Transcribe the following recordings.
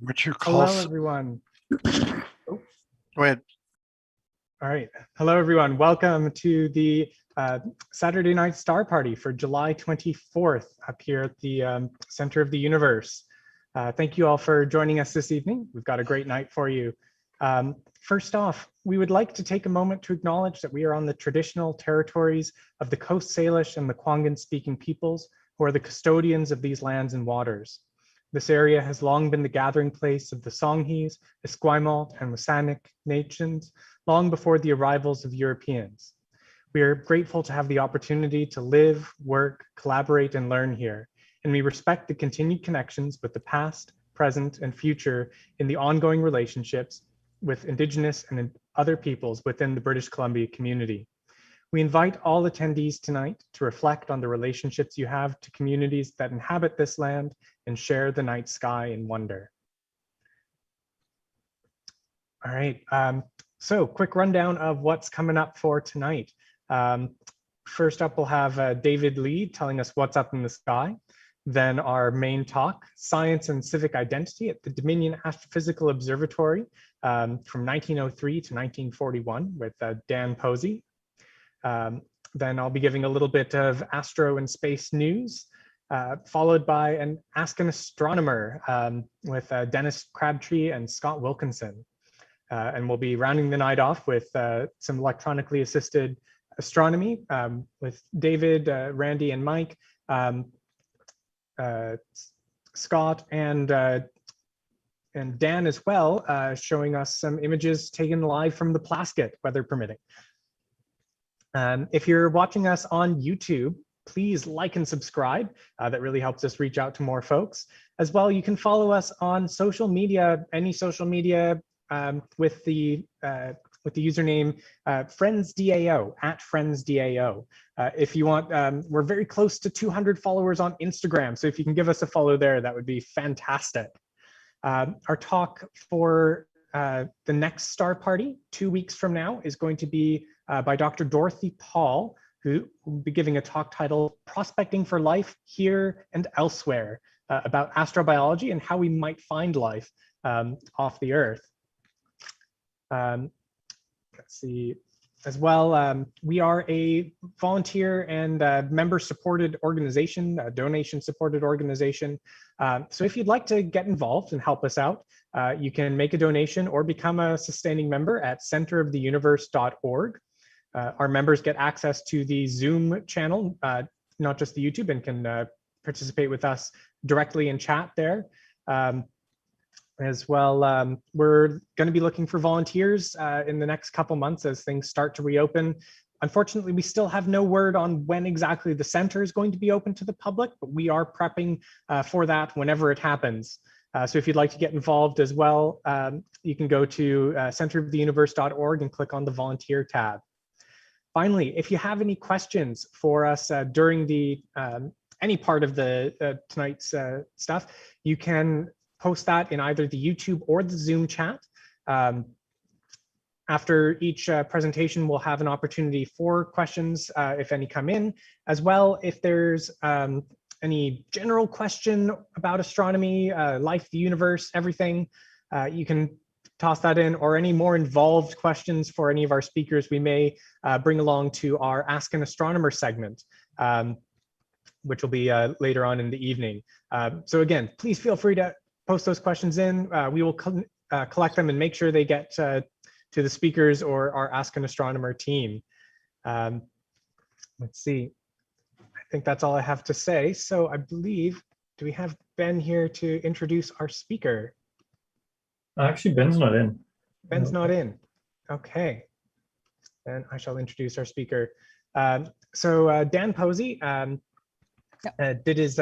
What you call Hello, everyone. Go ahead. All right. Hello, everyone. Welcome to the Saturday night star party for July 24th up here at the center of the universe. Thank you all for joining us this evening. We've got a great night for you. First off, we would like to take a moment to acknowledge that we are on the traditional territories of the Coast Salish and the Kwanghan-speaking peoples, who are the custodians of these lands and waters. This area has long been the gathering place of the Songhees, Esquimalt, and Wasanic nations, long before the arrivals of Europeans. We are grateful to have the opportunity to live, work, collaborate, and learn here, and we respect the continued connections with the past, present, and future in the ongoing relationships with Indigenous and other peoples within the British Columbia community. We invite all attendees tonight to reflect on the relationships you have to communities that inhabit this land and share the night sky in wonder. All right, so quick rundown of what's coming up for tonight. First up, we'll have David Lee telling us what's up in the sky. Then our main talk, Science and Civic Identity at the Dominion Astrophysical Observatory from 1903 to 1941 with Dan Posey. Then I'll be giving a little bit of astro and space news, followed by an Ask an Astronomer with Dennis Crabtree and Scott Wilkinson. And we'll be rounding the night off with some electronically assisted astronomy with David, Randy, and Mike, Scott, and Dan as well, showing us some images taken live from the Plasket, weather permitting. If you're watching us on YouTube, please like and subscribe. That really helps us reach out to more folks. As well, you can follow us on social media, any social media with the username FriendsDAO, @FriendsDAO. If you want, we're very close to 200 followers on Instagram, so if you can give us a follow there, that would be fantastic. Our talk for the next star party 2 weeks from now is going to be by Dr. Dorothy Paul, who will be giving a talk titled Prospecting for Life Here and Elsewhere, about astrobiology and how we might find life off the Earth. Let's see. As well, we are a volunteer and member-supported organization, a donation-supported organization. So if you'd like to get involved and help us out, you can make a donation or become a sustaining member at centeroftheuniverse.org. Our members get access to the Zoom channel, not just the YouTube, and can participate with us directly in chat there. As well, we're going to be looking for volunteers in the next couple months as things start to reopen. Unfortunately, we still have no word on when exactly the center is going to be open to the public, but we are prepping for that whenever it happens. So if you'd like to get involved as well, you can go to centeroftheuniverse.org and click on the volunteer tab. Finally, if you have any questions for us during the any part of the tonight's stuff, you can post that in either the YouTube or the Zoom chat. After each presentation, we'll have an opportunity for questions if any come in. As well, if there's any general question about astronomy, life, the universe, everything, you can toss that in, or any more involved questions for any of our speakers we may bring along to our Ask an Astronomer segment, which will be later on in the evening. So again, please feel free to post those questions in. We will collect them and make sure they get to the speakers or our Ask an Astronomer team. Let's see. I think that's all I have to say. So I believe, do we have Ben here to introduce our speaker? Actually, Ben's not in. Ben's not in. Okay. Then I shall introduce our speaker. So Dan Posey did his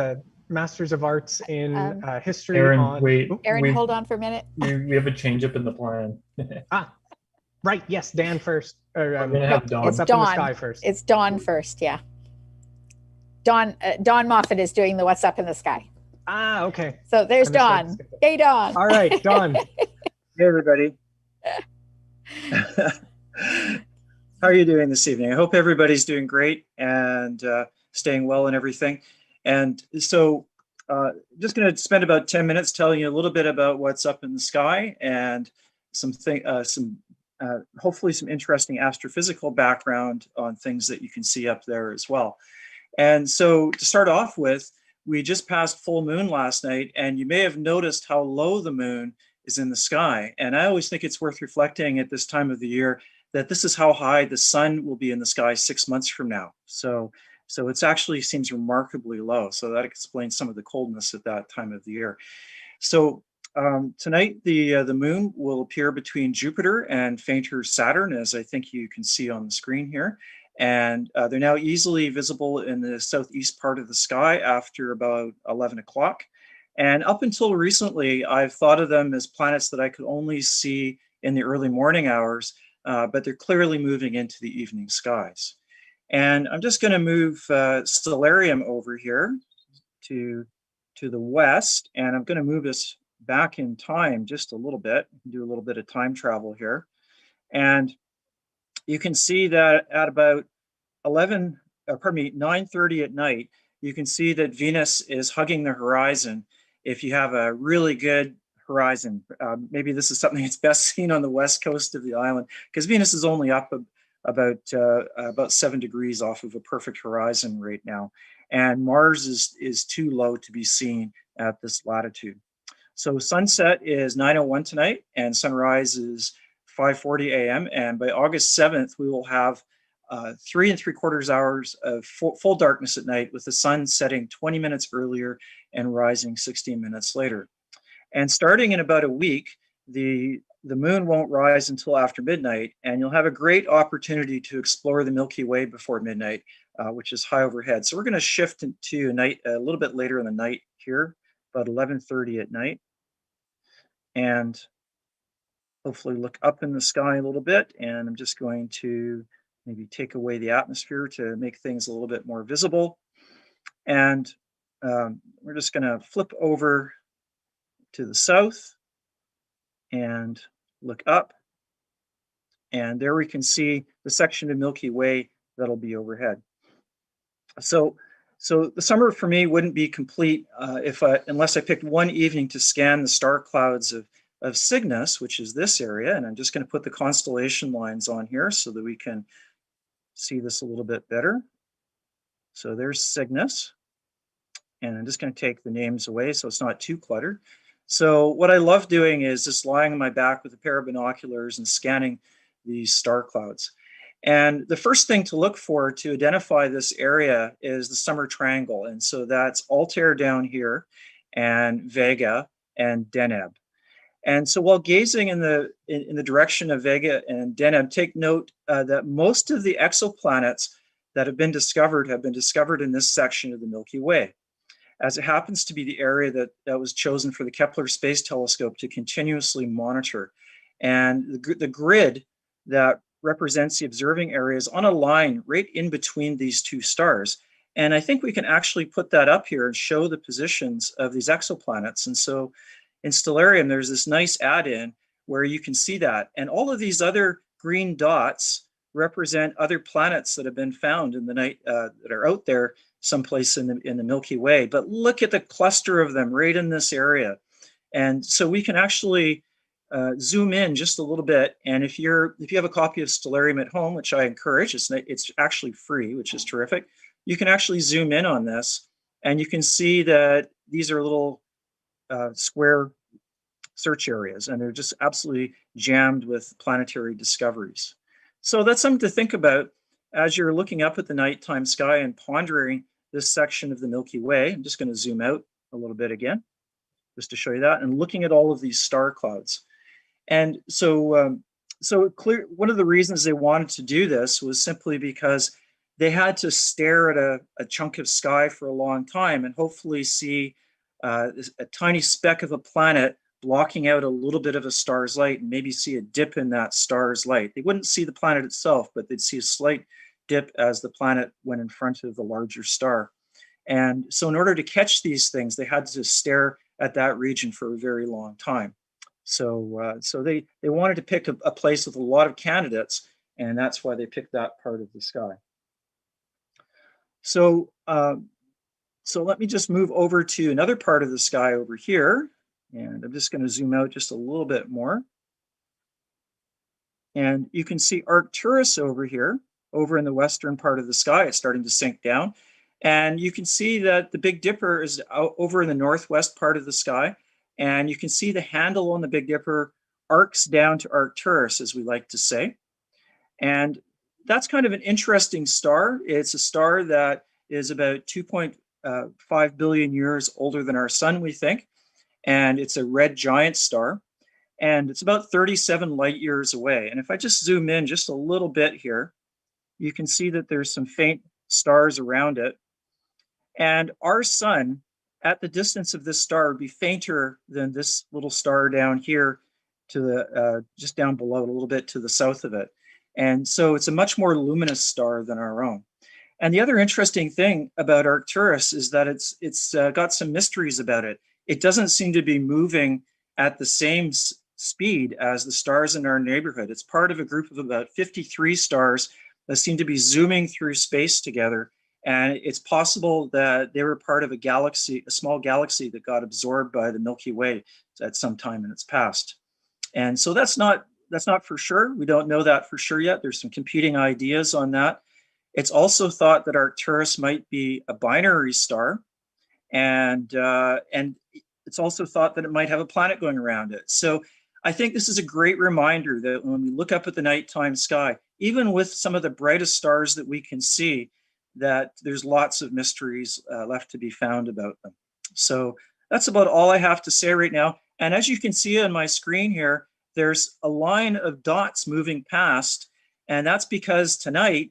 Masters of Arts in history. Aaron, wait. Aaron, hold on for a minute. We have a change up in the plan. Right. Yes, Dan first. Or, We're gonna have Dawn. What's up in the sky first? It's Dawn first, yeah. Dawn Moffat is doing the What's Up in the Sky. Okay. So there's Dawn. Hey, Dawn. All right, Dawn. Hey, everybody. How are you doing this evening? I hope everybody's doing great and staying well and everything. And so just going to spend about 10 minutes telling you a little bit about what's up in the sky and hopefully some interesting astrophysical background on things that you can see up there as well. And so to start off with, we just passed full moon last night, and you may have noticed how low the moon is in the sky. And I always think it's worth reflecting at this time of the year that this is how high the sun will be in the sky 6 months from now. So it actually seems remarkably low. So that explains some of the coldness at that time of the year. So tonight, the moon will appear between Jupiter and fainter Saturn, as I think you can see on the screen here. And they're now easily visible in the southeast part of the sky after about 11 o'clock. And up until recently, I've thought of them as planets that I could only see in the early morning hours, but they're clearly moving into the evening skies. And I'm just going to move Stellarium over here to the west, and I'm going to move us back in time just a little bit, do a little bit of time travel here. And you can see that at about 9:30 at night, you can see that Venus is hugging the horizon. If you have a really good horizon, maybe this is something that's best seen on the west coast of the island, because Venus is only up about 7 degrees off of a perfect horizon right now, and Mars is too low to be seen at this latitude. So sunset is 9:01 tonight, and sunrise is 5:40 a.m. And by August 7th, we will have 3 3/4 hours of full darkness at night, with the sun setting 20 minutes earlier and rising 16 minutes later. And starting in about a week, the moon won't rise until after midnight, and you'll have a great opportunity to explore the Milky Way before midnight, which is high overhead. So we're going to shift into night a little bit later in the night here, about 11:30 at night, and hopefully look up in the sky a little bit. And I'm just going to maybe take away the atmosphere to make things a little bit more visible. And we're just going to flip over to the south and look up. And there we can see the section of Milky Way that'll be overhead. So the summer for me wouldn't be complete unless I picked one evening to scan the star clouds of Cygnus, which is this area. And I'm just going to put the constellation lines on here so that we can see this a little bit better. So there's Cygnus. And I'm just going to take the names away so it's not too cluttered. So what I love doing is just lying on my back with a pair of binoculars and scanning these star clouds. And the first thing to look for to identify this area is the summer triangle. And so that's Altair down here, and Vega and Deneb. And so while gazing in the direction of Vega and Deneb, take note that most of the exoplanets that have been discovered in this section of the Milky Way, as it happens to be the area that was chosen for the Kepler Space Telescope to continuously monitor. And the grid that represents the observing areas on a line right in between these two stars. And I think we can actually put that up here and show the positions of these exoplanets. And so in Stellarium, there's this nice add-in where you can see that. And all of these other green dots represent other planets that have been found in the night that are out there someplace in the Milky Way. But look at the cluster of them right in this area. And so we can actually zoom in just a little bit. And if you have a copy of Stellarium at home, which I encourage, it's actually free, which is terrific. You can actually zoom in on this, and you can see that these are little square search areas, and they're just absolutely jammed with planetary discoveries. So that's something to think about as you're looking up at the nighttime sky and pondering this section of the Milky Way. I'm just going to zoom out a little bit again, just to show you that, and looking at all of these star clouds. And so, one of the reasons they wanted to do this was simply because they had to stare at a chunk of sky for a long time and hopefully see a tiny speck of a planet blocking out a little bit of a star's light, and maybe see a dip in that star's light. They wouldn't see the planet itself, but they'd see a slight dip as the planet went in front of the larger star. And so in order to catch these things, they had to stare at that region for a very long time. So they wanted to pick a place with a lot of candidates, and that's why they picked that part of the sky. So So let me just move over to another part of the sky over here. And I'm just going to zoom out just a little bit more. And you can see Arcturus over here, over in the western part of the sky. It's starting to sink down. And you can see that the Big Dipper is out over in the northwest part of the sky. And you can see the handle on the Big Dipper arcs down to Arcturus, as we like to say. And that's kind of an interesting star. It's a star that is about 2.5 billion years older than our sun, we think. And it's a red giant star. And it's about 37 light years away. And if I just zoom in just a little bit here, you can see that there's some faint stars around it. And our sun, at the distance of this star, would be fainter than this little star down here to the just down below, a little bit to the south of it. And so it's a much more luminous star than our own. And the other interesting thing about Arcturus is that it's got some mysteries about it. It doesn't seem to be moving at the same speed as the stars in our neighborhood. It's part of a group of about 53 stars that seem to be zooming through space together. And it's possible that they were part of a galaxy, a small galaxy that got absorbed by the Milky Way at some time in its past. And so that's not for sure. We don't know that for sure yet. There's some competing ideas on that. It's also thought that Arcturus might be a binary star, and it's also thought that it might have a planet going around it. So I think this is a great reminder that when we look up at the nighttime sky, even with some of the brightest stars that we can see, that there's lots of mysteries left to be found about them. So that's about all I have to say right now. And as you can see on my screen here, there's a line of dots moving past, and that's because tonight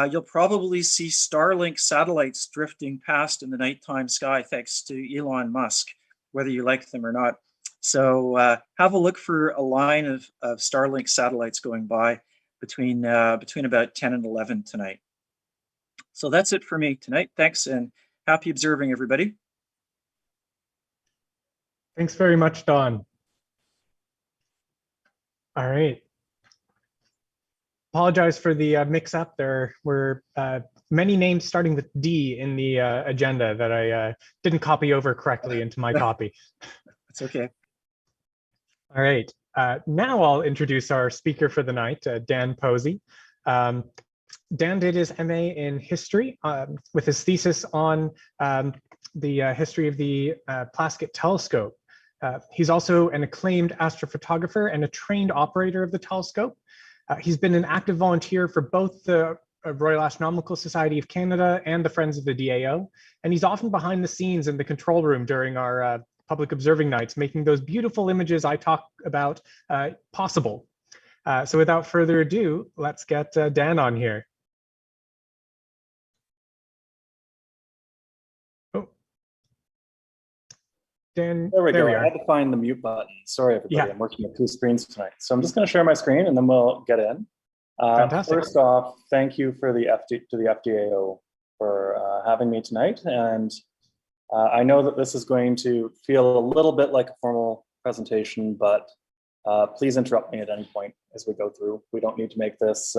you'll probably see Starlink satellites drifting past in the nighttime sky, thanks to Elon Musk, whether you like them or not. So have a look for a line of Starlink satellites going by between about 10 and 11 tonight. So that's it for me tonight. Thanks, and happy observing, everybody. Thanks very much, Don. All right. Apologize for the mix-up. There were many names starting with D in the agenda that I didn't copy over correctly into my copy. It's okay. All right. Now I'll introduce our speaker for the night, Dan Posey. Dan did his MA in history with his thesis on the history of the Plasket telescope. He's also an acclaimed astrophotographer and a trained operator of the telescope. He's been an active volunteer for both the Royal Astronomical Society of Canada and the Friends of the DAO. And he's often behind the scenes in the control room during our public observing nights, making those beautiful images I talk about possible. So without further ado, let's get Dan on here. Dan, there we go. We I had to find the mute button. Sorry, everybody. Yeah. I'm working with two screens tonight. So I'm just going to share my screen and then we'll get in. Fantastic. First off, thank you for the FDAO for having me tonight. And I know that this is going to feel a little bit like a formal presentation, but please interrupt me at any point as we go through. We don't need to make this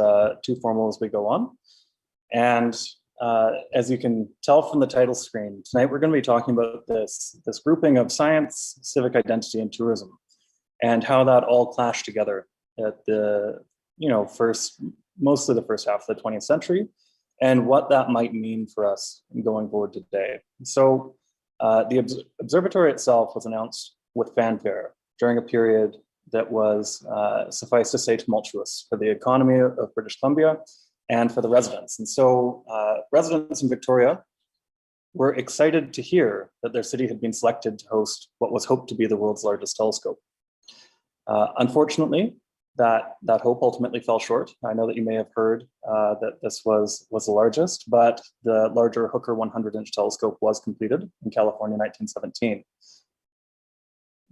too formal as we go on. And as you can tell from the title screen, tonight we're going to be talking about this grouping of science, civic identity, and tourism, and how that all clashed together at the mostly the first half of the 20th century, and what that might mean for us going forward today. So the observatory itself was announced with fanfare during a period that was, suffice to say, tumultuous for the economy of British Columbia and for the residents. And so residents in Victoria were excited to hear that their city had been selected to host what was hoped to be the world's largest telescope. Unfortunately, that hope ultimately fell short. I know that you may have heard that this was the largest, but the larger Hooker 100-inch telescope was completed in California in 1917.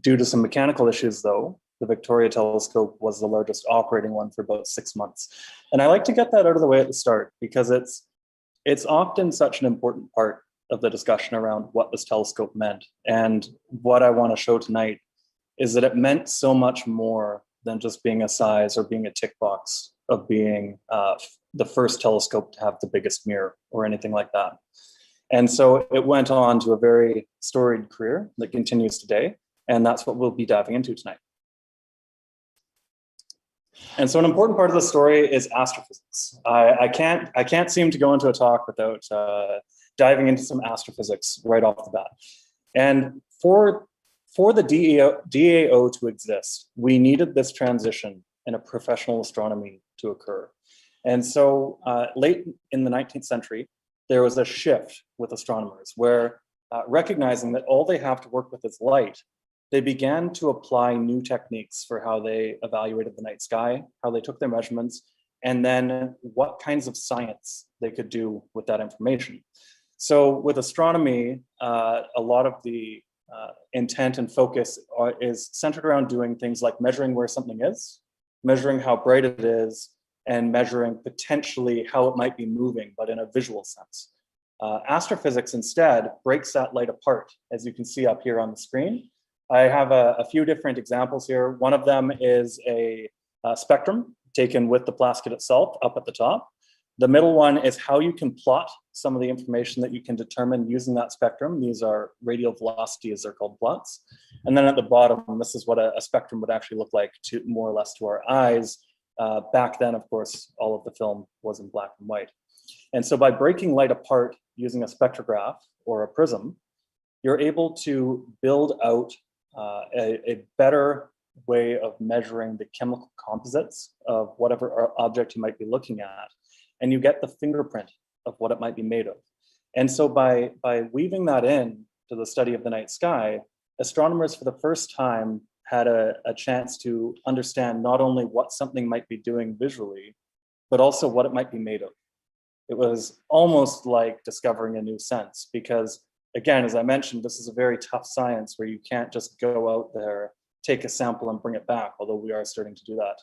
Due to some mechanical issues, though, the Victoria telescope was the largest operating one for about 6 months. And I like to get that out of the way at the start because it's often such an important part of the discussion around what this telescope meant. And what I want to show tonight is that it meant so much more than just being a size or being a tick box of being the first telescope to have the biggest mirror or anything like that. And so it went on to a very storied career that continues today. And that's what we'll be diving into tonight. And so an important part of the story is astrophysics. I can't seem to go into a talk without diving into some astrophysics right off the bat. And for the DAO to exist, we needed this transition in a professional astronomy to occur. And so late in the 19th century, there was a shift with astronomers where recognizing that all they have to work with is light, they began to apply new techniques for how they evaluated the night sky, how they took their measurements, and then what kinds of science they could do with that information. So with astronomy, a lot of the intent and focus is centered around doing things like measuring where something is, measuring how bright it is, and measuring potentially how it might be moving, but in a visual sense. Astrophysics instead breaks that light apart, as you can see up here on the screen. I have a few different examples here. One of them is a spectrum taken with the plasket itself up at the top. The middle one is how you can plot some of the information that you can determine using that spectrum. These are radial velocity, as they're called, plots. And then at the bottom, this is what a spectrum would actually look like to more or less to our eyes. Back then, of course, all of the film was in black and white. And so by breaking light apart using a spectrograph or a prism, you're able to build out a better way of measuring the chemical composites of whatever object you might be looking at. And you get the fingerprint of what it might be made of. And so by weaving that in to the study of the night sky, astronomers for the first time had a chance to understand not only what something might be doing visually, but also what it might be made of. It was almost like discovering a new sense because, again, as I mentioned, this is a very tough science where you can't just go out there, take a sample and bring it back, although we are starting to do that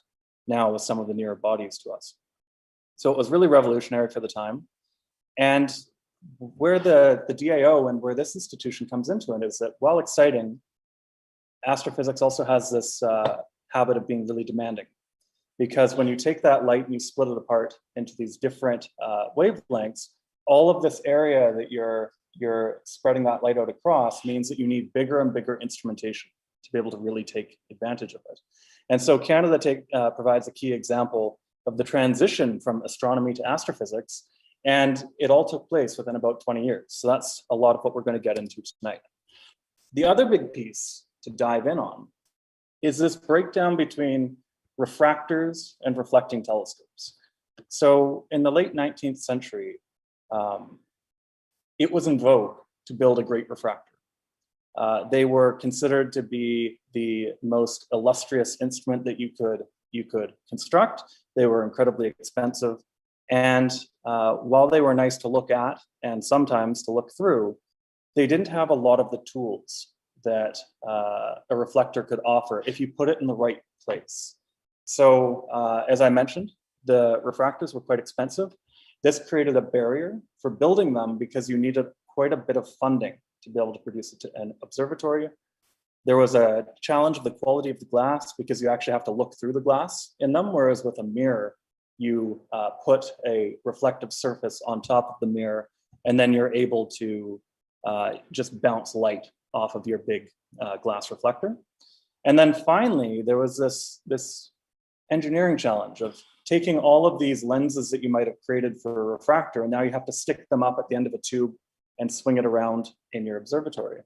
now with some of the nearer bodies to us. So it was really revolutionary for the time. And where the DAO and where this institution comes into it is that while exciting, astrophysics also has this habit of being really demanding. Because when you take that light and you split it apart into these different wavelengths, all of this area that you're spreading that light out across means that you need bigger and bigger instrumentation to be able to really take advantage of it. And so Canada provides a key example of the transition from astronomy to astrophysics, and it all took place within about 20 years. So that's a lot of what we're going to get into tonight. The other big piece to dive in on is this breakdown between refractors and reflecting telescopes. So in the late 19th century, it was in vogue to build a great refractor. They were considered to be the most illustrious instrument that you could construct. They were incredibly expensive. And while they were nice to look at and sometimes to look through, they didn't have a lot of the tools that a reflector could offer if you put it in the right place. So as I mentioned, the refractors were quite expensive. This created a barrier for building them because you needed quite a bit of funding to be able to produce an observatory. There was a challenge of the quality of the glass because you actually have to look through the glass in them, whereas with a mirror, you put a reflective surface on top of the mirror, and then you're able to just bounce light off of your big glass reflector. And then finally, there was this engineering challenge of taking all of these lenses that you might have created for a refractor, and now you have to stick them up at the end of a tube and swing it around in your observatory.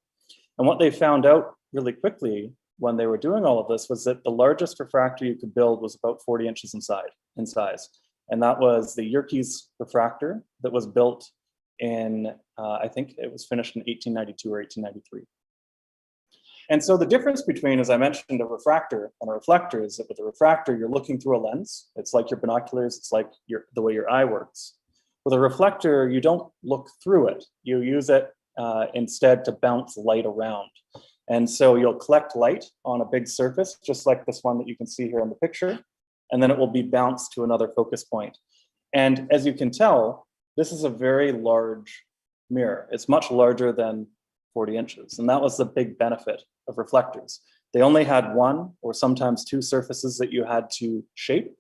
And what they found out really quickly when they were doing all of this was that the largest refractor you could build was about 40 inches in size. And that was the Yerkes refractor that was built in, I think it was finished in 1892 or 1893. And so the difference between, as I mentioned, a refractor and a reflector is that with a refractor, you're looking through a lens. It's like your binoculars. It's like the way your eye works. With a reflector, you don't look through it. You use it instead to bounce light around. And so you'll collect light on a big surface, just like this one that you can see here in the picture, and then it will be bounced to another focus point. And as you can tell, this is a very large mirror. It's much larger than 40 inches. And that was the big benefit of reflectors. They only had one or sometimes two surfaces that you had to shape.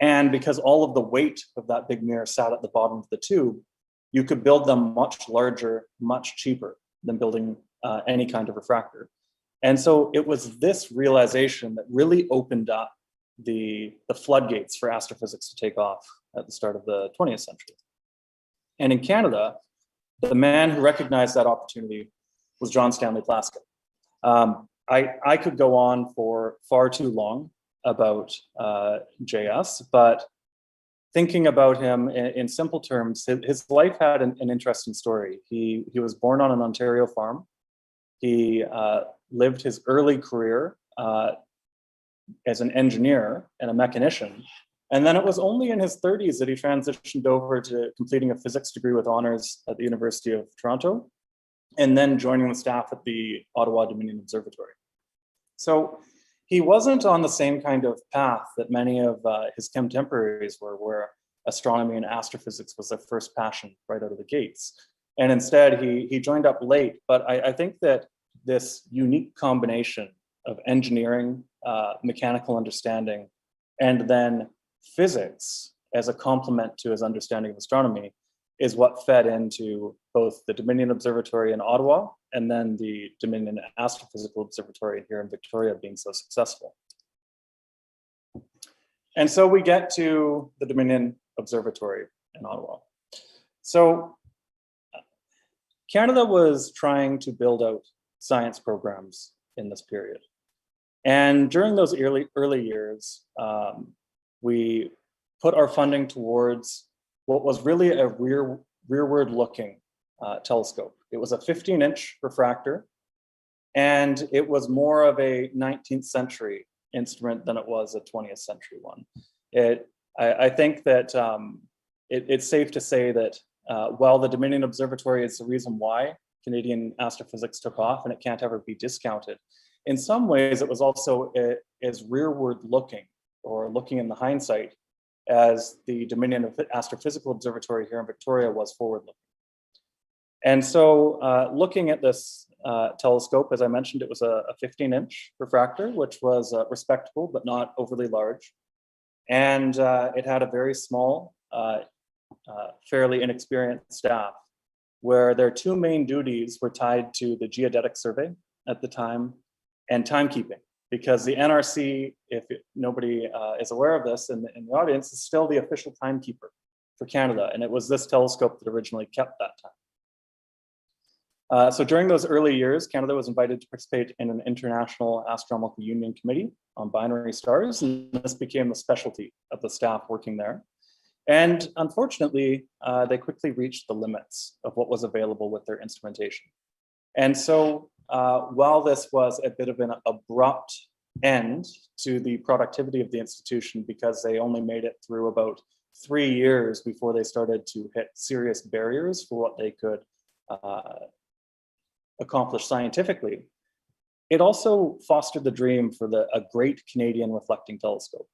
And because all of the weight of that big mirror sat at the bottom of the tube, you could build them much larger, much cheaper than building any kind of refractor. And so it was this realization that really opened up the floodgates for astrophysics to take off at the start of the 20th century. And in Canada, the man who recognized that opportunity was John Stanley Plasket. I could go on for far too long about JS, but thinking about him in simple terms, his life had an interesting story. He was born on an Ontario farm. He lived his early career as an engineer and a mechanician. And then it was only in his 30s that he transitioned over to completing a physics degree with honors at the University of Toronto, and then joining the staff at the Ottawa Dominion Observatory. So he wasn't on the same kind of path that many of his contemporaries were, where astronomy and astrophysics was their first passion right out of the gates. And instead, he joined up late. But I think that this unique combination of engineering, mechanical understanding, and then physics as a complement to his understanding of astronomy is what fed into both the Dominion Observatory in Ottawa and then the Dominion Astrophysical Observatory here in Victoria being so successful. And so we get to the Dominion Observatory in Ottawa. So Canada was trying to build out science programs in this period. And during those early years, we put our funding towards what was really a rearward looking telescope. It was a 15-inch refractor, and it was more of a 19th century instrument than it was a 20th century one. I think that it's safe to say that while the Dominion Observatory is the reason why Canadian astrophysics took off, and it can't ever be discounted, in some ways it was also as rearward looking, or looking in the hindsight, as the Dominion Astrophysical Observatory here in Victoria was forward looking. And so looking at this telescope, as I mentioned, it was a 15-inch refractor, which was respectable, but not overly large. And it had a very small, fairly inexperienced staff, where their two main duties were tied to the geodetic survey at the time and timekeeping. Because the NRC, if nobody is aware of this in the audience, is still the official timekeeper for Canada. And it was this telescope that originally kept that time. So during those early years, Canada was invited to participate in an International Astronomical Union Committee on binary stars. And this became the specialty of the staff working there. And unfortunately, they quickly reached the limits of what was available with their instrumentation. And so while this was a bit of an abrupt end to the productivity of the institution, because they only made it through about 3 years before they started to hit serious barriers for what they could accomplish scientifically, it also fostered the dream for a great Canadian reflecting telescope.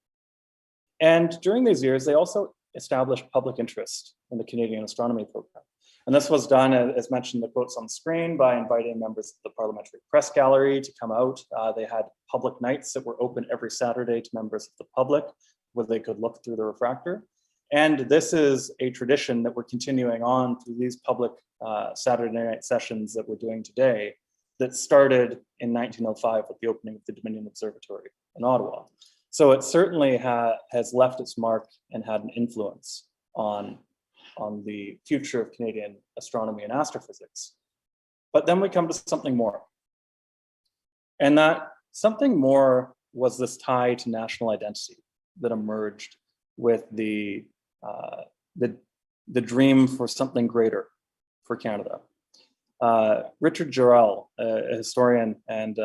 And during these years, they also established public interest in the Canadian astronomy program. And this was done, as mentioned in the quotes on the screen, by inviting members of the Parliamentary Press Gallery to come out. They had public nights that were open every Saturday to members of the public, where they could look through the refractor. And this is a tradition that we're continuing on through these public Saturday night sessions that we're doing today, that started in 1905 with the opening of the Dominion Observatory in Ottawa. So it certainly has left its mark and had an influence on the future of Canadian astronomy and astrophysics. But then we come to something more. And that something more was this tie to national identity that emerged with the dream for something greater for Canada. Richard Jarrell, a historian and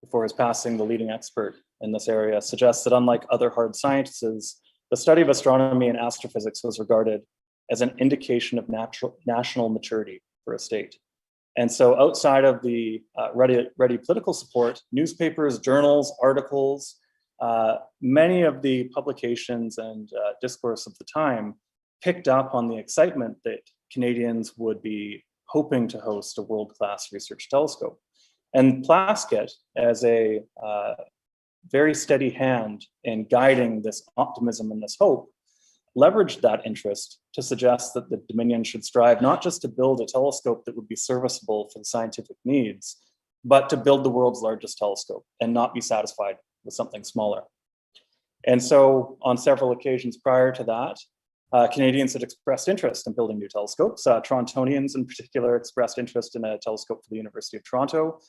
before his passing, the leading expert in this area, suggests that unlike other hard sciences, the study of astronomy and astrophysics was regarded as an indication of national maturity for a state. And so outside of the ready political support, newspapers, journals, articles, many of the publications and discourse of the time picked up on the excitement that Canadians would be hoping to host a world-class research telescope. And Plasket, as a very steady hand in guiding this optimism and this hope, leveraged that interest to suggest that the Dominion should strive not just to build a telescope that would be serviceable for the scientific needs, but to build the world's largest telescope and not be satisfied with something smaller. And so on several occasions prior to that, Canadians had expressed interest in building new telescopes. Torontonians in particular expressed interest in a telescope for the University of Toronto.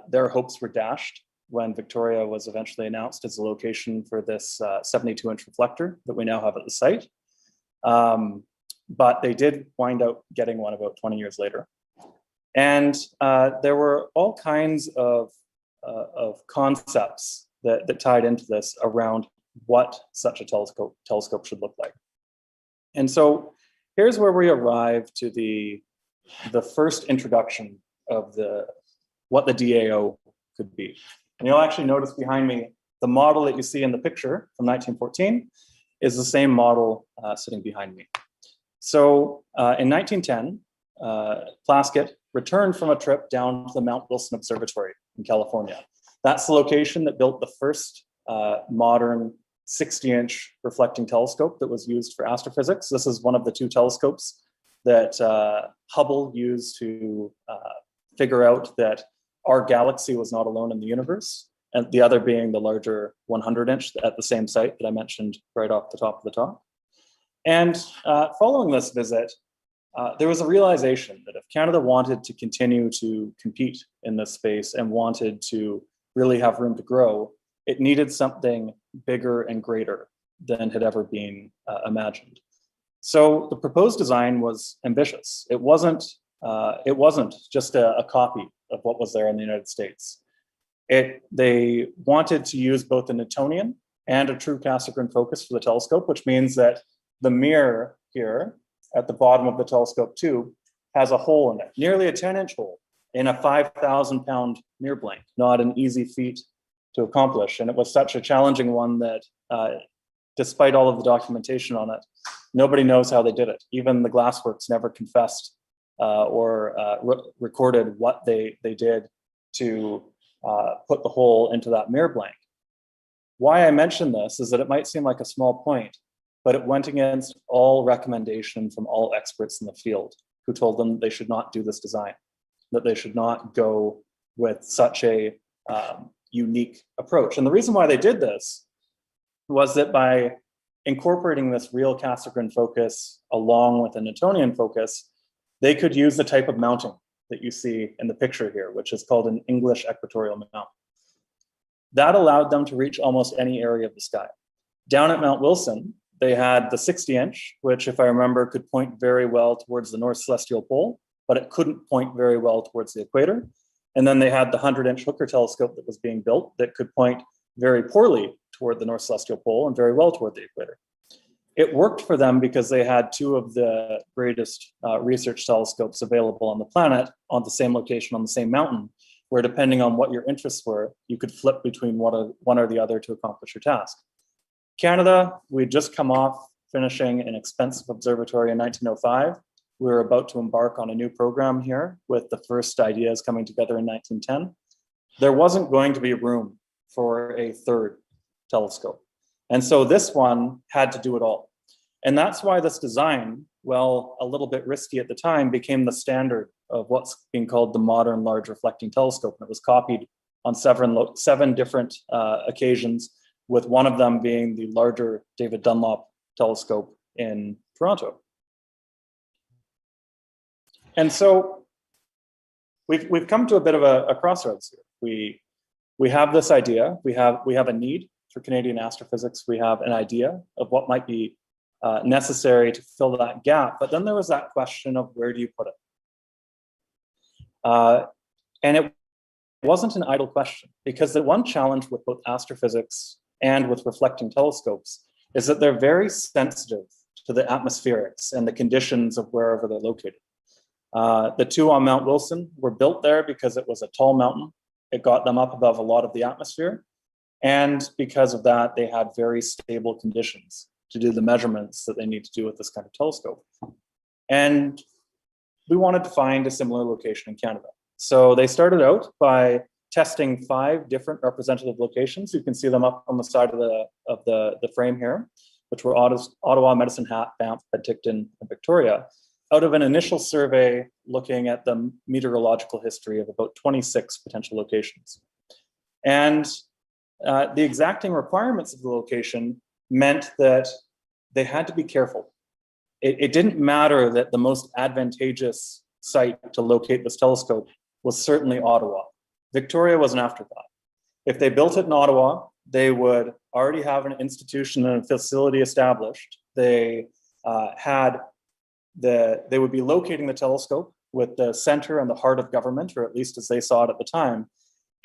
Their hopes were dashed when Victoria was eventually announced as a location for this 72-inch reflector that we now have at the site. But they did wind up getting one about 20 years later. And there were all kinds of concepts that tied into this around what such a telescope should look like. And so here's where we arrive to the first introduction of what the DAO could be. And you'll actually notice behind me, the model that you see in the picture from 1914 is the same model sitting behind me. So in 1910, Plasket returned from a trip down to the Mount Wilson Observatory in California. That's the location that built the first modern 60-inch reflecting telescope that was used for astrophysics. This is one of the two telescopes that Hubble used to figure out that our galaxy was not alone in the universe, and the other being the larger 100-inch at the same site that I mentioned right off the top of the talk. And following this visit, there was a realization that if Canada wanted to continue to compete in this space and wanted to really have room to grow, it needed something bigger and greater than had ever been imagined. So the proposed design was ambitious. It wasn't just a copy of what was there in the United States. They wanted to use both a Newtonian and a true Cassegrain focus for the telescope, which means that the mirror here at the bottom of the telescope tube has a hole in it, nearly a 10-inch hole in a 5,000-pound mirror blank, not an easy feat to accomplish. And it was such a challenging one that despite all of the documentation on it, nobody knows how they did it. Even the glassworks never confessed or recorded what they did to put the hole into that mirror blank. Why I mention this is that it might seem like a small point, but it went against all recommendation from all experts in the field who told them they should not do this design, that they should not go with such a unique approach. And the reason why they did this was that by incorporating this real Cassegrain focus along with a Newtonian focus, they could use the type of mounting that you see in the picture here, which is called an English equatorial mount. That allowed them to reach almost any area of the sky. Down at Mount Wilson, they had the 60-inch, which if I remember could point very well towards the North Celestial Pole, but it couldn't point very well towards the equator. And then they had the 100-inch Hooker telescope that was being built that could point very poorly toward the North Celestial Pole and very well toward the equator. It worked for them because they had two of the greatest research telescopes available on the planet on the same location on the same mountain, where depending on what your interests were, you could flip between one or the other to accomplish your task. Canada, we'd just come off finishing an expensive observatory in 1905. We were about to embark on a new program here with the first ideas coming together in 1910. There wasn't going to be room for a third telescope. And so this one had to do it all. And that's why this design, well, a little bit risky at the time, became the standard of what's being called the modern large reflecting telescope. And it was copied on seven different occasions, with one of them being the larger David Dunlop telescope in Toronto. And so we've come to a bit of a crossroads here. We have this idea, we have a need for Canadian astrophysics, we have an idea of what might be necessary to fill that gap, but then there was that question of where do you put it? And it wasn't an idle question, because the one challenge with both astrophysics and with reflecting telescopes is that they're very sensitive to the atmospherics and the conditions of wherever they're located. The two on Mount Wilson were built there because it was a tall mountain. It got them up above a lot of the atmosphere. And because of that, they had very stable conditions to do the measurements that they need to do with this kind of telescope. And we wanted to find a similar location in Canada. So they started out by testing 5 different representative locations. You can see them up on the side of the frame here. which were Ottawa, Medicine Hat, Banff, Penticton, and Victoria, out of an initial survey looking at the meteorological history of about 26 potential locations. And the exacting requirements of the location meant that they had to be careful. It didn't matter that the most advantageous site to locate this telescope was certainly Ottawa. Victoria was an afterthought. If they built it in Ottawa, they would already have an institution and a facility established. They would be locating the telescope with the center and the heart of government, or at least as they saw it at the time.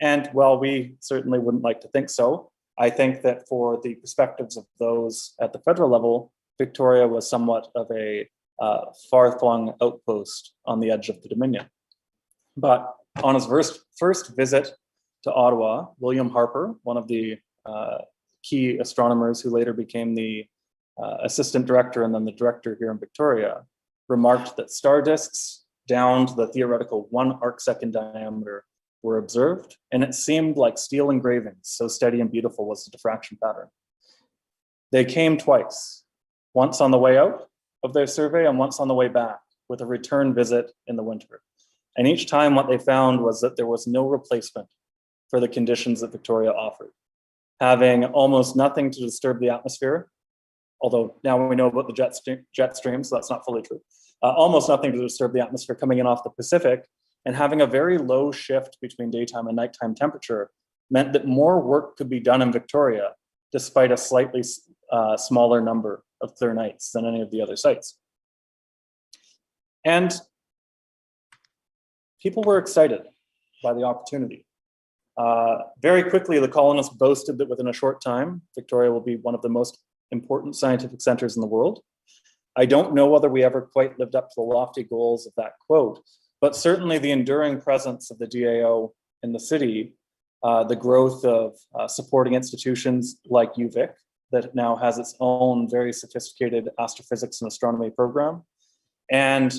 And while we certainly wouldn't like to think so, I think that for the perspectives of those at the federal level, Victoria was somewhat of a far-flung outpost on the edge of the Dominion. But on his first visit to Ottawa, William Harper, one of the key astronomers who later became the assistant director and then the director here in Victoria, remarked that star disks down to the theoretical 1 arcsecond diameter were observed, and it seemed like steel engravings, so steady and beautiful was the diffraction pattern. They came twice, once on the way out of their survey and once on the way back, with a return visit in the winter. And each time what they found was that there was no replacement for the conditions that Victoria offered. Having almost nothing to disturb the atmosphere, although now we know about the jet stream, so that's not fully true. Almost nothing to disturb the atmosphere coming in off the Pacific, and having a very low shift between daytime and nighttime temperature meant that more work could be done in Victoria, despite a slightly smaller number of clear nights than any of the other sites. And people were excited by the opportunity. Very quickly, the colonists boasted that within a short time, Victoria will be one of the most important scientific centers in the world. I don't know whether we ever quite lived up to the lofty goals of that quote, but certainly the enduring presence of the DAO in the city, the growth of supporting institutions like UVic, that now has its own very sophisticated astrophysics and astronomy program, and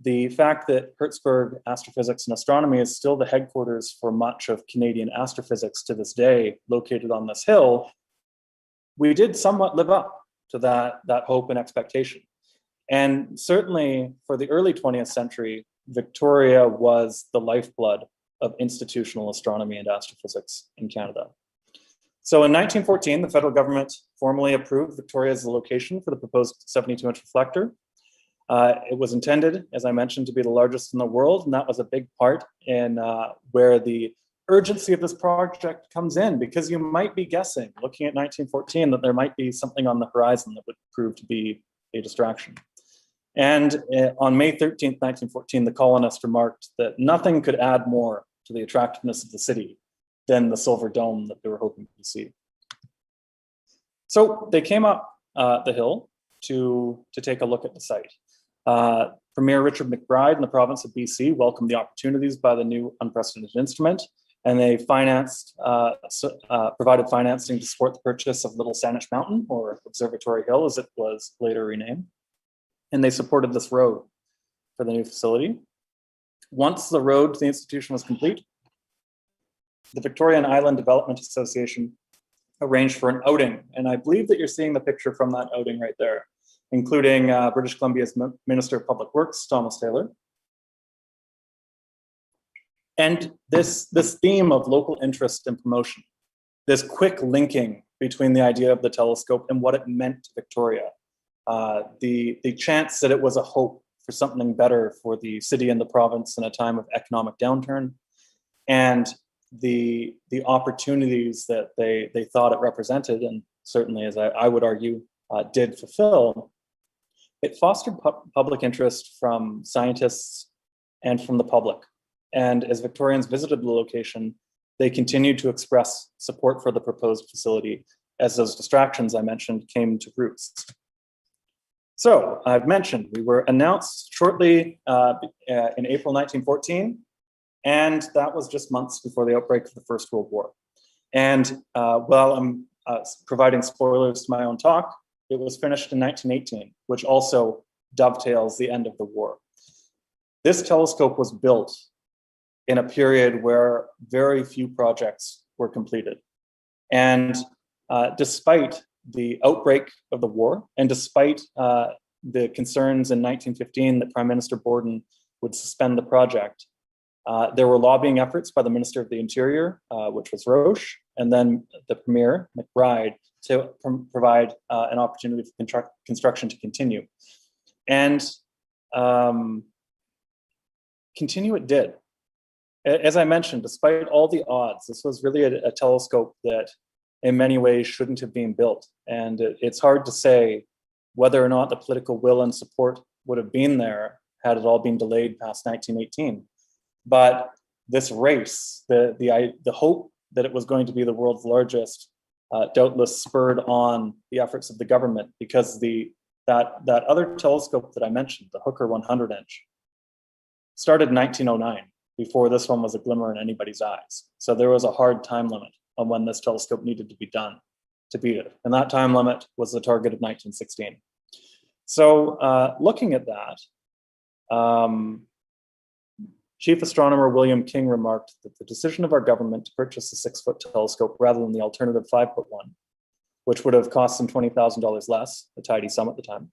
the fact that Hertzberg Astrophysics and Astronomy is still the headquarters for much of Canadian astrophysics to this day, located on this hill, we did somewhat live up to that hope and expectation. And certainly for the early 20th century, Victoria was the lifeblood of institutional astronomy and astrophysics in Canada. So in 1914, the federal government formally approved Victoria as the location for the proposed 72-inch reflector. It was intended, as I mentioned, to be the largest in the world, and that was a big part in where the urgency of this project comes in, because you might be guessing, looking at 1914, that there might be something on the horizon that would prove to be a distraction. And on May 13th, 1914, the colonists remarked that nothing could add more to the attractiveness of the city than the silver dome that they were hoping to see. So they came up the hill to take a look at the site. Premier Richard McBride in the province of BC welcomed the opportunities by the new unprecedented instrument, and they provided financing to support the purchase of Little Saanich Mountain, or Observatory Hill as it was later renamed. And they supported this road for the new facility. Once the road to the institution was complete, the Victoria and Island Development Association arranged for an outing. And I believe that you're seeing the picture from that outing right there, including British Columbia's Minister of Public Works, Thomas Taylor. And this theme of local interest and promotion, this quick linking between the idea of the telescope and what it meant to Victoria, the chance that it was a hope for something better for the city and the province in a time of economic downturn, and the opportunities that they thought it represented, and certainly, as I would argue, did fulfill. It fostered public interest from scientists and from the public. And as Victorians visited the location, they continued to express support for the proposed facility as those distractions I mentioned came to roost. So I've mentioned we were announced shortly in April 1914, and that was just months before the outbreak of the First World War. And while I'm providing spoilers to my own talk, it was finished in 1918, which also dovetails the end of the war. This telescope was built in a period where very few projects were completed. And despite the outbreak of the war, and despite the concerns in 1915 that Prime Minister Borden would suspend the project, there were lobbying efforts by the Minister of the Interior, which was Roche, and then the Premier, McBride, to provide an opportunity for construction to continue. And continue it did. As I mentioned, despite all the odds, this was really a telescope that in many ways shouldn't have been built. And it's hard to say whether or not the political will and support would have been there had it all been delayed past 1918. But this race, the hope that it was going to be the world's largest, doubtless spurred on the efforts of the government, because that other telescope that I mentioned, the Hooker 100-inch, started in 1909, before this one was a glimmer in anybody's eyes. So there was a hard time limit on when this telescope needed to be done to beat it. And that time limit was the target of 1916. So looking at that, Chief Astronomer William King remarked that the decision of our government to purchase a 6-foot telescope rather than the alternative 5-foot one, which would have cost them $20,000 less, a tidy sum at the time,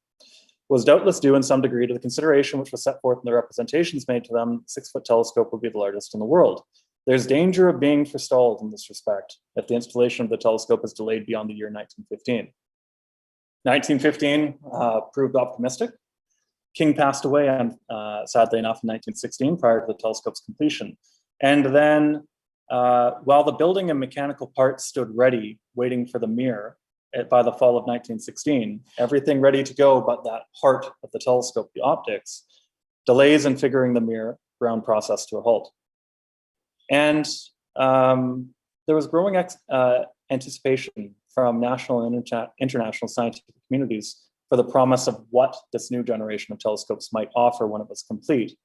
was doubtless due in some degree to the consideration which was set forth in the representations made to them. 6-foot telescope would be the largest in the world. There's danger of being forestalled in this respect if the installation of the telescope is delayed beyond the year 1915. 1915 proved optimistic. King passed away, sadly enough, in 1916, prior to the telescope's completion. And then, while the building and mechanical parts stood ready, waiting for the mirror, by the fall of 1916, everything ready to go but that heart of the telescope, the optics, delays in figuring the mirror ground process to a halt. And there was growing anticipation from national and international scientific communities for the promise of what this new generation of telescopes might offer when it was complete.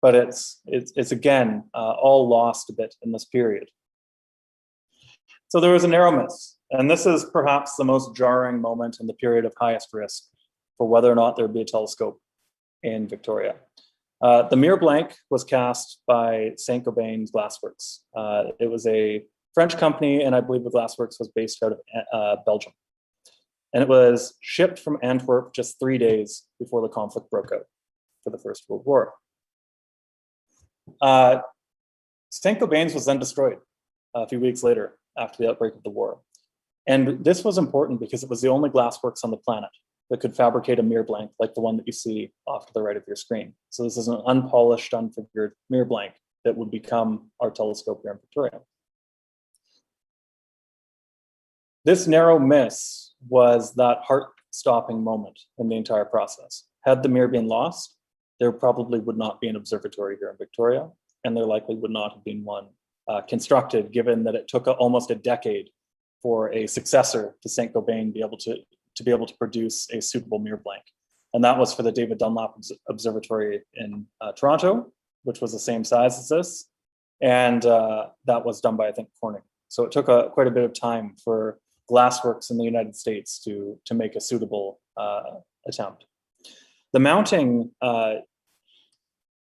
But it's again, all lost a bit in this period. So there was a narrow miss. And this is perhaps the most jarring moment in the period of highest risk for whether or not there would be a telescope in Victoria. The mirror blank was cast by Saint-Gobain's Glassworks. It was a French company, and I believe the Glassworks was based out of Belgium. And it was shipped from Antwerp just 3 days before the conflict broke out for the First World War. Saint-Gobain's was then destroyed a few weeks later after the outbreak of the war. And this was important because it was the only glassworks on the planet that could fabricate a mirror blank like the one that you see off to the right of your screen. So this is an unpolished, unfigured mirror blank that would become our telescope here in Victoria. This narrow miss was that heart-stopping moment in the entire process. Had the mirror been lost, there probably would not be an observatory here in Victoria, and there likely would not have been one constructed, given that it took almost a decade for a successor to Saint-Gobain to be able to produce a suitable mirror blank. And that was for the David Dunlop Observatory in Toronto, which was the same size as this. And that was done by, I think, Corning. So it took quite a bit of time for glassworks in the United States to make a suitable attempt. The mounting,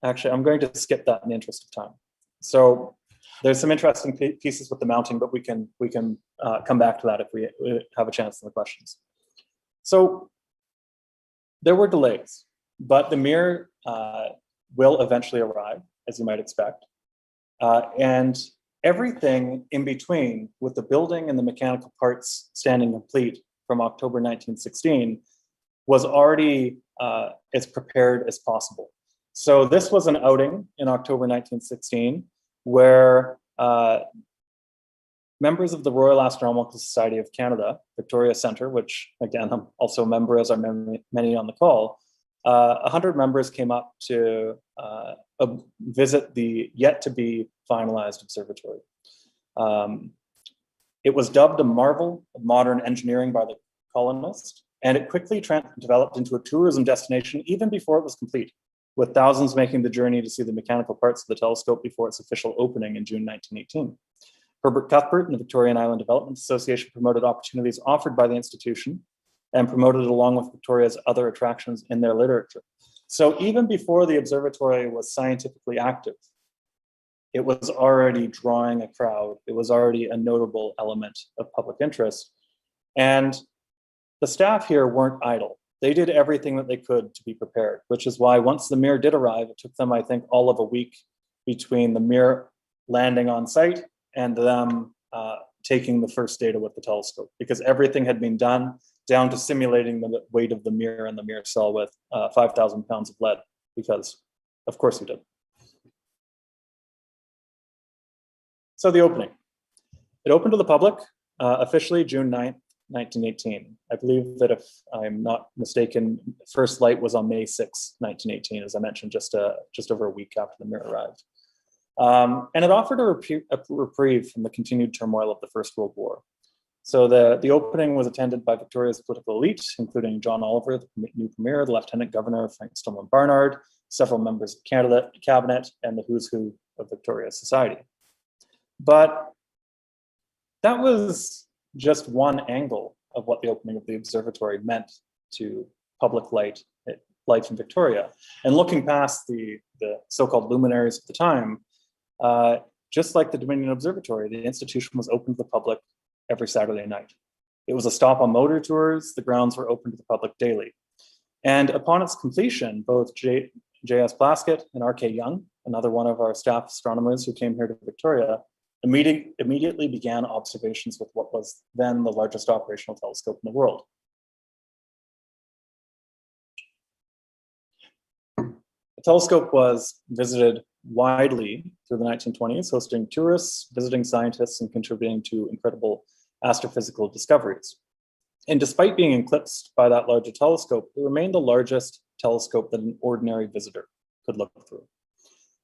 actually, I'm going to skip that in the interest of time. So there's some interesting pieces with the mounting, but we can come back to that if we have a chance in the questions. So there were delays, but the mirror will eventually arrive, as you might expect. And everything in between, with the building and the mechanical parts standing complete from October 1916, was already as prepared as possible. So this was an outing in October 1916, where members of the Royal Astronomical Society of Canada, Victoria Centre, which again, I'm also a member, as are many on the call, 100 members came up to visit the yet-to-be finalized observatory. It was dubbed a marvel of modern engineering by the colonists, and it quickly developed into a tourism destination even before it was complete, with thousands making the journey to see the mechanical parts of the telescope before its official opening in June 1918. Herbert Cuthbert and the Victorian Island Development Association promoted opportunities offered by the institution and promoted it along with Victoria's other attractions in their literature. So even before the observatory was scientifically active, it was already drawing a crowd. It was already a notable element of public interest. And the staff here weren't idle. They did everything that they could to be prepared, which is why once the Mir did arrive, it took them, I think, all of a week between the Mir landing on site and them taking the first data with the telescope, because everything had been done down to simulating the weight of the Mir and the Mir cell with 5,000 pounds of lead, because of course we did. So the opening. It opened to the public officially June 9th, 1918. I believe that if I'm not mistaken, first light was on May 6th, 1918, as I mentioned, just over a week after the Mir arrived. And it offered a reprieve from the continued turmoil of the First World War. So the opening was attended by Victoria's political elite, including John Oliver, the new premier, the Lieutenant Governor, Frank Stillman Barnard, several members of cabinet, and the who's who of Victoria's society. But that was just one angle of what the opening of the observatory meant to public life in Victoria. And looking past the so-called luminaries of the time, just like the Dominion Observatory, the institution was open to the public every Saturday night. It was a stop on motor tours. The grounds were open to the public daily. And upon its completion, both J.S. Plasket and R.K. Young, another one of our staff astronomers who came here to Victoria, immediately began observations with what was then the largest operational telescope in the world. The telescope was visited widely through the 1920s, hosting tourists, visiting scientists, and contributing to incredible astrophysical discoveries. And despite being eclipsed by that larger telescope, it remained the largest telescope that an ordinary visitor could look through.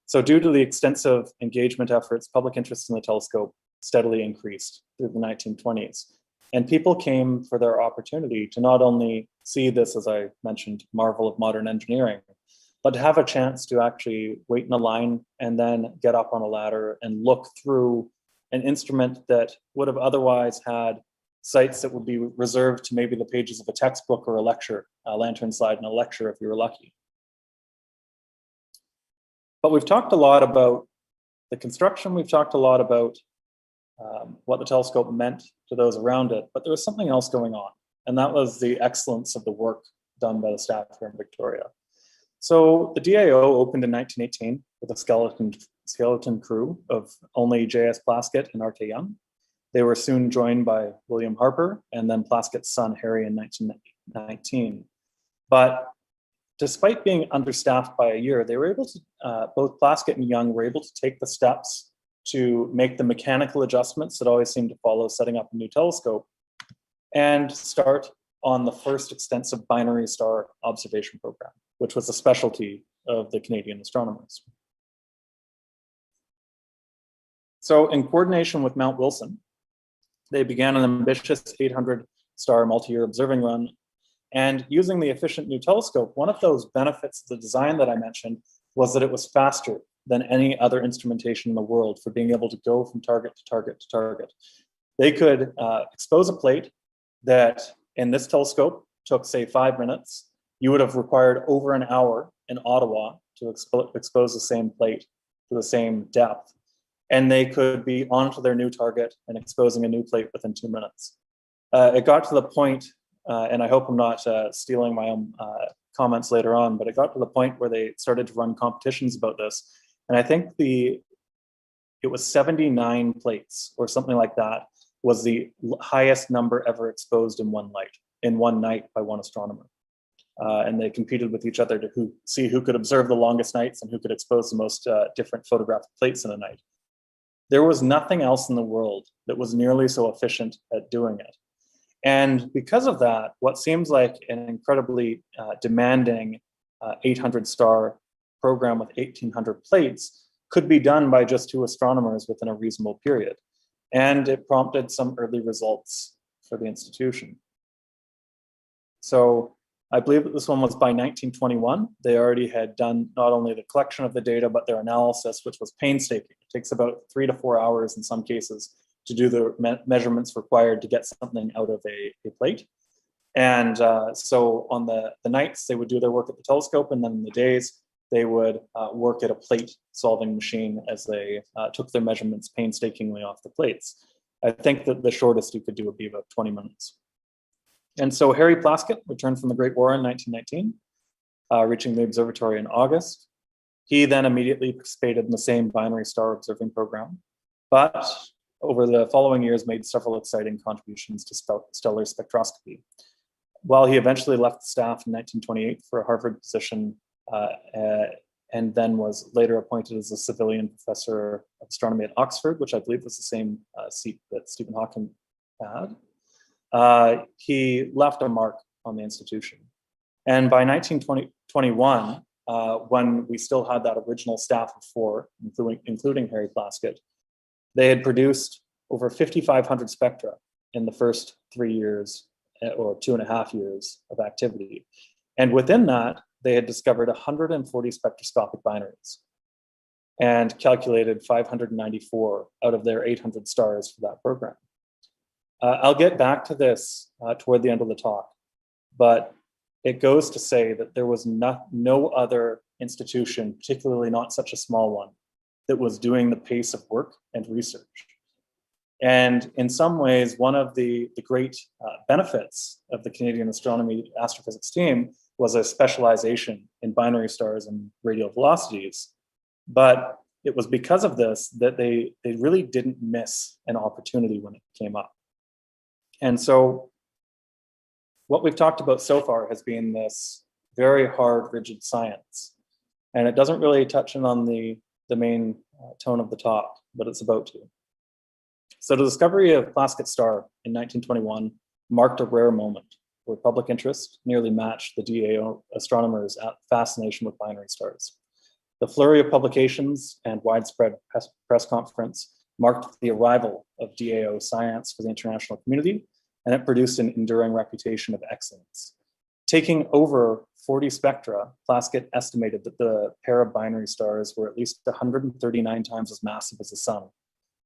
So due to the extensive engagement efforts, public interest in the telescope steadily increased through the 1920s. And people came for their opportunity to not only see this, as I mentioned, marvel of modern engineering, but to have a chance to actually wait in a line and then get up on a ladder and look through an instrument that would have otherwise had sites that would be reserved to maybe the pages of a textbook or a lecture, a lantern slide in a lecture if you were lucky. But we've talked a lot about the construction, we've talked a lot about what the telescope meant to those around it, but there was something else going on, and that was the excellence of the work done by the staff here in Victoria. So the DAO opened in 1918 with a skeleton crew of only J.S. Plasket and R.K. Young. They were soon joined by William Harper and then Plasket's son Harry in 1919. But despite being understaffed by a year, they were able to, both Plasket and Young were able to take the steps to make the mechanical adjustments that always seem to follow setting up a new telescope and start on the first extensive binary star observation program, which was a specialty of the Canadian astronomers. So in coordination with Mount Wilson, they began an ambitious 800-star multi-year observing run. And using the efficient new telescope, one of those benefits of the design that I mentioned was that it was faster than any other instrumentation in the world for being able to go from target to target to target. They could expose a plate that in this telescope took, say, 5 minutes. You would have required over an hour in Ottawa to expose the same plate to the same depth. And they could be onto their new target and exposing a new plate within 2 minutes. It got to the point, and I hope I'm not stealing my own comments later on, but it got to the point where they started to run competitions about this. And I think it was 79 plates or something like that was the highest number ever exposed in one night by one astronomer. And they competed with each other to see who could observe the longest nights and who could expose the most different photographic plates in a night. There was nothing else in the world that was nearly so efficient at doing it. And because of that, what seems like an incredibly demanding 800-star program with 1,800 plates could be done by just 2 astronomers within a reasonable period. And it prompted some early results for the institution. So I believe that this one was by 1921. They already had done not only the collection of the data, but their analysis, which was painstaking. It takes about 3 to 4 hours in some cases to do the measurements required to get something out of a plate. And so on the nights, they would do their work at the telescope, and then in the days, they would work at a plate solving machine as they took their measurements painstakingly off the plates. I think that the shortest you could do would be about 20 minutes. And so Harry Plasket returned from the Great War in 1919, reaching the observatory in August. He then immediately participated in the same binary star observing program, but over the following years made several exciting contributions to stellar spectroscopy. While he eventually left the staff in 1928 for a Harvard position, and then was later appointed as a civilian professor of astronomy at Oxford, which I believe was the same seat that Stephen Hawking had, he left a mark on the institution. And by 1921, when we still had that original staff of 4, including Harry Plasket, they had produced over 5,500 spectra in the first 3 years or 2.5 years of activity. And within that, they had discovered 140 spectroscopic binaries and calculated 594 out of their 800 stars for that program. I'll get back to this toward the end of the talk, but it goes to say that there was no other institution, particularly not such a small one, that was doing the pace of work and research. And in some ways, one of the great benefits of the Canadian Astronomy Astrophysics team was a specialization in binary stars and radial velocities. But it was because of this that they really didn't miss an opportunity when it came up. And so what we've talked about so far has been this very hard, rigid science. And it doesn't really touch on the main tone of the talk, but it's about to. So the discovery of Plasket star in 1921 marked a rare moment where public interest nearly matched the DAO astronomers' fascination with binary stars. The flurry of publications and widespread press conference marked the arrival of DAO science for the international community, and it produced an enduring reputation of excellence. Taking over 40 spectra, Plasket estimated that the pair of binary stars were at least 139 times as massive as the sun,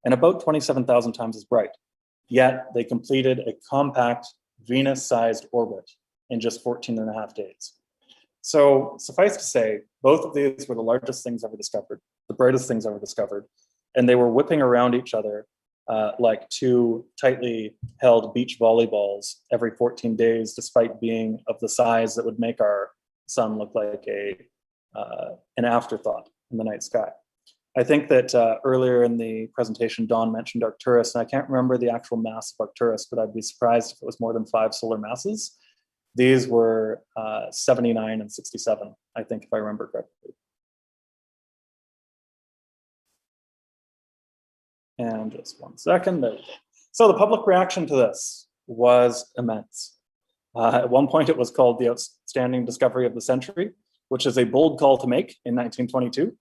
and about 27,000 times as bright. Yet they completed a compact Venus-sized orbit in just 14.5 days. So suffice to say, both of these were the largest things ever discovered, the brightest things ever discovered, and they were whipping around each other like two tightly held beach volleyballs every 14 days, despite being of the size that would make our sun look like an afterthought in the night sky. I think that earlier in the presentation, Don mentioned Arcturus, and I can't remember the actual mass of Arcturus, but I'd be surprised if it was more than 5 solar masses. These were 79 and 67, I think, if I remember correctly. And just one second. There we go. So the public reaction to this was immense. At one point, it was called the outstanding discovery of the century, which is a bold call to make in 1922.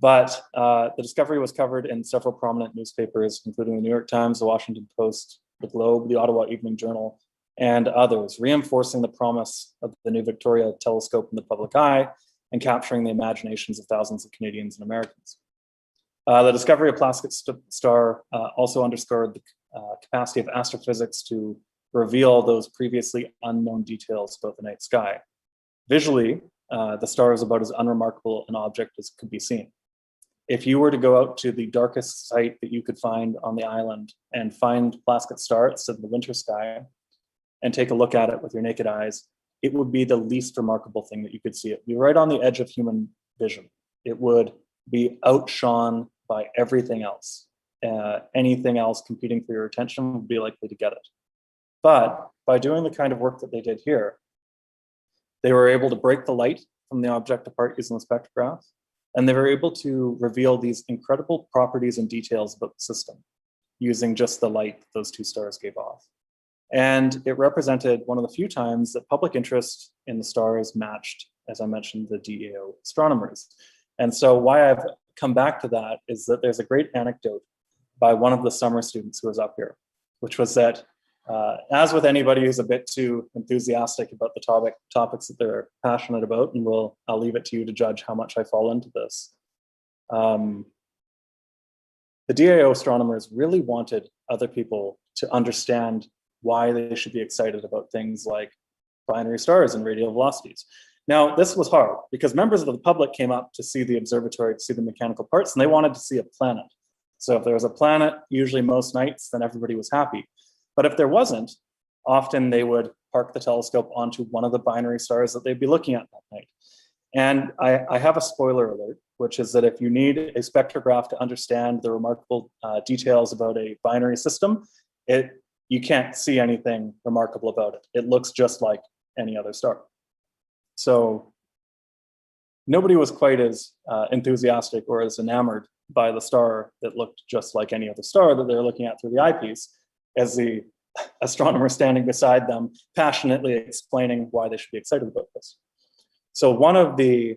But the discovery was covered in several prominent newspapers, including the New York Times, the Washington Post, the Globe, the Ottawa Evening Journal, and others, reinforcing the promise of the new Victoria telescope in the public eye and capturing the imaginations of thousands of Canadians and Americans. The discovery of Plasket star also underscored the capacity of astrophysics to reveal those previously unknown details about the night sky. Visually, the star is about as unremarkable an object as could be seen. If you were to go out to the darkest site that you could find on the island and find Plasket star, it's in the winter sky, and take a look at it with your naked eyes, it would be the least remarkable thing that you could see. It would be right on the edge of human vision. It would be outshone by everything else. Anything else competing for your attention would be likely to get it. But by doing the kind of work that they did here, they were able to break the light from the object apart using the spectrograph, and they were able to reveal these incredible properties and details about the system using just the light those two stars gave off. And it represented one of the few times that public interest in the stars matched, as I mentioned, the DAO astronomers. And so why I've come back to that is that there's a great anecdote by one of the summer students who was up here, which was that as with anybody who's a bit too enthusiastic about the topics that they're passionate about, and I'll leave it to you to judge how much I fall into this. The DAO astronomers really wanted other people to understand why they should be excited about things like binary stars and radial velocities. Now, this was hard because members of the public came up to see the observatory, to see the mechanical parts, and they wanted to see a planet. So if there was a planet, usually most nights, then everybody was happy. But if there wasn't, often they would park the telescope onto one of the binary stars that they'd be looking at that night. And I have a spoiler alert, which is that if you need a spectrograph to understand the remarkable details about a binary system, you can't see anything remarkable about it. It looks just like any other star. So nobody was quite as enthusiastic or as enamored by the star that looked just like any other star that they're looking at through the eyepiece as the astronomer standing beside them passionately explaining why they should be excited about this. So one of the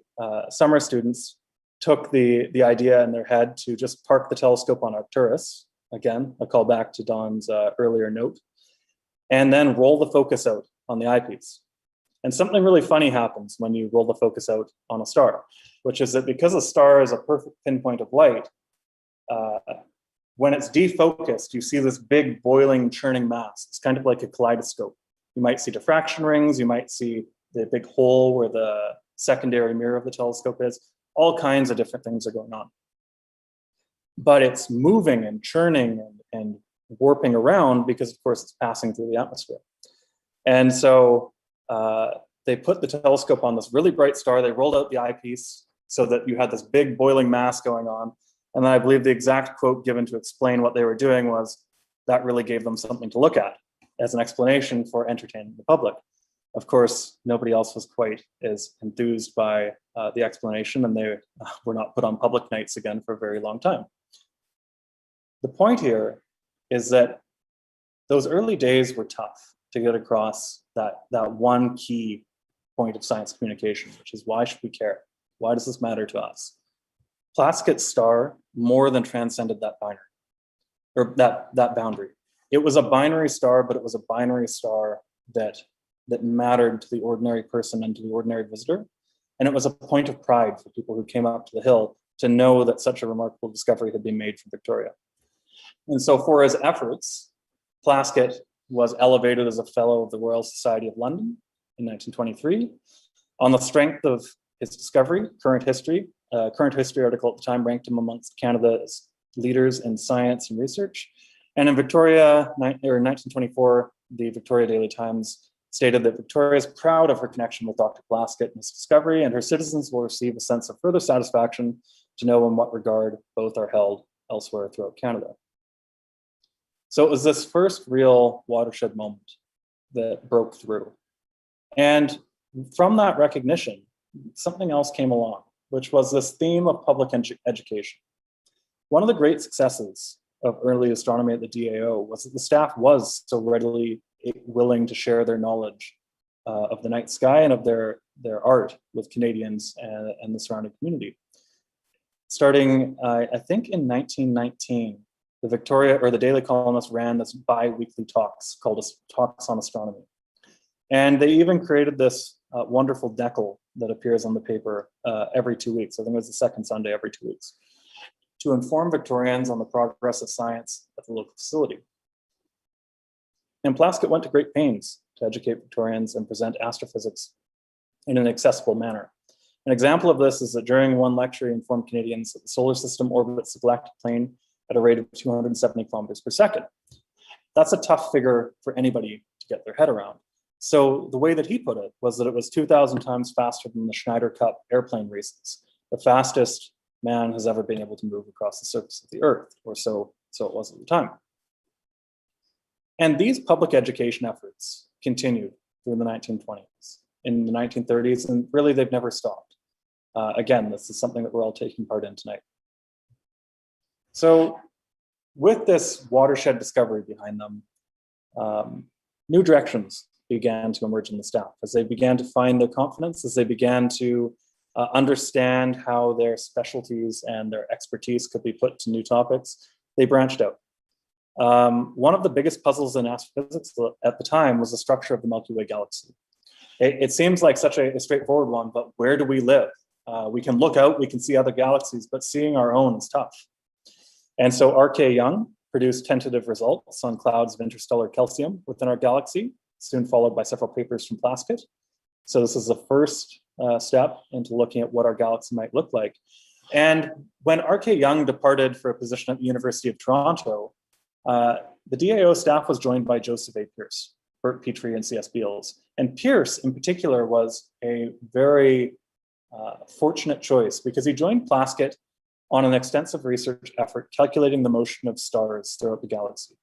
summer students took the idea in their head to just park the telescope on Arcturus, again, a call back to Don's earlier note, and then roll the focus out on the eyepiece. And something really funny happens when you roll the focus out on a star, which is that because a star is a perfect pinpoint of light, when it's defocused, you see this big boiling, churning mass. It's kind of like a kaleidoscope. You might see diffraction rings, you might see the big hole where the secondary mirror of the telescope is. All kinds of different things are going on. But it's moving and churning and warping around because, of course, it's passing through the atmosphere. And so they put the telescope on this really bright star. They rolled out the eyepiece so that you had this big boiling mass going on. And then I believe the exact quote given to explain what they were doing was, that really gave them something to look at as an explanation for entertaining the public. Of course, nobody else was quite as enthused by the explanation, and they were not put on public nights again for a very long time. The point here is that those early days were tough to get across that one key point of science communication, which is, why should we care? Why does this matter to us? Plasket's star more than transcended that binary, or that boundary. It was a binary star, but it was a binary star that mattered to the ordinary person and to the ordinary visitor. And it was a point of pride for people who came up to the hill to know that such a remarkable discovery had been made for Victoria. And so for his efforts, Plasket was elevated as a Fellow of the Royal Society of London in 1923. On the strength of his discovery, Current History article at the time ranked him amongst Canada's leaders in science and research. And in Victoria, in 1924, the Victoria Daily Times stated that Victoria is proud of her connection with Dr. Plasket and his discovery, and her citizens will receive a sense of further satisfaction to know in what regard both are held elsewhere throughout Canada. So it was this first real watershed moment that broke through. And from that recognition, something else came along, which was this theme of public education. One of the great successes of early astronomy at the DAO was that the staff was so readily willing to share their knowledge of the night sky and of their art with Canadians and the surrounding community. Starting, I think in 1919, the Daily Colonist ran this bi-weekly talks called Talks on Astronomy. And they even created this wonderful decal that appears on the paper every 2 weeks. I think it was the second Sunday every 2 weeks, to inform Victorians on the progress of science at the local facility. And Plasket went to great pains to educate Victorians and present astrophysics in an accessible manner. An example of this is that during one lecture, he informed Canadians that the solar system orbits the galactic plane at a rate of 270 kilometers per second. That's a tough figure for anybody to get their head around. So the way that he put it was that it was 2,000 times faster than the Schneider Cup airplane races, the fastest man has ever been able to move across the surface of the Earth, or so it was at the time. And these public education efforts continued through the 1920s, in the 1930s, and really they've never stopped. Again, this is something that we're all taking part in tonight. So with this watershed discovery behind them, new directions began to emerge in the staff as they began to find their confidence, as they began to understand how their specialties and their expertise could be put to new topics. They branched out. One of the biggest puzzles in astrophysics at the time was the structure of the Milky Way galaxy. It seems like such a straightforward one, but where do we live? We can look out, we can see other galaxies, but seeing our own is tough. And so R.K. Young produced tentative results on clouds of interstellar calcium within our galaxy, soon followed by several papers from Plasket. So this is the first step into looking at what our galaxy might look like. And when R.K. Young departed for a position at the University of Toronto, the DAO staff was joined by Joseph A. Pearce. Bert Petrie and C.S. Beals. And Pierce, in particular, was a very fortunate choice because he joined Plasket on an extensive research effort calculating the motion of stars throughout the galaxy.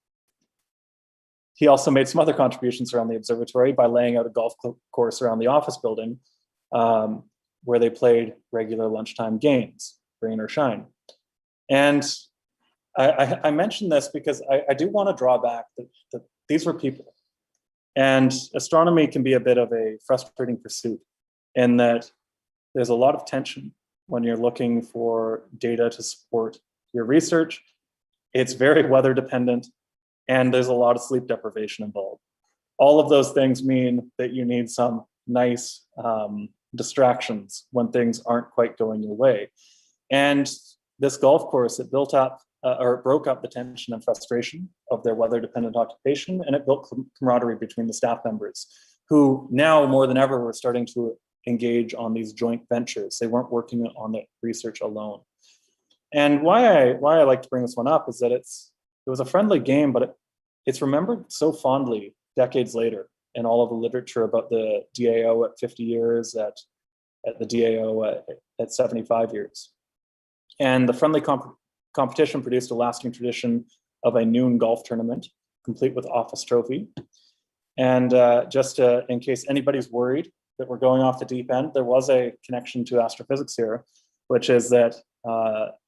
He also made some other contributions around the observatory by laying out a golf course around the office building where they played regular lunchtime games, rain or shine. And I mention this because I do want to draw back that these were people. And astronomy can be a bit of a frustrating pursuit in that there's a lot of tension when you're looking for data to support your research. It's very weather dependent, and there's a lot of sleep deprivation involved. All of those things mean that you need some nice distractions when things aren't quite going your way. And this golf course, it built up or it broke up the tension and frustration of their weather-dependent occupation, and it built camaraderie between the staff members, who now more than ever were starting to engage on these joint ventures. They weren't working on the research alone. And why I like to bring this one up is that it was a friendly game, but it's remembered so fondly decades later in all of the literature about the DAO at 50 years, at the DAO at 75 years. And the friendly competition produced a lasting tradition of a noon golf tournament, complete with office trophy. And in case anybody's worried that we're going off the deep end, there was a connection to astrophysics here, which is that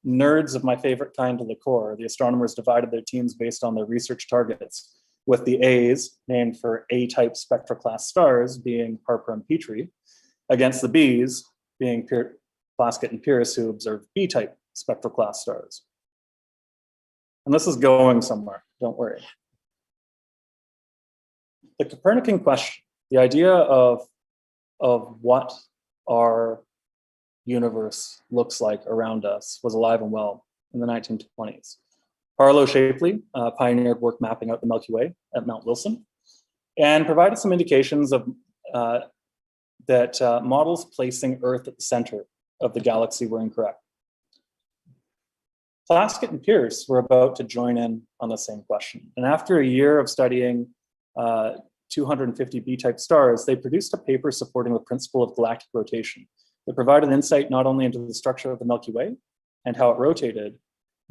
nerds of my favorite kind to the core, the astronomers divided their teams based on their research targets, with the A's, named for A-type spectral class stars, being Harper and Petrie, against the B's, being Plasket and Pierce, who observed B-type spectral class stars. And this is going somewhere, don't worry. The Copernican question, the idea of what our universe looks like around us, was alive and well in the 1920s. Harlow Shapley pioneered work mapping out the Milky Way at Mount Wilson and provided some indications of that models placing Earth at the center of the galaxy were incorrect. Plasket and Pierce were about to join in on the same question. And after a year of studying 250 B-type stars, they produced a paper supporting the principle of galactic rotation that provided insight not only into the structure of the Milky Way and how it rotated,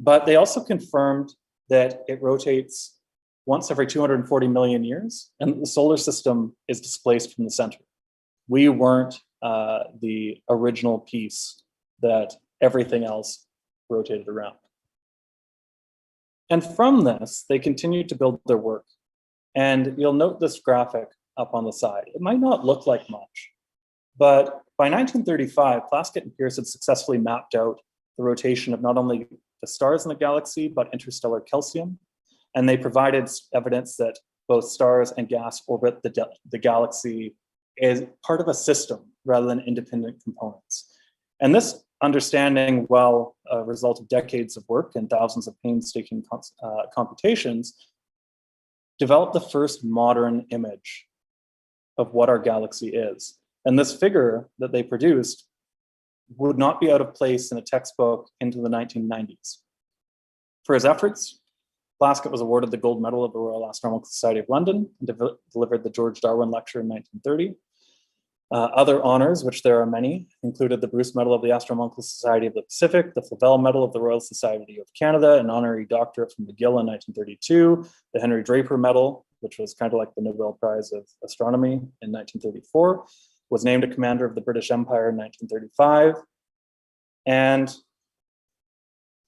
but they also confirmed that it rotates once every 240 million years, and the solar system is displaced from the center. We weren't the original piece that everything else rotated around. And from this, they continued to build their work. And you'll note this graphic up on the side. It might not look like much, but by 1935, Plasket and Pierce had successfully mapped out the rotation of not only the stars in the galaxy, but interstellar calcium. And they provided evidence that both stars and gas orbit the galaxy as part of a system rather than independent components. And this understanding, well, a result of decades of work and thousands of painstaking computations, developed the first modern image of what our galaxy is. And this figure that they produced would not be out of place in a textbook into the 1990s. For his efforts, Plasket was awarded the Gold Medal of the Royal Astronomical Society of London and delivered the George Darwin Lecture in 1930. Other honors, which there are many, included the Bruce Medal of the Astronomical Society of the Pacific, the Flavelle Medal of the Royal Society of Canada, an honorary doctorate from McGill in 1932, the Henry Draper Medal, which was kind of like the Nobel Prize of Astronomy in 1934, was named a commander of the British Empire in 1935. And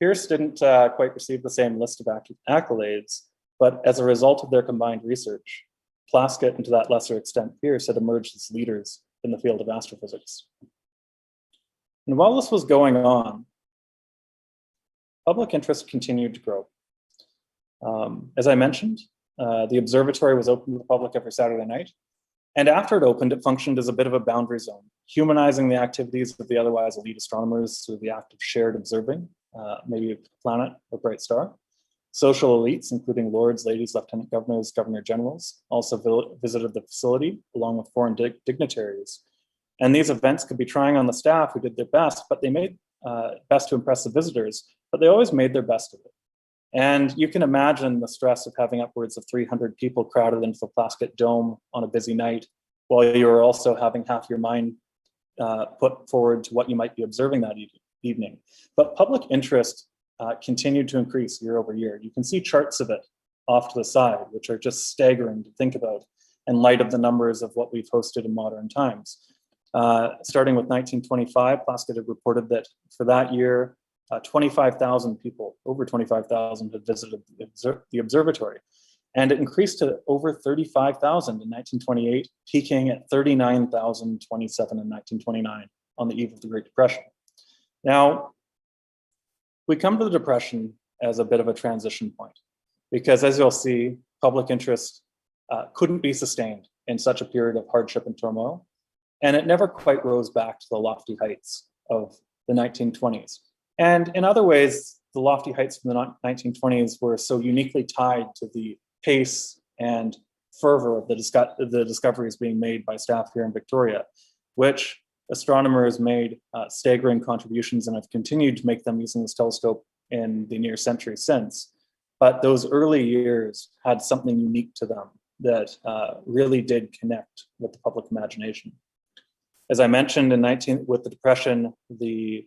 Pierce didn't quite receive the same list of accolades, but as a result of their combined research, Plasket, and to that lesser extent Pierce, had emerged as leaders in the field of astrophysics. And while this was going on, public interest continued to grow. As I mentioned, the observatory was open to the public every Saturday night. And after it opened, it functioned as a bit of a boundary zone, humanizing the activities of the otherwise elite astronomers through the act of shared observing, maybe a planet or bright star. Social elites, including lords, ladies, lieutenant governors, governor generals, also visited the facility along with foreign dignitaries. And these events could be trying on the staff who did their best, but they made best to impress the visitors, but they always made their best of it. And you can imagine the stress of having upwards of 300 people crowded into the Plasket Dome on a busy night, while you're also having half your mind put forward to what you might be observing that evening. But public interest continued to increase year over year. You can see charts of it off to the side, which are just staggering to think about in light of the numbers of what we've hosted in modern times. Starting with 1925, Plasket had reported that for that year, 25,000 people, over 25,000 had visited the observatory. And it increased to over 35,000 in 1928, peaking at 39,027 in 1929 on the eve of the Great Depression. Now, we come to the Depression as a bit of a transition point, because as you'll see, public interest couldn't be sustained in such a period of hardship and turmoil, and it never quite rose back to the lofty heights of the 1920s. And in other ways, the lofty heights from the 1920s were so uniquely tied to the pace and fervor of the discoveries being made by staff here in Victoria, which astronomers made staggering contributions and have continued to make them using this telescope in the near century since. But those early years had something unique to them that really did connect with the public imagination. As I mentioned, with the Depression, the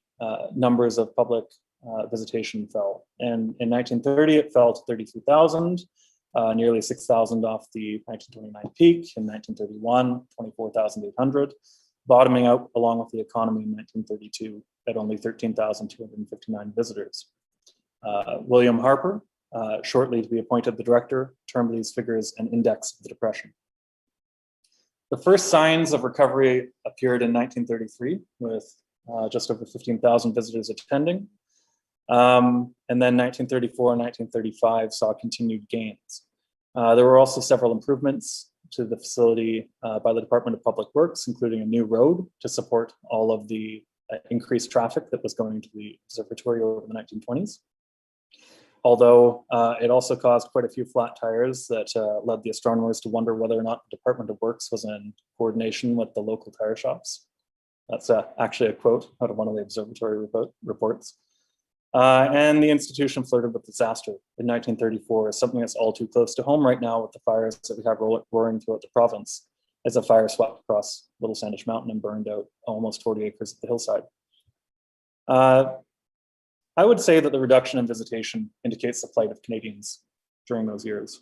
numbers of public visitation fell. And in 1930, it fell to 33,000, nearly 6,000 off the 1929 peak. In 1931, 24,800, bottoming out along with the economy in 1932 at only 13,259 visitors. William Harper, shortly to be appointed the director, termed these figures an index of the Depression. The first signs of recovery appeared in 1933 with just over 15,000 visitors attending. And then 1934 and 1935 saw continued gains. There were also several improvements to the facility by the Department of Public Works, including a new road to support all of the increased traffic that was going to the observatory over the 1920s. Although it also caused quite a few flat tires that led the astronomers to wonder whether or not the Department of Works was in coordination with the local tire shops. That's actually a quote out of one of the observatory reports. And the institution flirted with disaster in 1934, something that's all too close to home right now with the fires that we have roaring throughout the province, as a fire swept across Little Sandish Mountain and burned out almost 40 acres of the hillside. I would say that the reduction in visitation indicates the plight of Canadians during those years.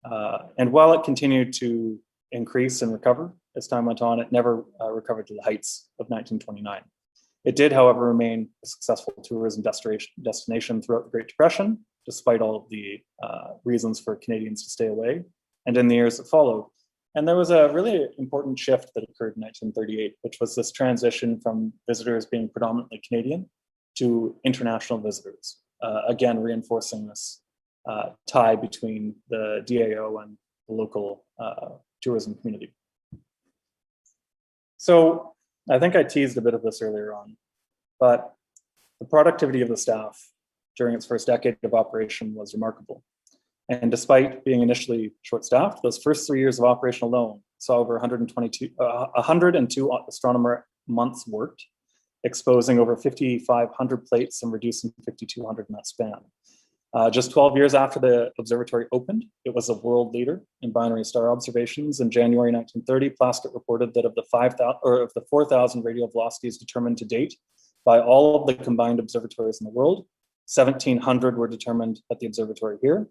And while it continued to increase and recover as time went on, it never recovered to the heights of 1929. It did, however, remain a successful tourism destination throughout the Great Depression, despite all of the reasons for Canadians to stay away, and in the years that followed. And there was a really important shift that occurred in 1938, which was this transition from visitors being predominantly Canadian to international visitors, again, reinforcing this tie between the DAO and the local tourism community. So I think I teased a bit of this earlier on, but the productivity of the staff during its first decade of operation was remarkable. And despite being initially short-staffed, those first 3 years of operation alone saw over 102 astronomer months worked, exposing over 5,500 plates and reducing 5,200 in that span. Just 12 years after the observatory opened, it was a world leader in binary star observations. In January 1930, Plasket reported that of the 4,000 radial velocities determined to date by all of the combined observatories in the world, 1,700 were determined at the observatory here.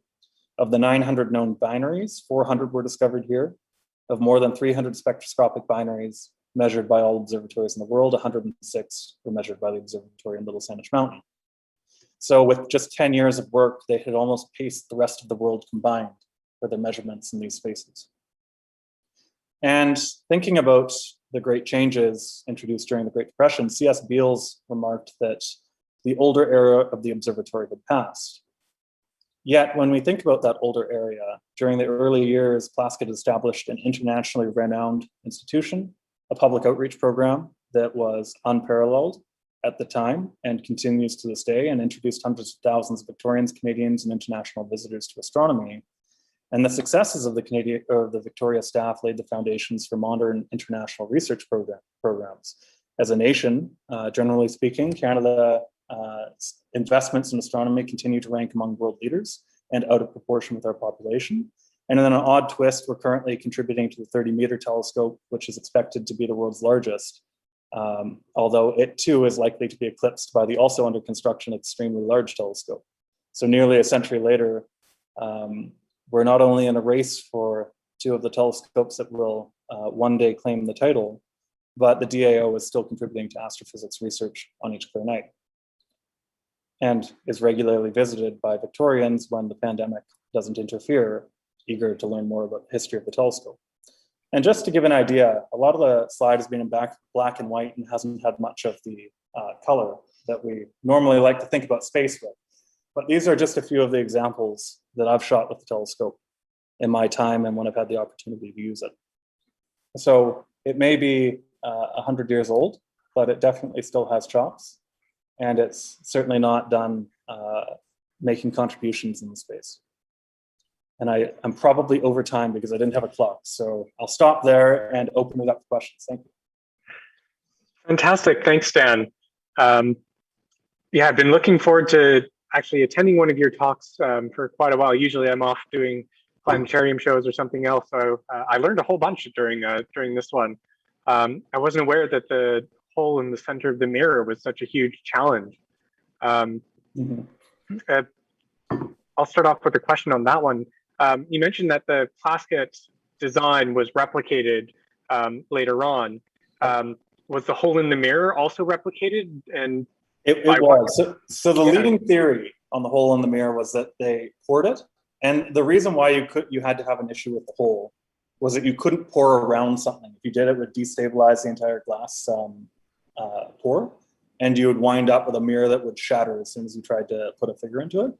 Of the 900 known binaries, 400 were discovered here. Of more than 300 spectroscopic binaries measured by all observatories in the world, 106 were measured by the observatory in Little Sandish Mountain. So with just 10 years of work, they had almost paced the rest of the world combined for their measurements in these spaces. And thinking about the great changes introduced during the Great Depression, C.S. Beals remarked that the older era of the observatory had passed. Yet when we think about that older area, during the early years, Plasket established an internationally renowned institution, a public outreach program that was unparalleled at the time and continues to this day, and introduced hundreds of thousands of Victorians, Canadians, and international visitors to astronomy. And the successes of the Victoria staff laid the foundations for modern international research programs. As a nation, generally speaking, Canada investments in astronomy continue to rank among world leaders and out of proportion with our population. And then an odd twist, we're currently contributing to the 30-meter telescope, which is expected to be the world's largest, although it too is likely to be eclipsed by the also under construction extremely large telescope. So nearly a century later, we're not only in a race for two of the telescopes that will one day claim the title, but the DAO is still contributing to astrophysics research on each clear night and is regularly visited by Victorians when the pandemic doesn't interfere, eager to learn more about the history of the telescope. And just to give an idea, a lot of the slide has been in black and white and hasn't had much of the color that we normally like to think about space with. But these are just a few of the examples that I've shot with the telescope in my time and when I've had the opportunity to use it. So it may be 100 years old, but it definitely still has chops. And it's certainly not done making contributions in the space. And I'm probably over time because I didn't have a clock. So I'll stop there and open it up for questions. Thank you. Fantastic. Thanks, Dan. Yeah, I've been looking forward to actually attending one of your talks for quite a while. Usually I'm off doing planetarium shows or something else. So I learned a whole bunch during this one. I wasn't aware that the hole in the center of the mirror was such a huge challenge. I'll start off with a question on that one. You mentioned that the Plasket design was replicated later on. Was the hole in the mirror also replicated? And it was. So the leading theory on the hole in the mirror was that they poured it. And the reason why you had to have an issue with the hole was that you couldn't pour around something. If you did, it would destabilize the entire glass pour, and you would wind up with a mirror that would shatter as soon as you tried to put a figure into it.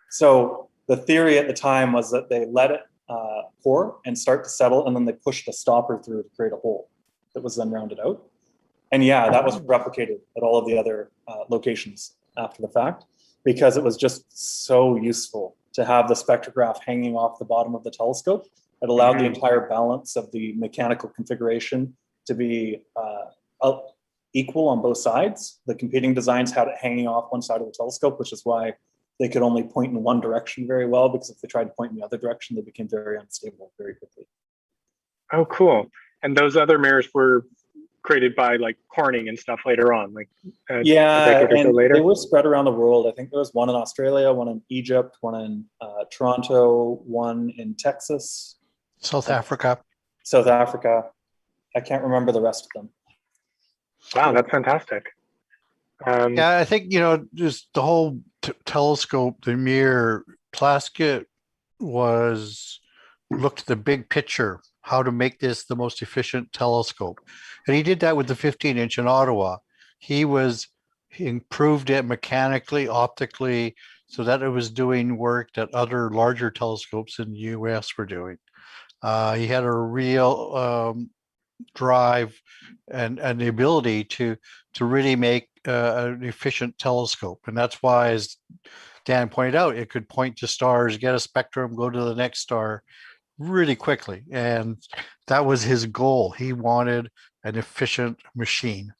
So the theory at the time was that they let it pour and start to settle, and then they pushed a stopper through to create a hole that was then rounded out. And yeah, that was replicated at all of the other locations after the fact, because it was just so useful to have the spectrograph hanging off the bottom of the telescope. It allowed the entire balance of the mechanical configuration to be equal on both sides. The competing designs had it hanging off one side of the telescope, which is why they could only point in one direction very well, because if they tried to point in the other direction, they became very unstable very quickly. Oh, cool. And those other mirrors were created by like Corning and stuff later on, like yeah, a decade or so and later. they were spread around the world. I think there was one in Australia, one in Egypt, one in Toronto, one in Texas. South Africa. South Africa. I can't remember the rest of them. Wow, that's fantastic. Yeah, I think, just the whole telescope, the mirror, Plasket looked at the big picture, how to make this the most efficient telescope. And he did that with the 15-inch in Ottawa. He improved it mechanically, optically, so that it was doing work that other larger telescopes in the US were doing. He had a real drive and the ability to really make an efficient telescope. And that's why, as Dan pointed out, it could point to stars, get a spectrum, go to the next star really quickly. And that was his goal. He wanted an efficient machine.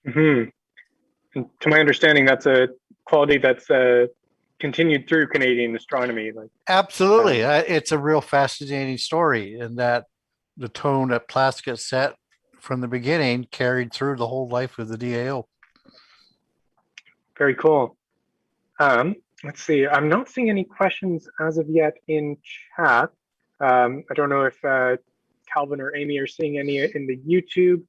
Mm-hmm. And to my understanding, that's a quality that's continued through Canadian astronomy. Absolutely. It's a real fascinating story, in that the tone that Plasket set from the beginning carried through the whole life of the DAO. Very cool. Let's see. I'm not seeing any questions as of yet in chat. I don't know if Calvin or Amy are seeing any in the YouTube.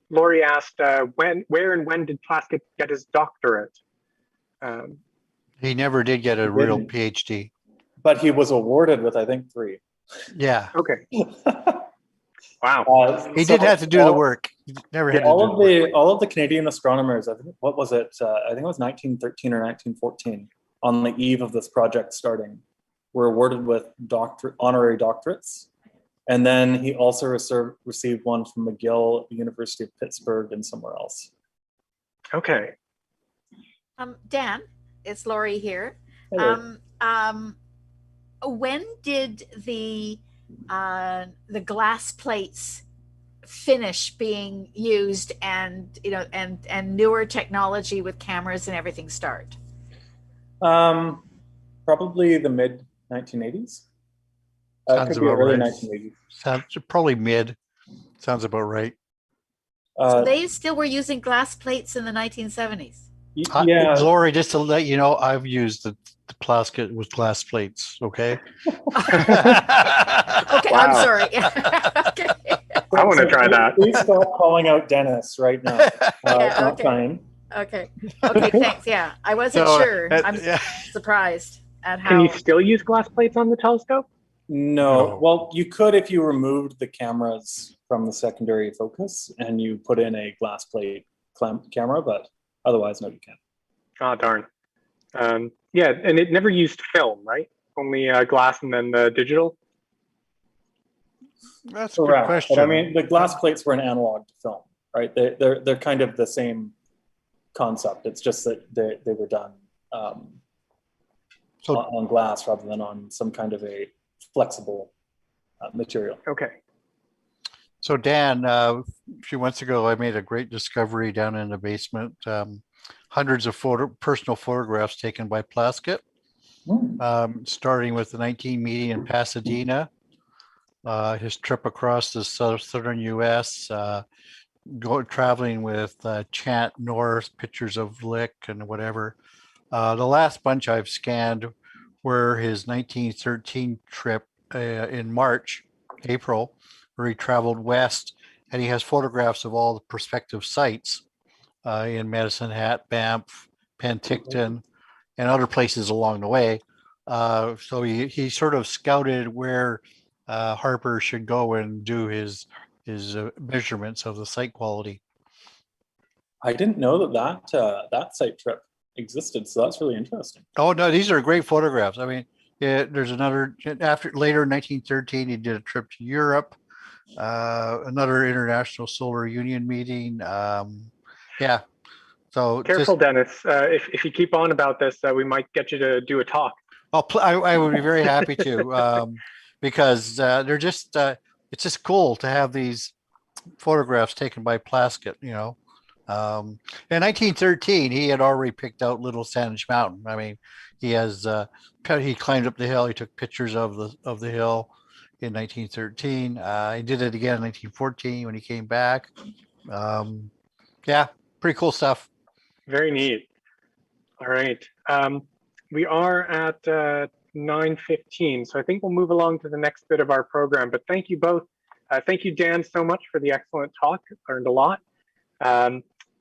Lori asked, where and when did Plasket get his doctorate? He never did get a real PhD. But he was awarded with, I think, 3. Yeah. Okay. Wow. He did have to do the work. He never had to do the work. All of the Canadian astronomers, I think, what was it? I think it was 1913 or 1914, on the eve of this project starting, were awarded with honorary doctorates. And then he also received one from McGill, the University of Pittsburgh, and somewhere else. Okay. Dan, it's Lori here. Hello. When did the glass plates finish being used and, you know, and newer technology with cameras and everything start? Probably the mid 1980s. Sounds Could be about early right. 1980s. Sounds probably mid. Sounds about right. So they still were using glass plates in the 1970s. Yeah. Glory, just to let you know, I've used the Plasket with glass plates. Okay. Okay, I'm Wow. sorry. Okay. I want to try that. Please stop calling out Dennis right now. Yeah, It's not okay. fine. Okay. Okay, thanks. Yeah, I wasn't So, sure. I'm yeah. surprised at how. Can you still use glass plates on the telescope? No. No. Well, you could if you removed the cameras from the secondary focus and you put in a glass plate camera, but otherwise, no, you can't. Oh, darn. Yeah, and it never used film, right? Only glass and then the digital? That's a good Correct. question. But I mean, the glass plates were an analog to film, right? They're kind of the same concept. It's just that they were done So- on glass rather than on some kind of a flexible material. Okay. So Dan, a few months ago, I made a great discovery down in the basement. Hundreds of personal photographs taken by Plasket, starting with the 19 meeting in Pasadena, his trip across the southern U.S., traveling with Chant North, pictures of Lick and whatever. The last bunch I've scanned were his 1913 trip in April, where he traveled west, and he has photographs of all the prospective sites in Medicine Hat, Banff, Penticton, and other places along the way. So he sort of scouted where Harper should go and do his measurements of the site quality. I didn't know that site trip existed, so that's really interesting. Oh no, these are great photographs. I mean, there's another later in 1913, he did a trip to Europe, another International Solar Union meeting. Yeah. So Careful, Dennis. If you keep on about this, we might get you to do a talk. I would be very happy to, because they're just it's just cool to have these photographs taken by Plasket. You know, in 1913, he had already picked out Little Sandwich Mountain. I mean, he climbed up the hill. He took pictures of the hill in 1913. He did it again in 1914 when he came back. Yeah, pretty cool stuff. Very neat. All right. We are at 9:15, so I think we'll move along to the next bit of our program. But thank you both. Thank you, Dan, so much for the excellent talk. Learned a lot.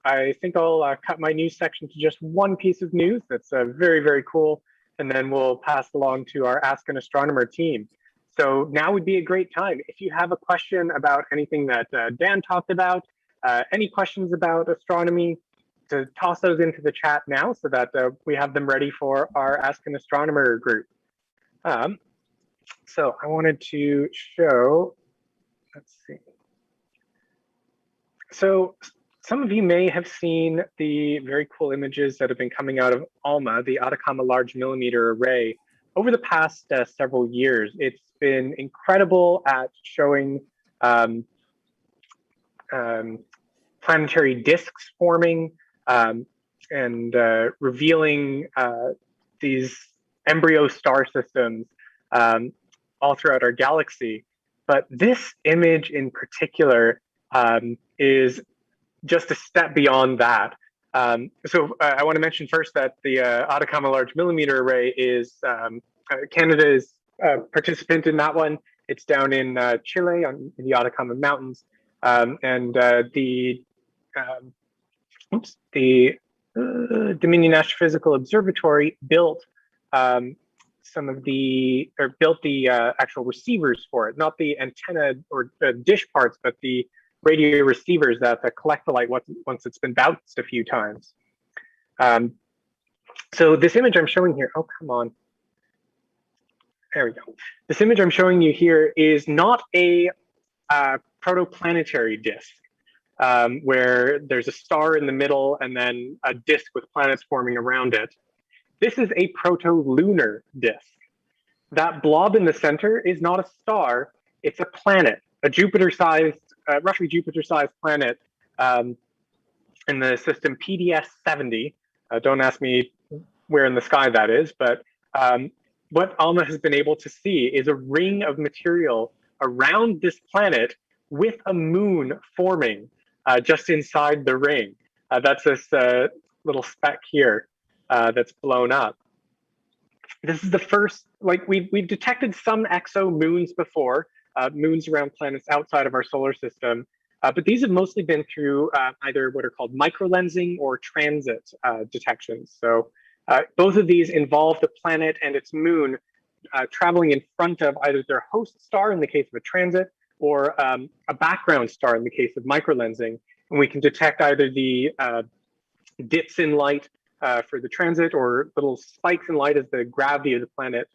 I think I'll cut my news section to just one piece of news that's very, very cool, and then we'll pass along to our Ask an Astronomer team. So now would be a great time. If you have a question about anything that Dan talked about, any questions about astronomy, to toss those into the chat now so that we have them ready for our Ask an Astronomer group. So I wanted to show, let's see. So some of you may have seen the very cool images that have been coming out of ALMA, the Atacama Large Millimeter Array, over the past several years. It's been incredible at showing planetary disks forming, and revealing these embryo star systems all throughout our galaxy. But this image in particular is just a step beyond that. So I want to mention first that the Atacama Large Millimeter Array is, Canada is a participant in that one. It's down in Chile in the Atacama Mountains. And the Dominion Astrophysical Observatory built built the actual receivers for it, not the antenna or dish parts, but the radio receivers that collect the light once it's been bounced a few times. So this image I'm showing here, oh, come on. There we go. This image I'm showing you here is not a protoplanetary disk, where there's a star in the middle and then a disk with planets forming around it. This is a proto-lunar disk. That blob in the center is not a star, it's a planet, a Jupiter-sized roughly Jupiter-sized planet in the system PDS 70. Don't ask me where in the sky that is, but what ALMA has been able to see is a ring of material around this planet with a moon forming just inside the ring. That's this little speck here that's blown up. This is the first, like we've detected some exo moons before, moons around planets outside of our solar system, but these have mostly been through either what are called microlensing or transit detections. So both of these involve the planet and its moon traveling in front of either their host star in the case of a transit or a background star in the case of microlensing. And we can detect either the dips in light for the transit or little spikes in light as the gravity of the planet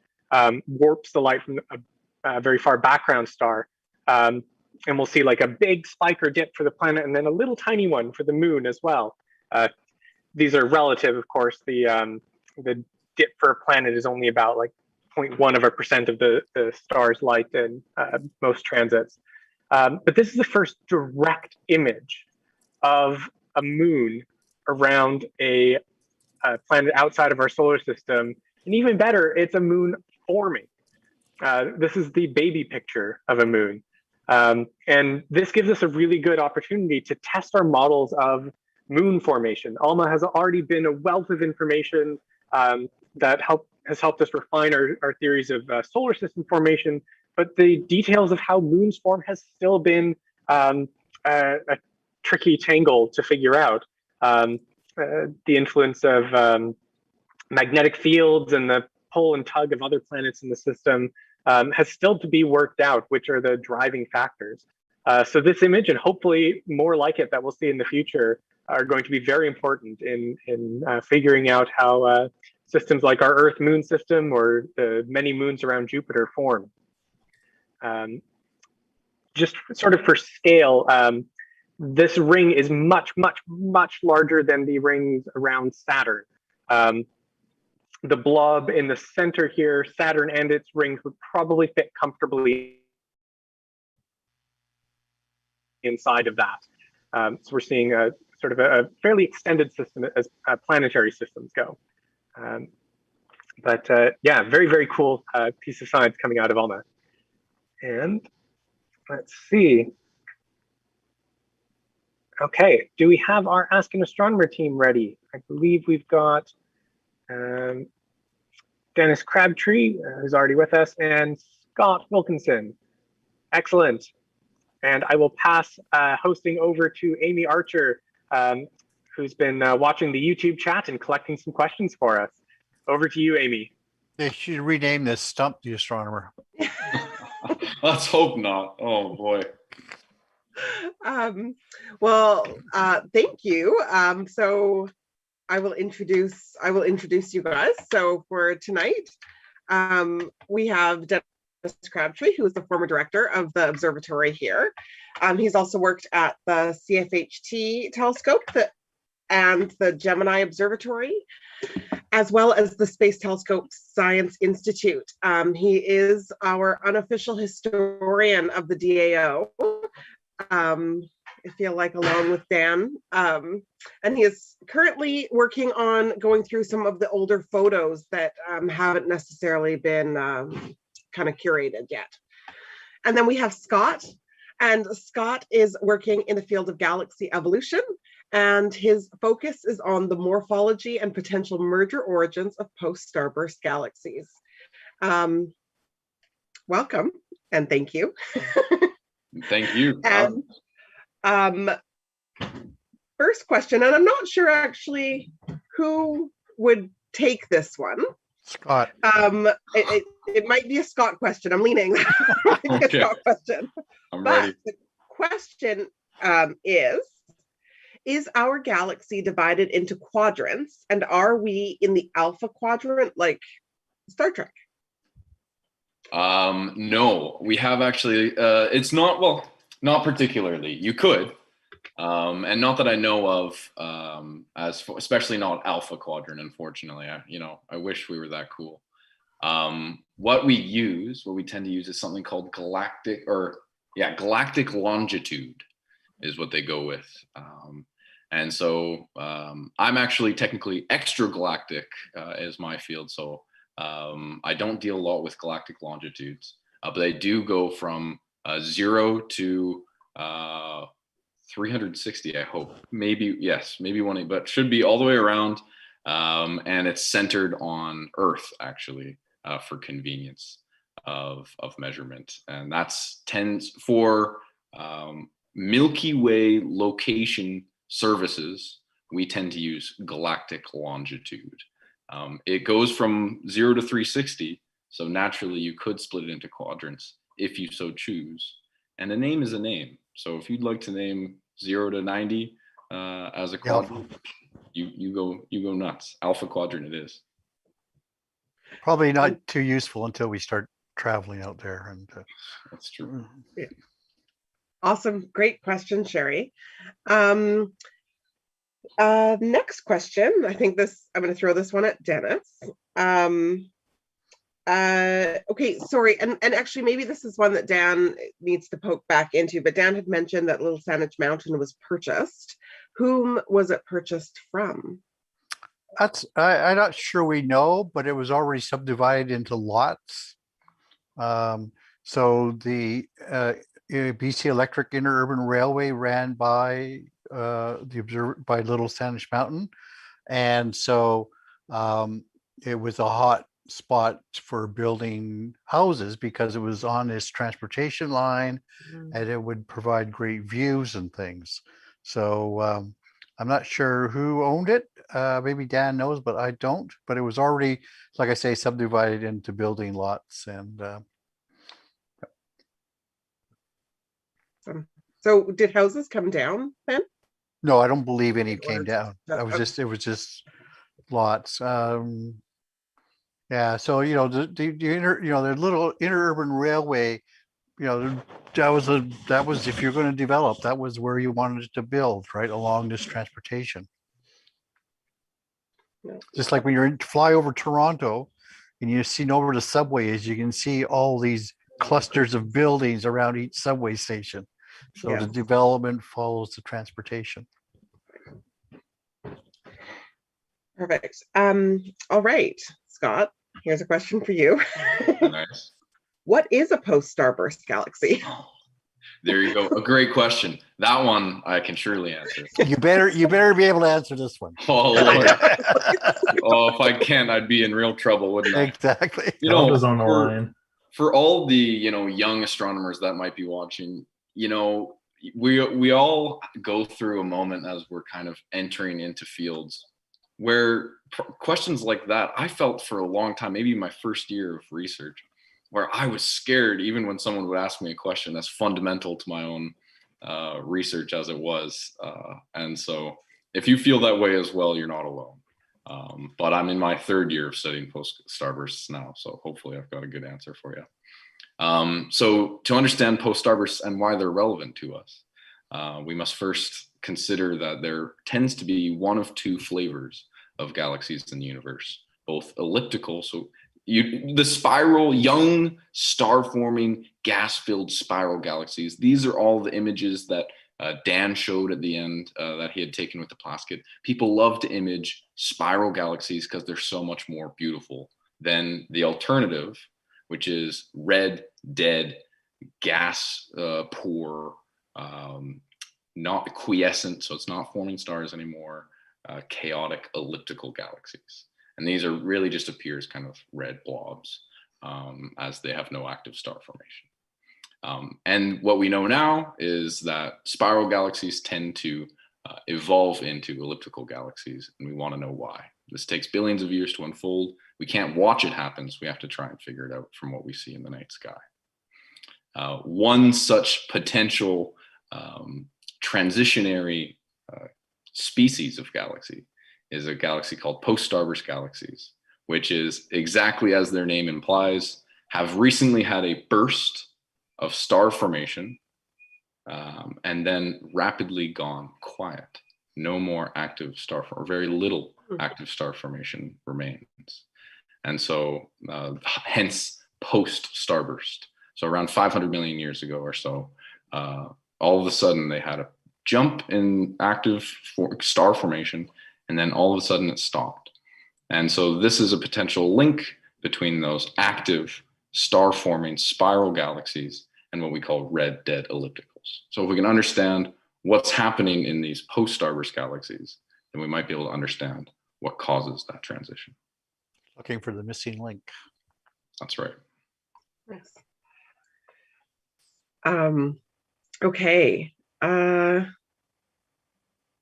warps the light from a very far background star. And we'll see like a big spike or dip for the planet and then a little tiny one for the moon as well. These are relative, of course. The dip for a planet is only about like 0.1% of the star's light in most transits. But this is the first direct image of a moon around a planet outside of our solar system. And even better, it's a moon forming. This is the baby picture of a moon. And this gives us a really good opportunity to test our models of moon formation. ALMA has already been a wealth of information that has helped us refine our theories of solar system formation, but the details of how moons form has still been a tricky tangle to figure out. The influence of magnetic fields and the pull and tug of other planets in the system has still to be worked out, which are the driving factors. So this image, and hopefully more like it that we'll see in the future, are going to be very important in figuring out how systems like our Earth-Moon system or the many moons around Jupiter form. Just sort of for scale, this ring is much, much, much larger than the rings around Saturn. The blob in the center here, Saturn and its rings would probably fit comfortably inside of that. So we're seeing a sort of a fairly extended system as planetary systems go. But yeah, very, very cool piece of science coming out of ALMA. And let's see. Okay, do we have our Ask an Astronomer team ready? I believe we've got Dennis Crabtree, who's already with us, and Scott Wilkinson. Excellent. And I will pass hosting over to Amy Archer, who's been watching the YouTube chat and collecting some questions for us. Over to you, Amy. They should rename this Stump the Astronomer. Let's hope not. Oh boy. Well, thank you. So I will introduce you guys. So for tonight, we have Dennis Crabtree, who is the former director of the observatory here. He's also worked at the CFHT telescope and the Gemini Observatory, as well as the Space Telescope Science Institute. He is our unofficial historian of the DAO. I feel like along with Dan. And he is currently working on going through some of the older photos that haven't necessarily been kind of curated yet. And then we have Scott, and Scott is working in the field of galaxy evolution, and his focus is on the morphology and potential merger origins of post-starburst galaxies. Welcome, and thank you. Thank you. And first question, and I'm not sure actually who would take this one. Scott. It might be a Scott question. I'm leaning. A Scott question. I'm ready. The question is our galaxy divided into quadrants, and are we in the alpha quadrant like Star Trek? No, we have actually, it's not, well, not particularly. You could, and not that I know of, especially not alpha quadrant, unfortunately. I wish we were that cool. What we tend to use is something called galactic, or Yeah, galactic longitude is what they go with. And so I'm actually technically extragalactic is my field. So I don't deal a lot with galactic longitudes, but they do go from 0 to 360, I hope. Maybe, yes, maybe one, but should be all the way around. And it's centered on Earth, actually, for convenience of measurement. And that's tends for Milky Way location services, we tend to use galactic longitude. It goes from 0 to 360, so naturally you could split it into quadrants if you so choose. And a name is a name. So if you'd like to name 0 to 90 as a quadrant, you go nuts. Alpha quadrant it is. Probably not too useful until we start traveling out there. And that's true. Yeah. Awesome. Great question, Sherry. Next question. I think I'm going to throw this one at Dennis. Okay, sorry. And actually, maybe this is one that Dan needs to poke back into, but Dan had mentioned that Little Saanich Mountain was purchased. Whom was it purchased from? I'm not sure we know, but it was already subdivided into lots. So the BC Electric Interurban Railway ran by by Little Saanich Mountain, and so it was a hot spot for building houses because it was on this transportation line, and it would provide great views and things. So I'm not sure who owned it. Maybe Dan knows, but I don't. But it was already, like I say, subdivided into building lots. And so did houses come down then? no, I don't believe any came down. It was just lots. Yeah, so the little interurban railway, that was if you're going to develop, that was where you wanted to build, right along this transportation. Just like when you fly over Toronto and you see over the subway, as you can see all these clusters of buildings around each subway station. So the development follows the transportation. Perfect. All right, Scott, here's a question for you. Nice. What is a post-starburst galaxy? Oh, there you go. A great question. That one I can surely answer. You better be able to answer this one. Oh, Lord. Oh, if I can't, I'd be in real trouble, wouldn't I? Exactly. Elda's on the line. For all the young astronomers that might be watching, we all go through a moment as we're kind of entering into fields where questions like that, I felt for a long time, maybe my first year of research, where I was scared even when someone would ask me a question that's fundamental to my own research as it was. And so if you feel that way as well, you're not alone. But I'm in my third year of studying post-starbursts now, so hopefully I've got a good answer for you. So to understand post-starbursts and why they're relevant to us, we must first consider that there tends to be one of two flavors of galaxies in the universe, both elliptical, so the spiral, young, star-forming, gas-filled spiral galaxies. These are all the images that Dan showed at the end that he had taken with the Plasket. People love to image spiral galaxies because they're so much more beautiful than the alternative, which is red, dead, gas poor, not quiescent, so it's not forming stars anymore, chaotic elliptical galaxies. And these are really just appear as kind of red blobs as they have no active star formation. And what we know now is that spiral galaxies tend to evolve into elliptical galaxies, and we want to know why. This takes billions of years to unfold. We can't watch it happen, so we have to try and figure it out from what we see in the night sky. One such potential transitionary species of galaxy is a galaxy called post-starburst galaxies, which is exactly as their name implies, have recently had a burst of star formation and then rapidly gone quiet. No more active star, or very little active star formation remains. And so hence post-starburst. So around 500 million years ago or so, all of a sudden they had a jump in active star formation, and then all of a sudden it stopped. And so this is a potential link between those active star-forming spiral galaxies and what we call red dead ellipticals. So if we can understand what's happening in these post-starburst galaxies, then we might be able to understand what causes that transition. Looking for the missing link. That's right. Yes. Okay.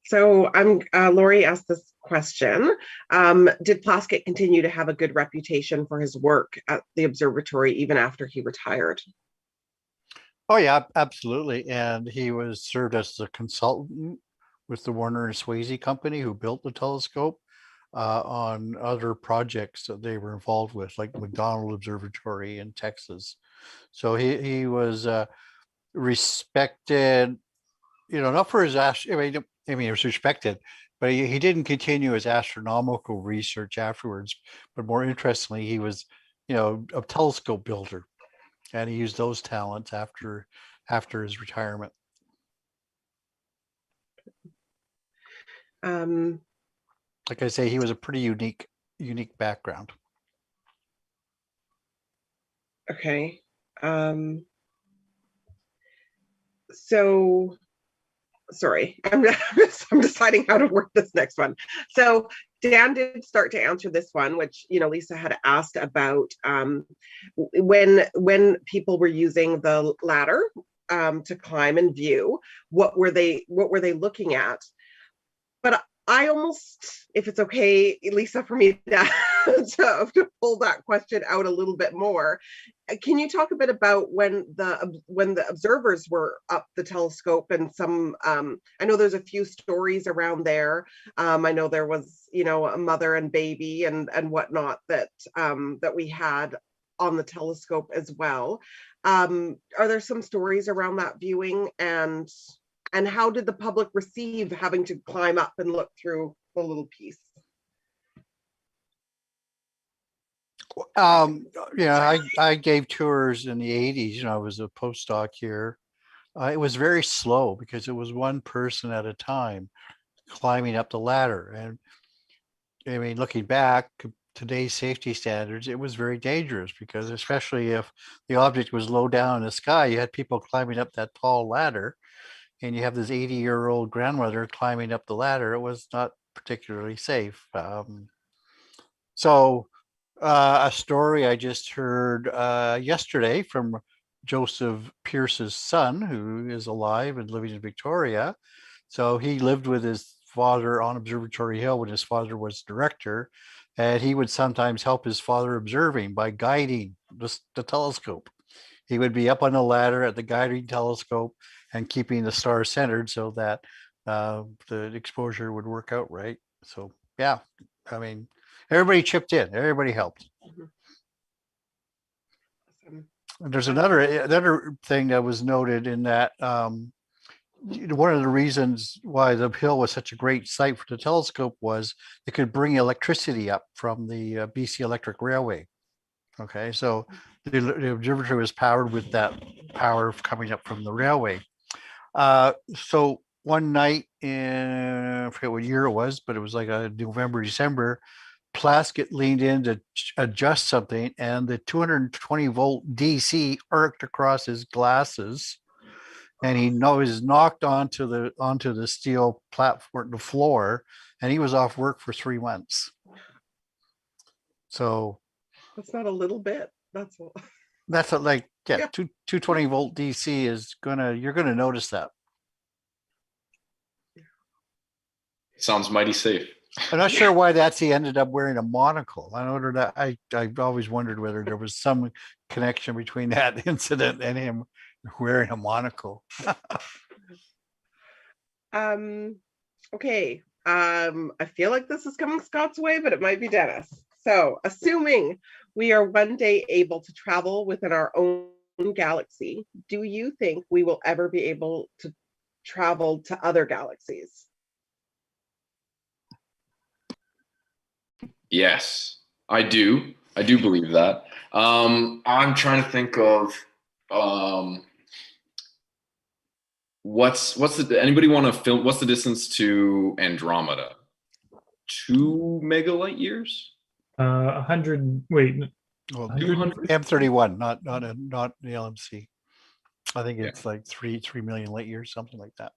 So Laurie asked this question. Did Plasket continue to have a good reputation for his work at the observatory even after he retired? Oh yeah, absolutely. And he was served as a consultant with the Warner and Swasey company who built the telescope on other projects that they were involved with, like McDonald Observatory in Texas. So he was respected, not for his he was respected, but he didn't continue his astronomical research afterwards. But more interestingly, he was, a telescope builder, and he used those talents after his retirement. Like I say, he was a pretty unique background. Okay. So, sorry, I'm deciding how to work this next one. So Dan did start to answer this one, which Lisa had asked about when people were using the ladder to climb and view, what were they looking at? But I almost, if it's okay, Lisa, for me to pull that question out a little bit more, can you talk a bit about when the observers were up the telescope and some? I know there's a few stories around there. I know there was, a mother and baby and whatnot that we had on the telescope as well. Are there some stories around that viewing, and how did the public receive having to climb up and look through the little piece? I gave tours in the 80s. I was a postdoc here. It was very slow because it was one person at a time climbing up the ladder. And I mean, looking back, today's safety standards, it was very dangerous because especially if the object was low down in the sky, you had people climbing up that tall ladder, and you have this 80-year-old grandmother climbing up the ladder. It was not particularly safe. So a story I just heard yesterday from Joseph Pierce's son, who is alive and living in Victoria. So he lived with his father on Observatory Hill when his father was director, and he would sometimes help his father observing by guiding the telescope. He would be up on the ladder at the guiding telescope and keeping the stars centered so that the exposure would work out right. So yeah, I mean, everybody chipped in, everybody helped. Awesome. And there's another thing that was noted in that one of the reasons why the hill was such a great site for the telescope was it could bring electricity up from the BC Electric Railway. Okay, so the observatory was powered with that power coming up from the railway. So one night in, I forget what year it was, but it was like a November, December, Plasket leaned in to adjust something, and the 220 volt DC arced across his glasses, and he was knocked onto the steel platform, the floor, and he was off work for 3 months. So that's not a little bit. That's like, yeah, yeah. 220 volt DC is you're gonna notice that. Sounds mighty safe. I'm not sure why he ended up wearing a monocle. I've always wondered whether there was some connection between that incident and him wearing a monocle. Okay. I feel like this is coming Scott's way, but it might be Dennis. So, assuming we are one day able to travel within our own galaxy, do you think we will ever be able to travel to other galaxies? Yes, I do. I do believe that. I'm trying to think of anybody want to film? What's the distance to Andromeda? 2 megalight years? 100. Wait, Well, 100? M31, not the LMC. I think Yeah. it's like 3 million light years, something like that.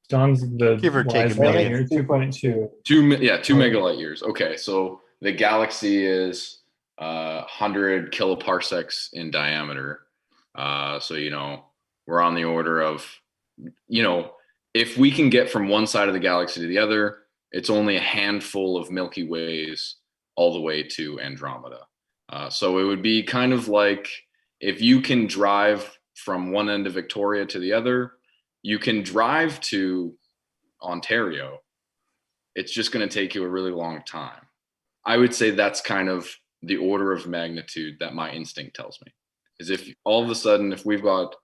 Don's the Give or take wise a one million. here, 2.2. 2 Oh. megalight years. Okay, so the galaxy is 100 kiloparsecs in diameter. So we're on the order of, if we can get from one side of the galaxy to the other, it's only a handful of Milky Ways all the way to Andromeda. So it would be kind of like if you can drive from one end of Victoria to the other, you can drive to Ontario. It's just going to take you a really long time. I would say that's kind of the order of magnitude that my instinct tells me. Is if all of a sudden, if we've got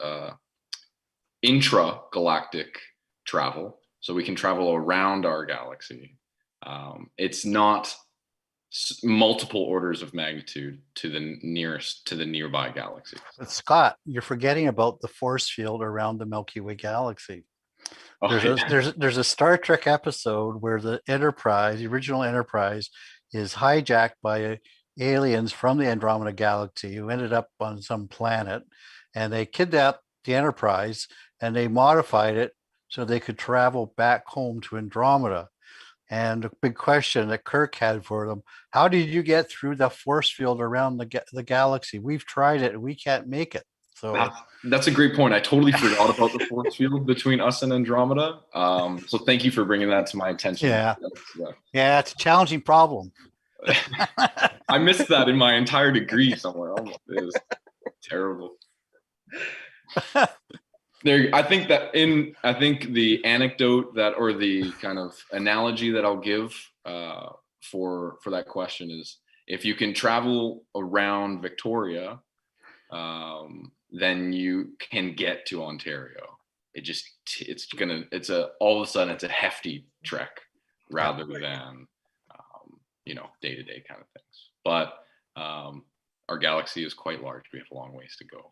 intra-galactic travel, so we can travel around our galaxy, it's not multiple orders of magnitude to the nearby galaxy. But Scott, you're forgetting about the force field around the Milky Way galaxy. There's a Star Trek episode where the original Enterprise, is hijacked by aliens from the Andromeda galaxy who ended up on some planet, and they kidnapped the Enterprise and they modified it so they could travel back home to Andromeda. And the big question that Kirk had for them: how did you get through the force field around the galaxy? We've tried it and we can't make it. So that's a great point. I totally forgot about the force field between us and Andromeda. So thank you for bringing that to my attention. Yeah, it's a challenging problem. I missed that in my entire degree somewhere. Almost. It was terrible. I think the anecdote or the kind of analogy that I'll give for that question is, if you can travel around Victoria, then you can get to Ontario. All of a sudden it's a hefty trek rather than day-to-day kind of things. But our galaxy is quite large. We have a long ways to go.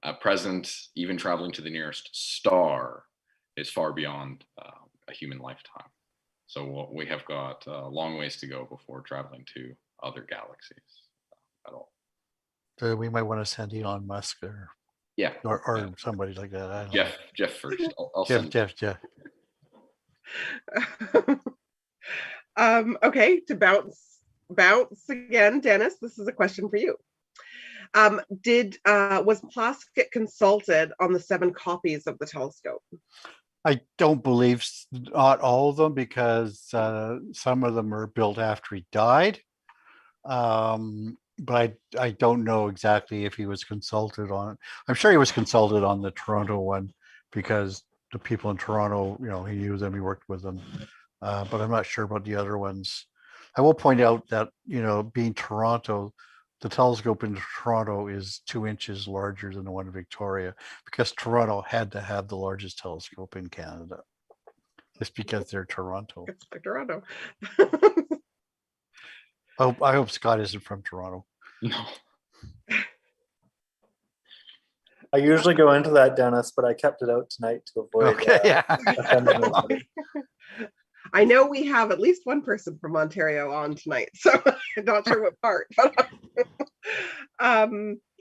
At present, even traveling to the nearest star is far beyond a human lifetime. So we have got a long ways to go before traveling to other galaxies at all. So we might want to send Elon Musk or somebody like that. I don't know. Jeff first. I'll Jeff. Okay, to bounce again, Dennis, this is a question for you. Was Plasket consulted on the 7 copies of the telescope? I don't believe not all of them, because some of them are built after he died. But I don't know exactly if he was consulted on it. I'm sure he was consulted on the Toronto one, because the people in Toronto, he knew them, he worked with them. But I'm not sure about the other ones. I will point out that, being Toronto, the telescope in Toronto is 2 inches larger than the one in Victoria, because Toronto had to have the largest telescope in Canada, just because they're Toronto. It's for Toronto. I hope Scott isn't from Toronto. No. I usually go into that, Dennis, but I kept it out tonight to avoid. Offending anybody. I know we have at least one person from Ontario on tonight, so I'm not sure what part. But,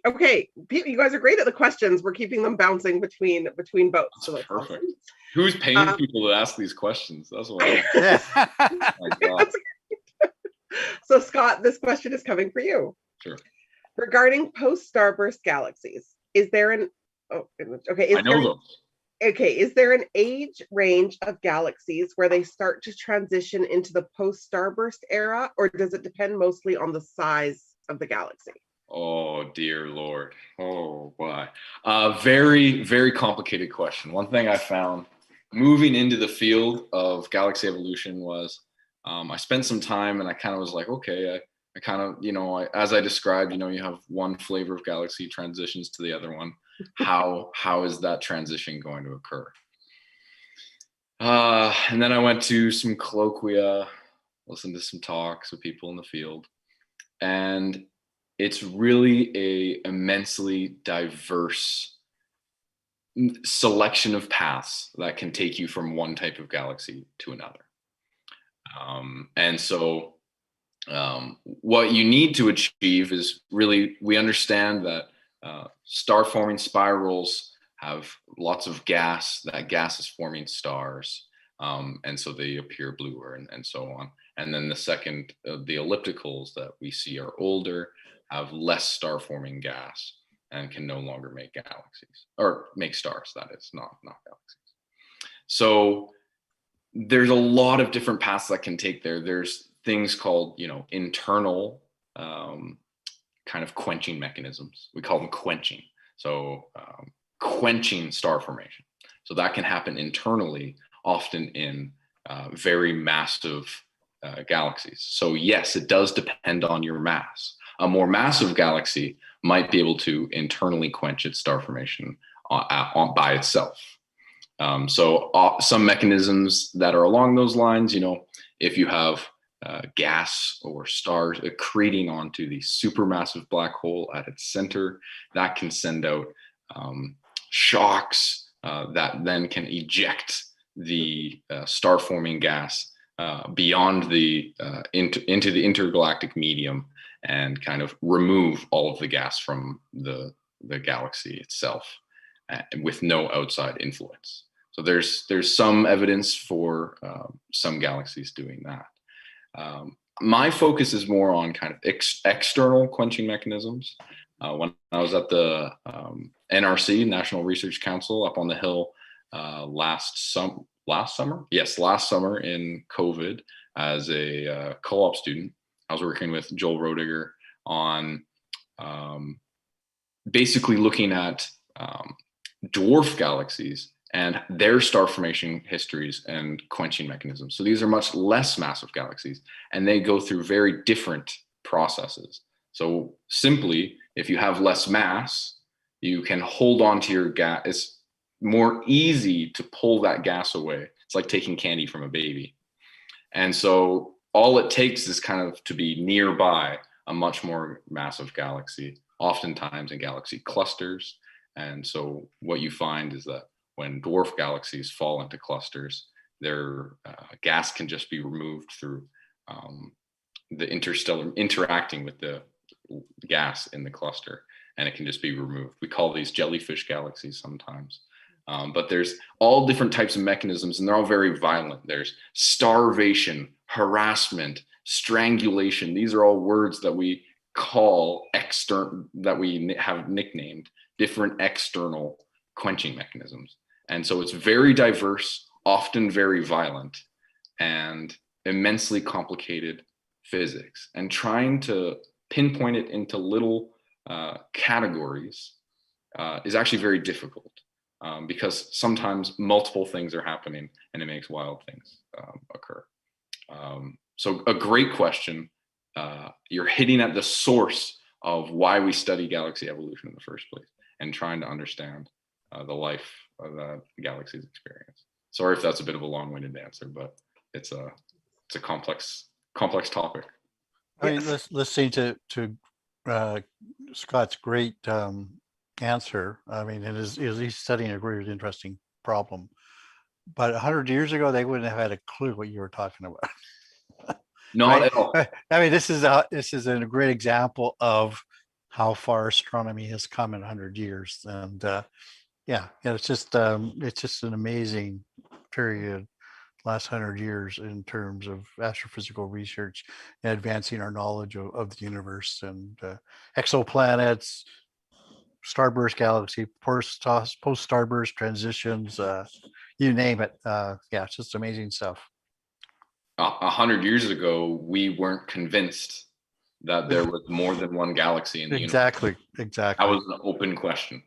okay, you guys are great at the questions. We're keeping them bouncing between both. So that's perfect. Awesome. Who's paying people to ask these questions? That's what. My God. So Scott, this question is coming for you. Sure. Regarding post-starburst galaxies, is there an is there an age range of galaxies where they start to transition into the post-starburst era, or does it depend mostly on the size of the galaxy? Oh, dear Lord. Oh, why? Very, very complicated question. One thing I found moving into the field of galaxy evolution was I spent some time and I kind of was like, okay, I kind of, as I described, you have one flavor of galaxy transitions to the other one. How is that transition going to occur? And then I went to some colloquia, listened to some talks with people in the field, and it's really a immensely diverse selection of paths that can take you from one type of galaxy to another. And so what you need to achieve is really, we understand that star forming spirals have lots of gas. That gas is forming stars. And so they appear bluer and so on. And then the second, the ellipticals that we see are older, have less star forming gas, and can no longer make galaxies, or make stars, that is, not galaxies. So there's a lot of different paths that can take there. There's things called, internal kind of quenching mechanisms. We call them quenching. So quenching star formation. So that can happen internally, often in very massive galaxies. So yes, it does depend on your mass. A more massive galaxy might be able to internally quench its star formation by itself. So some mechanisms that are along those lines, if you have gas or stars accreting onto the supermassive black hole at its center, that can send out shocks that then can eject the star forming gas beyond the into the intergalactic medium, and kind of remove all of the gas from the galaxy itself with no outside influence. So there's some evidence for some galaxies doing that. My focus is more on kind of external quenching mechanisms. When I was at the NRC, National Research Council, up on the Hill last summer? Yes, last summer in COVID, as a co-op student, I was working with Joel Roediger on basically looking at dwarf galaxies and their star formation histories and quenching mechanisms. So these are much less massive galaxies, and they go through very different processes. So simply, if you have less mass, you can hold on to your gas. It's more easy to pull that gas away. It's like taking candy from a baby. And so all it takes is kind of to be nearby a much more massive galaxy, oftentimes in galaxy clusters. And so what you find is that when dwarf galaxies fall into clusters, their gas can just be removed through the interstellar interacting with the gas in the cluster, and it can just be removed. We call these jellyfish galaxies sometimes. But there's all different types of mechanisms, and they're all very violent. There's starvation, harassment, strangulation. These are all words that we call external, that we have nicknamed different external quenching mechanisms. And so it's very diverse, often very violent, and immensely complicated physics. And trying to pinpoint it into little categories is actually very difficult. Because sometimes multiple things are happening and it makes wild things occur. So a great question. You're hitting at the source of why we study galaxy evolution in the first place, and trying to understand the life of the galaxy's experience. Sorry if that's a bit of a long-winded answer, but it's a complex topic. I mean, listening to Scott's great answer. I mean, he's studying a really interesting problem. But 100 years ago, they wouldn't have had a clue what you were talking about. Not right? at all. I mean, this is a great example of how far astronomy has come in 100 years. And it's just an amazing period, last 100 years, in terms of astrophysical research and advancing our knowledge of the universe and exoplanets, starburst galaxy, post starburst transitions, you name it. It's just amazing stuff. 100 years ago, we weren't convinced that there was more than one galaxy in the universe. Exactly. That was an open question.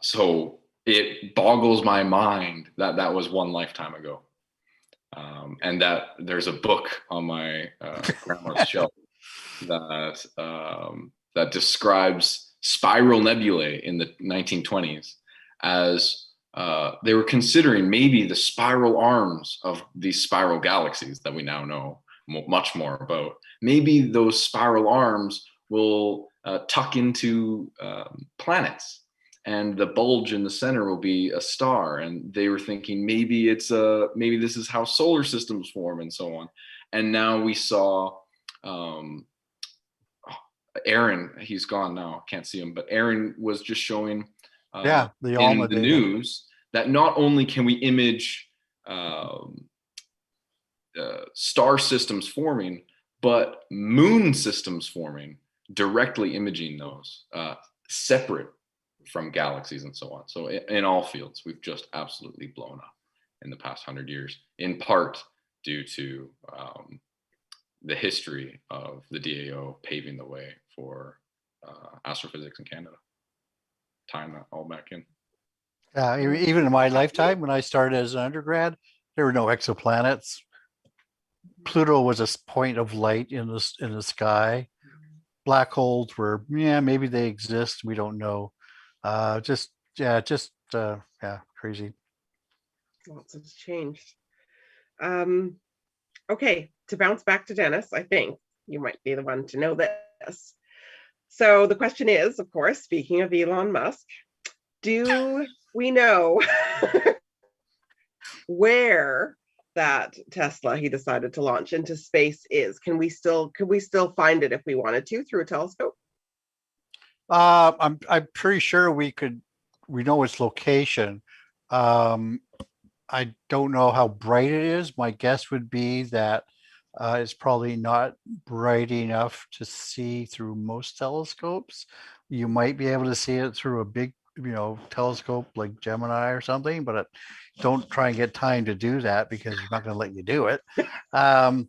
So it boggles my mind that was one lifetime ago. And that there's a book on my grandma's shelf that describes spiral nebulae in the 1920s as they were considering maybe the spiral arms of these spiral galaxies that we now know much more about. Maybe those spiral arms will tuck into planets, and the bulge in the center will be a star. And they were thinking maybe maybe this is how solar systems form and so on. And now we saw Aaron, he's gone now, can't see him, but Aaron was just showing the in ALMA the data. news that not only can we image star systems forming, but moon systems forming, directly imaging those, separate from galaxies and so on. So in all fields, we've just absolutely blown up in the past 100 years, in part due to the history of the DAO paving the way for astrophysics in Canada. Tying that all back in. Even in my lifetime, when I started as an undergrad, there were no exoplanets. Pluto was a point of light in the sky. Black holes were, maybe they exist. We don't know. Crazy. Lots has changed. Okay, to bounce back to Dennis, I think you might be the one to know this. So the question is, of course, speaking of Elon Musk, do we know where that Tesla he decided to launch into space is? Could we still find it if we wanted to through a telescope? I'm pretty sure we know its location. I don't know how bright it is. My guess would be that it's probably not bright enough to see through most telescopes. You might be able to see it through a big, telescope like Gemini or something, but don't try and get time to do that because you're not going to let you do it. I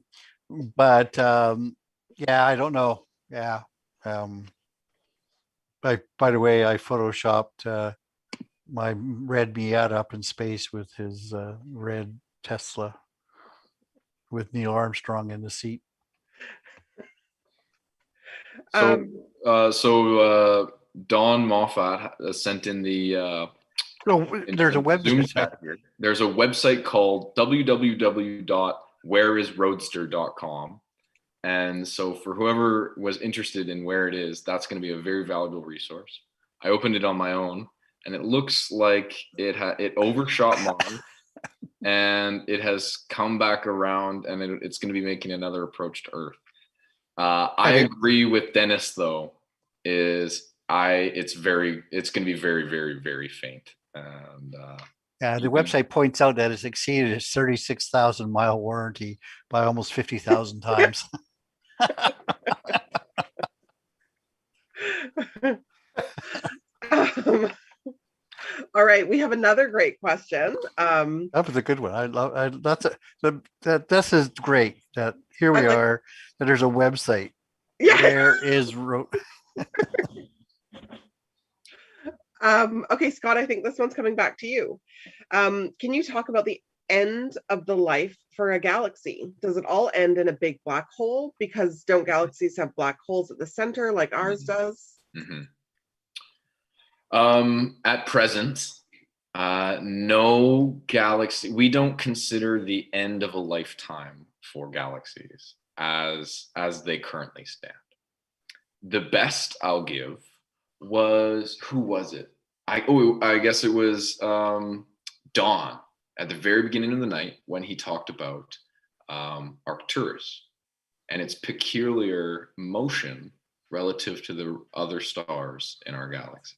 don't know. Yeah. By the way, I photoshopped my red Miata up in space with his red Tesla with Neil Armstrong in the seat. So Don Moffat sent in the there's a website. There's a website called www.whereisroadster.com. And so for whoever was interested in where it is, that's going to be a very valuable resource. I opened it on my own, and it looks like it overshot mine, and it has come back around, and it's going to be making another approach to Earth. I agree with Dennis, though. It's going to be very, very, very faint. And the website points out that it's exceeded its 36,000 mile warranty by almost 50,000 times. All right, we have another great question. That was a good one. This is great. That here we are. That there's a website. Yeah. Where is Okay, Scott, I think this one's coming back to you. Can you talk about the end of the life for a galaxy? Does it all end in a big black hole? Because don't galaxies have black holes at the center like ours does? Mm-hmm. At present, no galaxy. We don't consider the end of a lifetime for galaxies as they currently stand. The best I'll give was, who was it? I guess it was Dawn at the very beginning of the night when he talked about Arcturus and its peculiar motion relative to the other stars in our galaxy.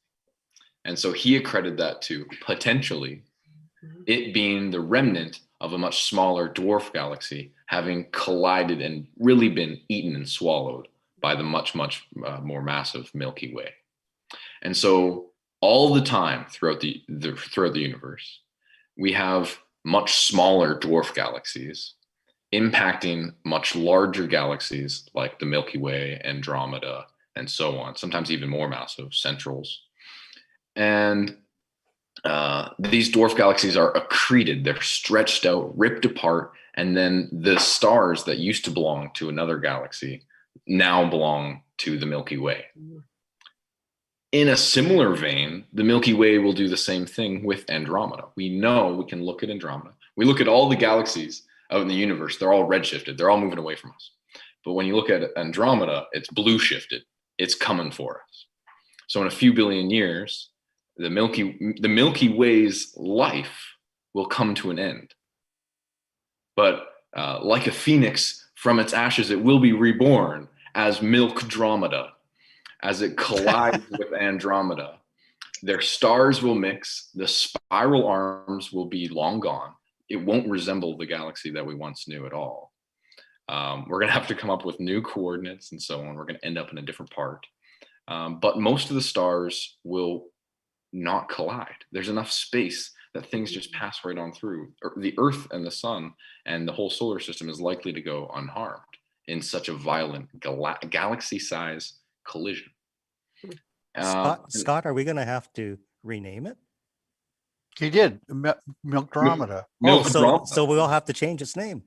And so he accredited that to potentially it being the remnant of a much smaller dwarf galaxy having collided and really been eaten and swallowed by the much, much more massive Milky Way. And so all the time throughout the universe, we have much smaller dwarf galaxies impacting much larger galaxies like the Milky Way, Andromeda, and so on, sometimes even more massive centrals. And these dwarf galaxies are accreted, they're stretched out, ripped apart, and then the stars that used to belong to another galaxy now belong to the Milky Way. In a similar vein, the Milky Way will do the same thing with Andromeda. We know we can look at Andromeda. We look at all the galaxies out in the universe, they're all redshifted, they're all moving away from us. But when you look at Andromeda, it's blue shifted, it's coming for us. So in a few billion years, the Milky Way's life will come to an end. But like a phoenix from its ashes, it will be reborn as Milkdromeda, as it collides with Andromeda. Their stars will mix, the spiral arms will be long gone. It won't resemble the galaxy that we once knew at all. We're going to have to come up with new coordinates and so on. We're going to end up in a different part. But most of the stars will not collide. There's enough space that things just pass right on through. The Earth and the Sun and the whole solar system is likely to go unharmed in such a violent galaxy-size collision. Scott, are we going to have to rename it? He did. Milkdromeda. So we'll have to change its name.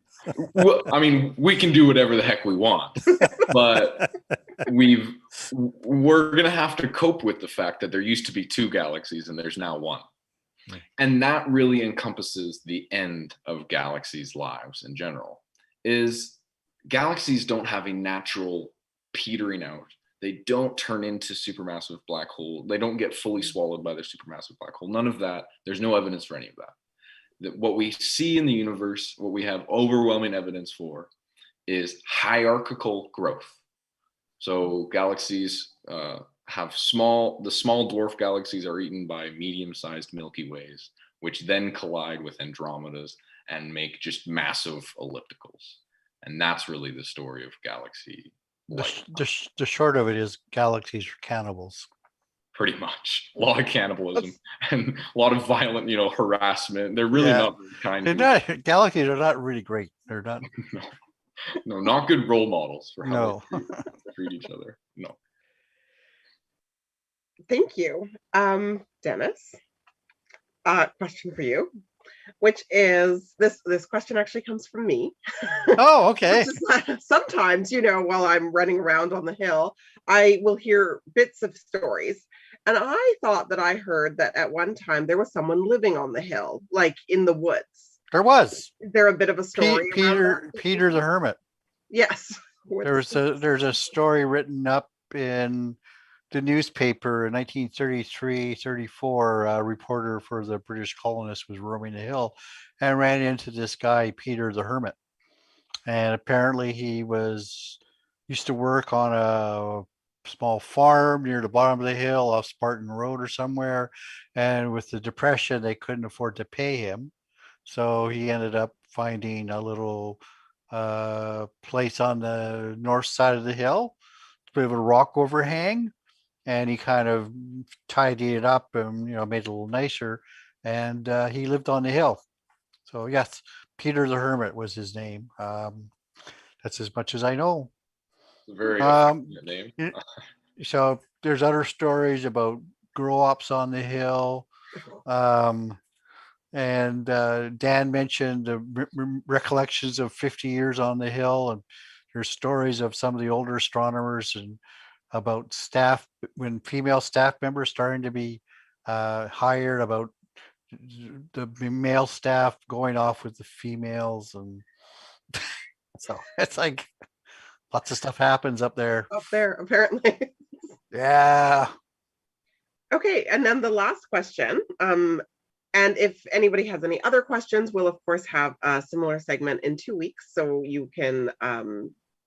Well, I mean, we can do whatever the heck we want, but we're going to have to cope with the fact that there used to be 2 galaxies and there's now 1. And that really encompasses the end of galaxies' lives in general. Is galaxies don't have a natural petering out. They don't turn into supermassive black hole. They don't get fully swallowed by their supermassive black hole. None of that. There's no evidence for any of that. What we see in the universe, what we have overwhelming evidence for, is hierarchical growth. So galaxies have the small dwarf galaxies are eaten by medium-sized Milky Ways, which then collide with Andromedas and make just massive ellipticals. And that's really the story of galaxy life. The short of it is galaxies are cannibals. Pretty much. A lot of cannibalism and a lot of violent, harassment. They're really not very kind. Galaxies are not really great. They're not. No, not good role models for how No. they treat each other. No. Thank you. Dennis, question for you, which is this question actually comes from me. Oh, okay. Sometimes, while I'm running around on the hill, I will hear bits of stories. And I thought that I heard that at one time there was someone living on the hill, like in the woods. There was. Is there a bit of a story? Peter the Hermit. Yes. There's a story written up in the newspaper in 1933-34. A reporter for the British colonists was roaming the hill and ran into this guy, Peter the Hermit. And apparently he used to work on a small farm near the bottom of the hill off Spartan Road or somewhere. And with the Depression, they couldn't afford to pay him. So he ended up finding a little place on the north side of the hill, a bit of a rock overhang. And he kind of tidied it up and, made it a little nicer. And he lived on the hill. So yes, Peter the Hermit was his name. That's as much as I know. Very affectionate name. So there's other stories about grow-ups on the hill. And Dan mentioned the recollections of 50 years on the hill. And there's stories of some of the older astronomers and about staff, when female staff members starting to be hired, about the male staff going off with the females. And so it's like lots of stuff happens up there. Up there, apparently. Yeah. Okay, and then the last question. And if anybody has any other questions, we'll of course have a similar segment in 2 weeks, so you can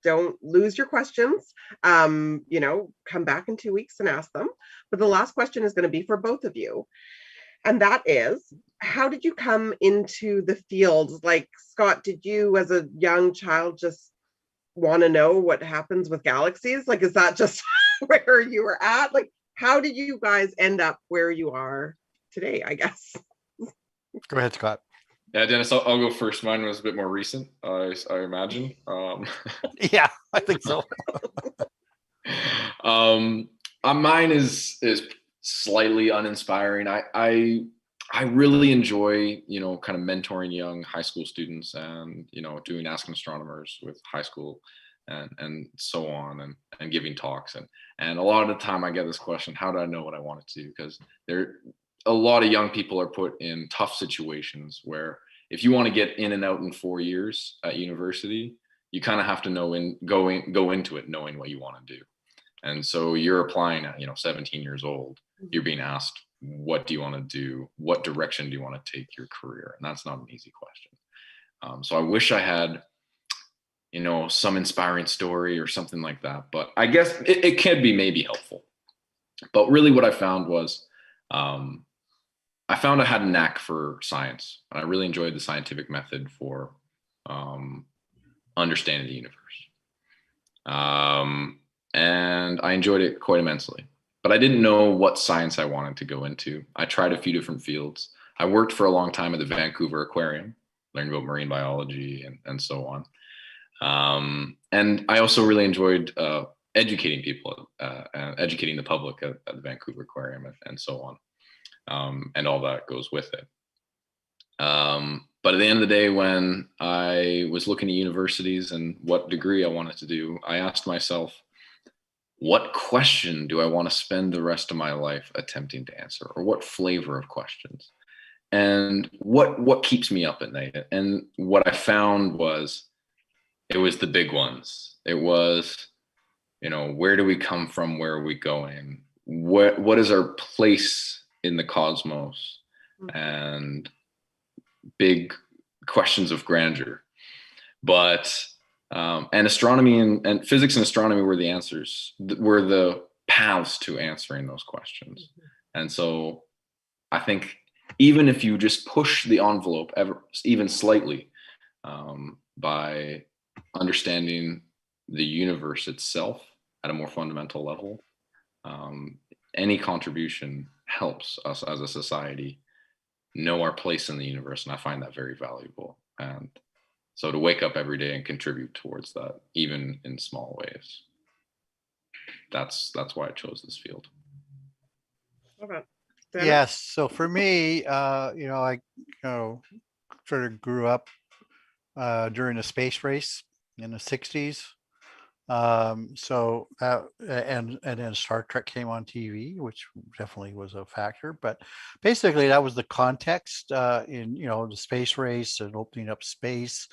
don't lose your questions. Come back in 2 weeks and ask them. But the last question is going to be for both of you. And that is, how did you come into the field? Like, Scott, did you as a young child just want to know what happens with galaxies? Like, is that just where you were at? Like, how did you guys end up where you are today, I guess? Go ahead, Scott. Yeah, Dennis, I'll go first. Mine was a bit more recent, I imagine. Yeah, I think so. Mine is slightly uninspiring. I really enjoy, kind of mentoring young high school students and, doing Ask Astronomers with high school and so on and giving talks. And a lot of the time I get this question, how do I know what I want to do? Because a lot of young people are put in tough situations where if you want to get in and out in 4 years at university, you kind of have to go into it knowing what you want to do. And so you're applying at 17 years old. You're being asked what do you want to do? What direction do you want to take your career? And that's not an easy question. So I wish I had, some inspiring story or something like that, but I guess it can be maybe helpful. But really what I found was, I found I had a knack for science, and I really enjoyed the scientific method for understanding the universe. And I enjoyed it quite immensely, but I didn't know what science I wanted to go into. I tried a few different fields. I worked for a long time at the Vancouver Aquarium, learning about marine biology and so on. And I also really enjoyed educating people, educating the public at the Vancouver Aquarium and so on, and all that goes with it. But at the end of the day, when I was looking at universities and what degree I wanted to do, I asked myself, what question do I want to spend the rest of my life attempting to answer, or what flavor of questions? And what keeps me up at night? And what I found was, it was the big ones. It was, where do we come from? Where are we going? What is our place in the cosmos? And big questions of grandeur. But and astronomy and physics and astronomy were the answers, were the paths to answering those questions. And so I think even if you just push the envelope even slightly, by understanding the universe itself at a more fundamental level, any contribution helps us as a society know our place in the universe, and I find that very valuable. And so to wake up every day and contribute towards that, even in small ways, that's why I chose this field. Okay. Yes. So for me, I sort of grew up during the space race in the 60s. So and then Star Trek came on TV, which definitely was a factor. But basically, that was the context in the space race and opening up space.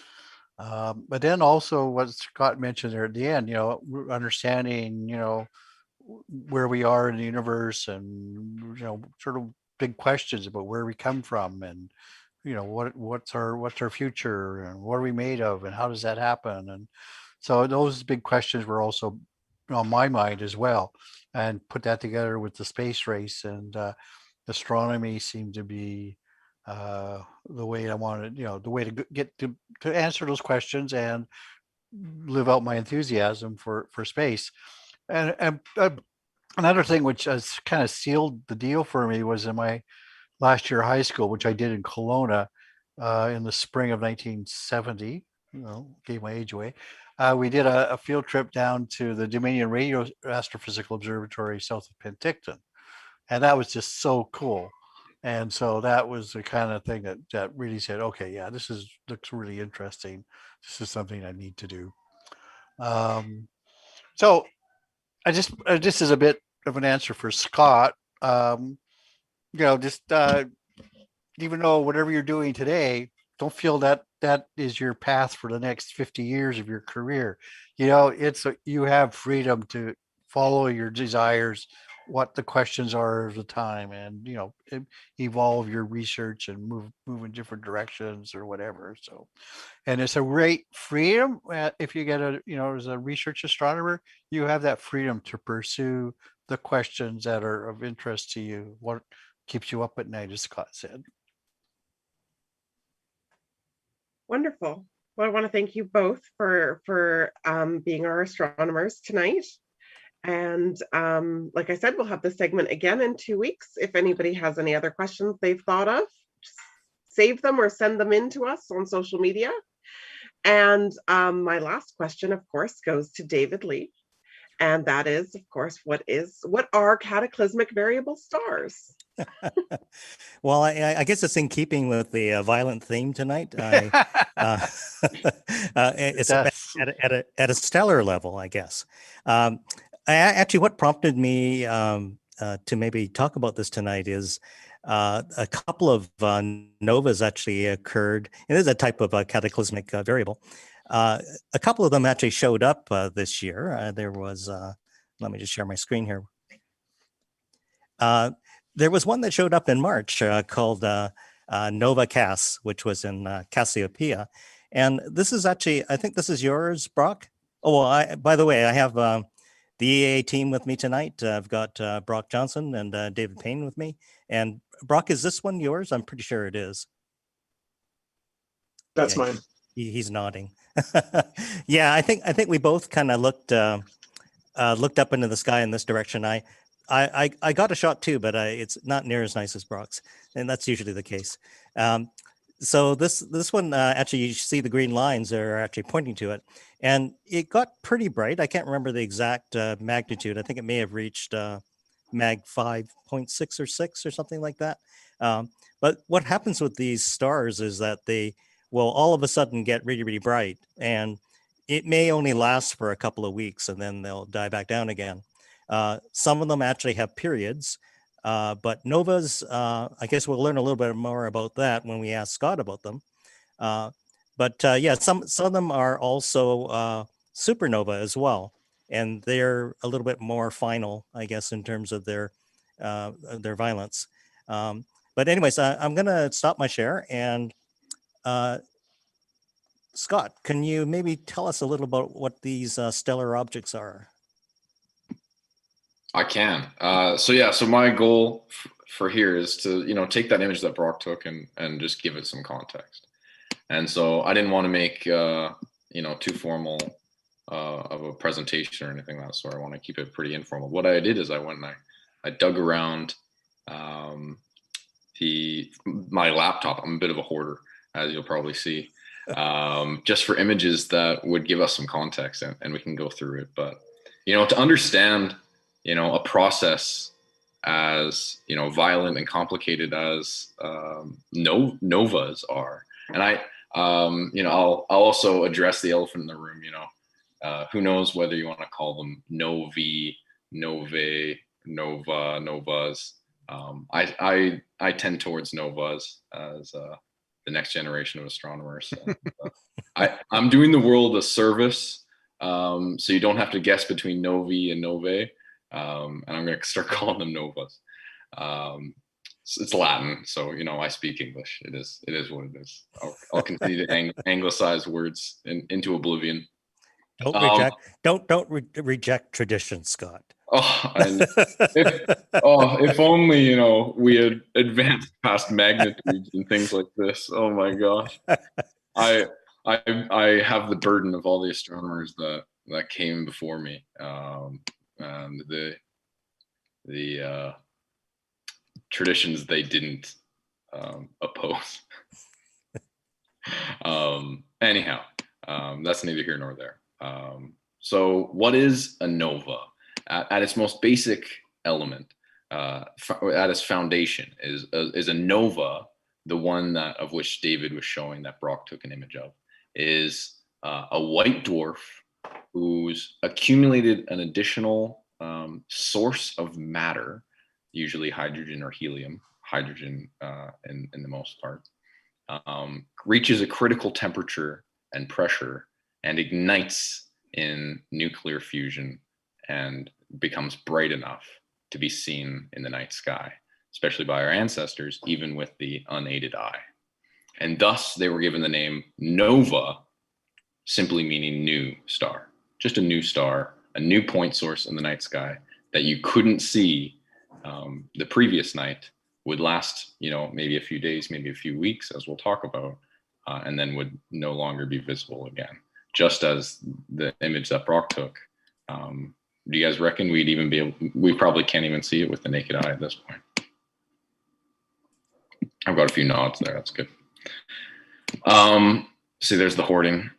But then also what Scott mentioned there at the end, understanding where we are in the universe, and sort of big questions about where we come from, and what's our future, and what are we made of, and how does that happen? And so those big questions were also on my mind as well, and put that together with the space race, and astronomy seemed to be the way I wanted, the way to get to answer those questions and live out my enthusiasm for space. And another thing which has kind of sealed the deal for me was in my last year of high school, which I did in Kelowna in the spring of 1970. Gave my age away. We did a field trip down to the Dominion Radio Astrophysical Observatory south of Penticton, and that was just so cool. And so that was the kind of thing that really said, okay, yeah, looks really interesting. This is something I need to do. So I just as a bit of an answer for Scott, even though whatever you're doing today, don't feel that is your path for the next 50 years of your career. You have freedom to follow your desires, what the questions are of the time, and evolve your research and move in different directions or whatever. So, and it's a great freedom if you get as a research astronomer, you have that freedom to pursue the questions that are of interest to you. What keeps you up at night, as Scott said. Wonderful. Well, I want to thank you both for being our astronomers tonight. And like I said, we'll have this segment again in 2 weeks. If anybody has any other questions they've thought of, just save them or send them in to us on social media. And my last question, of course, goes to David Lee. And that is, of course, what are cataclysmic variable stars? Well, I guess it's in keeping with the violent theme tonight. It's at a stellar level, I guess. Actually, what prompted me to maybe talk about this tonight is a couple of novas actually occurred. And this is a type of cataclysmic variable. A couple of them actually showed up this year. There was, let me just share my screen here. There was one that showed up in March called Nova Cass, which was in Cassiopeia. And this is actually, I think this is yours, Brock. Oh, well, by the way, I have the EAA team with me tonight. I've got Brock Johnson and David Payne with me. And Brock, is this one yours? I'm pretty sure it is. That's Yeah, mine. He's nodding. Yeah, I think we both kind of looked up into the sky in this direction. I got a shot too, but it's not near as nice as Brock's, and that's usually the case. So this one, actually, you see the green lines are actually pointing to it, and it got pretty bright. I can't remember the exact magnitude. I think it may have reached mag 5.6 or 6 or something like that. But what happens with these stars is that they will all of a sudden get really, really bright, and it may only last for a couple of weeks, and then they'll die back down again. Some of them actually have periods. But novas, I guess we'll learn a little bit more about that when we ask Scott about them. Yeah, some of them are also supernova as well, and they're a little bit more final, I guess, in terms of their violence. But anyways, I'm going to stop my share, and Scott, can you maybe tell us a little about what these stellar objects are? I can. So my goal for here is to, take that image that Brock took and just give it some context. And so I didn't want to make, too formal of a presentation or anything like that sort. I want to keep it pretty informal. What I did is I went and I dug around my laptop. I'm a bit of a hoarder, as you'll probably see, just for images that would give us some context, and we can go through it. But, to understand a process as, violent and complicated as novas are. And I'll also address the elephant in the room, who knows whether you want to call them novae, novas. I tend towards novas as the next generation of astronomers. I'm doing the world a service, so you don't have to guess between novae and novae. And I'm going to start calling them novas. It's Latin, so I speak English. It is what it is. I'll continue to anglicize words into oblivion. Don't reject tradition, Scott. If only we had advanced past magnitudes and things like this. Oh my gosh, I have the burden of all the astronomers that came before me. And the traditions they didn't oppose. Anyhow, that's neither here nor there. So what is a nova? At its most basic element, at its foundation, is a nova, the one of which David was showing that Brock took an image of, is a white dwarf who's accumulated an additional source of matter, usually hydrogen or helium, hydrogen in the most part, reaches a critical temperature and pressure and ignites in nuclear fusion and becomes bright enough to be seen in the night sky, especially by our ancestors, even with the unaided eye. And thus they were given the name nova, simply meaning new star. Just a new star, a new point source in the night sky that you couldn't see the previous night, would last, maybe a few days, maybe a few weeks, as we'll talk about, and then would no longer be visible again. Just as the image that Brock took. Do you guys reckon we probably can't even see it with the naked eye at this point? I've got a few nods there, that's good. See, there's the hoarding.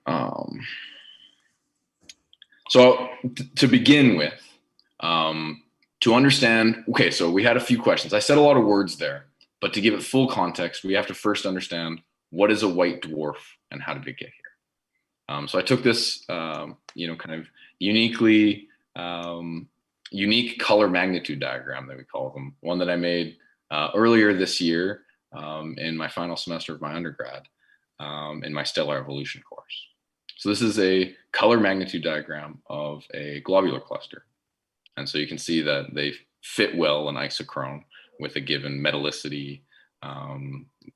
So to begin with, to understand, okay, so we had a few questions. I said a lot of words there, but to give it full context, we have to first understand what is a white dwarf and how did it get here? So I took this, kind of unique color magnitude diagram that we call them, one that I made earlier this year in my final semester of my undergrad in my stellar evolution course. So this is a color magnitude diagram of a globular cluster. And so you can see that they fit well in isochrone with a given metallicity,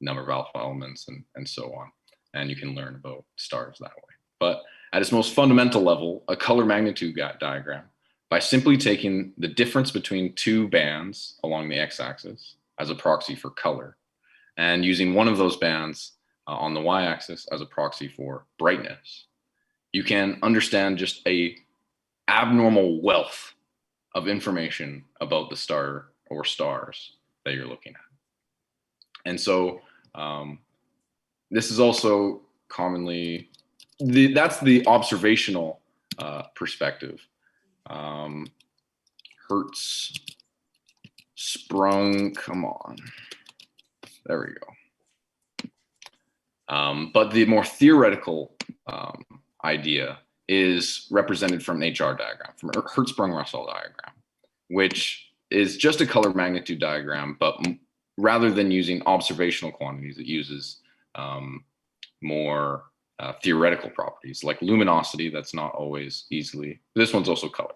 number of alpha elements, and so on. And you can learn about stars that way. But at its most fundamental level, a color magnitude diagram, by simply taking the difference between two bands along the x-axis as a proxy for color, and using one of those bands on the y-axis as a proxy for brightness, you can understand just a abnormal wealth of information about the star or stars that you're looking at. And so this is also commonly, that's the observational perspective. Hertz sprung, come on, there we go. But the more theoretical idea is represented from an HR diagram, from a Hertzsprung-Russell diagram, which is just a color magnitude diagram, but rather than using observational quantities, it uses more theoretical properties like luminosity. That's not always easily, this one's also color.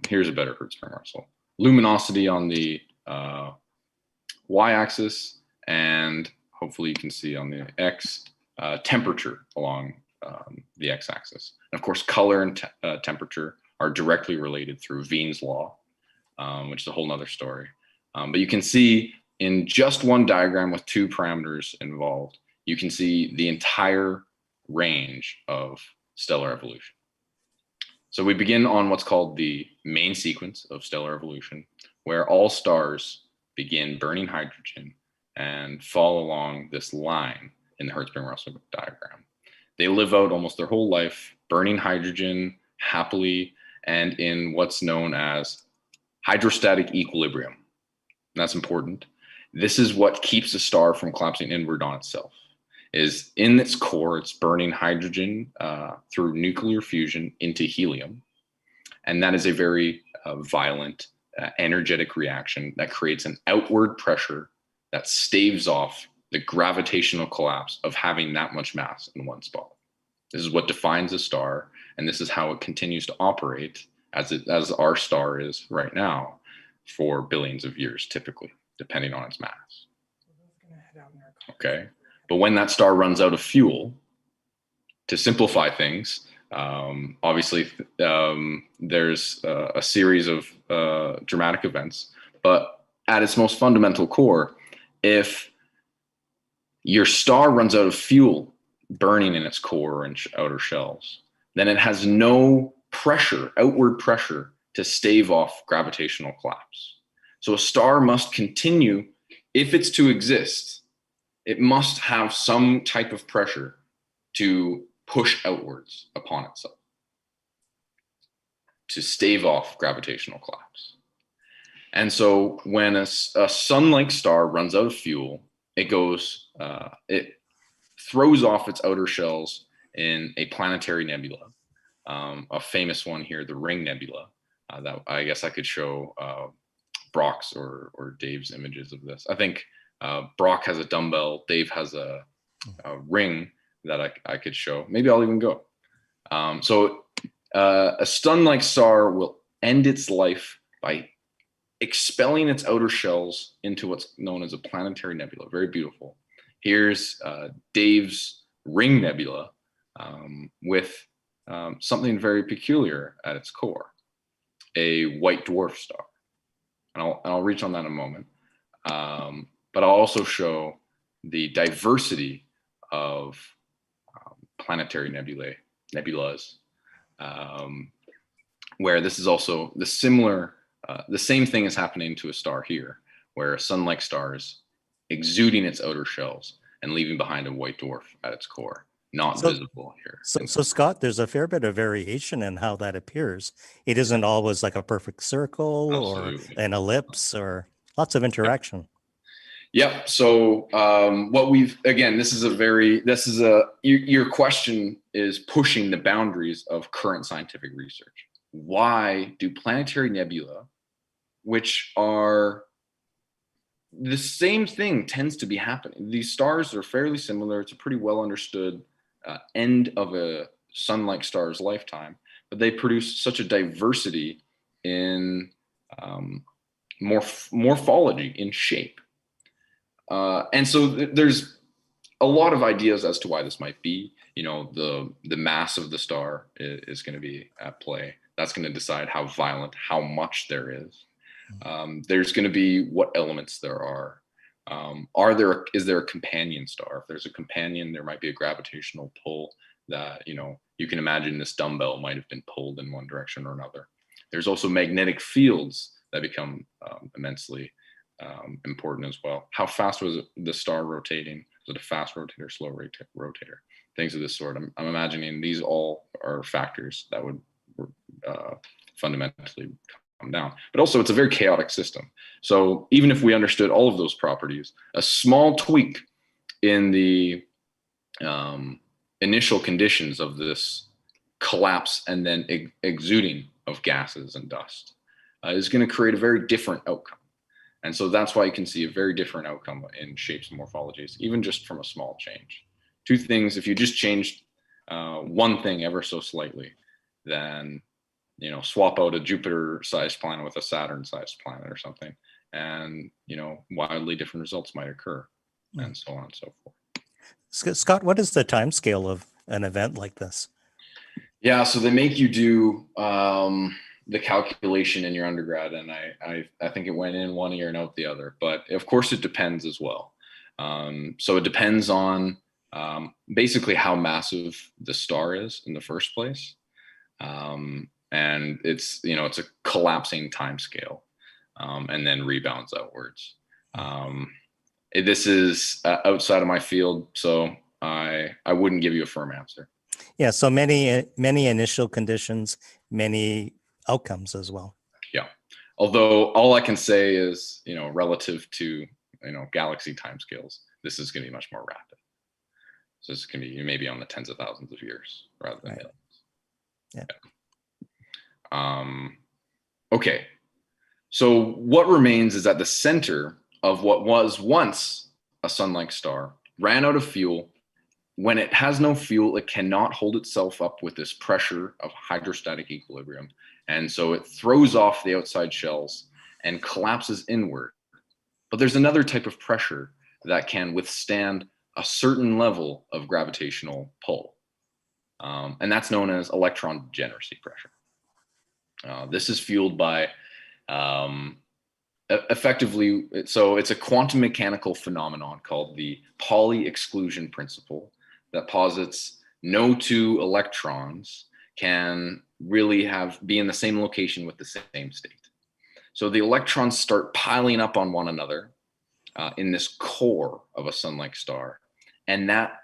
Here's a better Hertzsprung-Russell. Luminosity on the y-axis, and hopefully you can see on the x, temperature along the x-axis. And of course, color and temperature are directly related through Wien's law, which is a whole nother story. But you can see in just one diagram with two parameters involved, you can see the entire range of stellar evolution. So we begin on what's called the main sequence of stellar evolution, where all stars begin burning hydrogen and fall along this line in the Hertzsprung-Russell diagram. They live out almost their whole life burning hydrogen happily and in what's known as hydrostatic equilibrium. And that's important. This is what keeps a star from collapsing inward on itself. Is in its core, it's burning hydrogen through nuclear fusion into helium. And that is a very violent, energetic reaction that creates an outward pressure that staves off the gravitational collapse of having that much mass in one spot. This is what defines a star, and this is how it continues to operate as our star is right now for billions of years, typically, depending on its mass. Okay. But when that star runs out of fuel, to simplify things, obviously there's a series of dramatic events, but at its most fundamental core, if your star runs out of fuel burning in its core and outer shells, then it has no pressure, outward pressure, to stave off gravitational collapse. So a star must continue, if it's to exist, it must have some type of pressure to push outwards upon itself to stave off gravitational collapse. And so when a sun-like star runs out of fuel, it goes, it throws off its outer shells in a planetary nebula. A famous one here, the Ring Nebula, that I guess I could show Brock's or Dave's images of this. I think Brock has a dumbbell, Dave has a ring that I could show. Maybe I'll even go. So a sun-like star will end its life by expelling its outer shells into what's known as a planetary nebula. Very beautiful. Here's Dave's Ring Nebula with something very peculiar at its core, a white dwarf star. And I'll reach on that in a moment. But I'll also show the diversity of planetary nebulas, where this is also the same thing is happening to a star here, where a sun-like star is exuding its outer shells and leaving behind a white dwarf at its core, not visible here. So Scott, there's a fair bit of variation in how that appears. It isn't always like a perfect circle Absolutely. Or an ellipse, or lots of interaction. Yep. So what your question is pushing the boundaries of current scientific research. Why do planetary nebula, which are the same thing, tends to be happening? These stars are fairly similar. It's a pretty well understood end of a sun-like star's lifetime, but they produce such a diversity in morphology, in shape. And so there's a lot of ideas as to why this might be. You know, the mass of the star is going to be at play. That's going to decide how violent, how much there is. There's going to be what elements there are. Is there a companion star? If there's a companion, there might be a gravitational pull that, you know, you can imagine this dumbbell might have been pulled in one direction or another. There's also magnetic fields that become immensely important as well. How fast was the star rotating? Was it a fast rotator, slow rotator? Things of this sort. I'm imagining these all are factors that would fundamentally come down. But also, it's a very chaotic system. So even if we understood all of those properties, a small tweak in the initial conditions of this collapse and then exuding of gases and dust is going to create a very different outcome. And so that's why you can see a very different outcome in shapes and morphologies, even just from a small change. Two things, if you just changed one thing ever so slightly, then, you know, swap out a Jupiter-sized planet with a Saturn-sized planet or something, and, you know, wildly different results might occur, and so on and so forth. Scott, what is the time scale of an event like this? Yeah, so they make you do the calculation in your undergrad, and I think it went in one ear and out the other, but of course it depends as well. So it depends on basically how massive the star is in the first place. And it's, you know, it's a collapsing time scale, and then rebounds outwards. This is outside of my field, so I wouldn't give you a firm answer. Yeah, so many initial conditions, many outcomes as well. Yeah, although all I can say is, you know, relative to, you know, galaxy timescales, this is going to be much more rapid. So this can be maybe on the tens of thousands of years rather than millions. Yeah. Okay, so what remains is at the center of what was once a sun-like star ran out of fuel. When it has no fuel, it cannot hold itself up with this pressure of hydrostatic equilibrium. And so it throws off the outside shells and collapses inward. But there's another type of pressure that can withstand a certain level of gravitational pull. And that's known as electron degeneracy pressure. This is fueled by effectively, so it's a quantum mechanical phenomenon called the Pauli exclusion principle that posits no two electrons can really be in the same location with the same state. So the electrons start piling up on one another in this core of a sun-like star. And that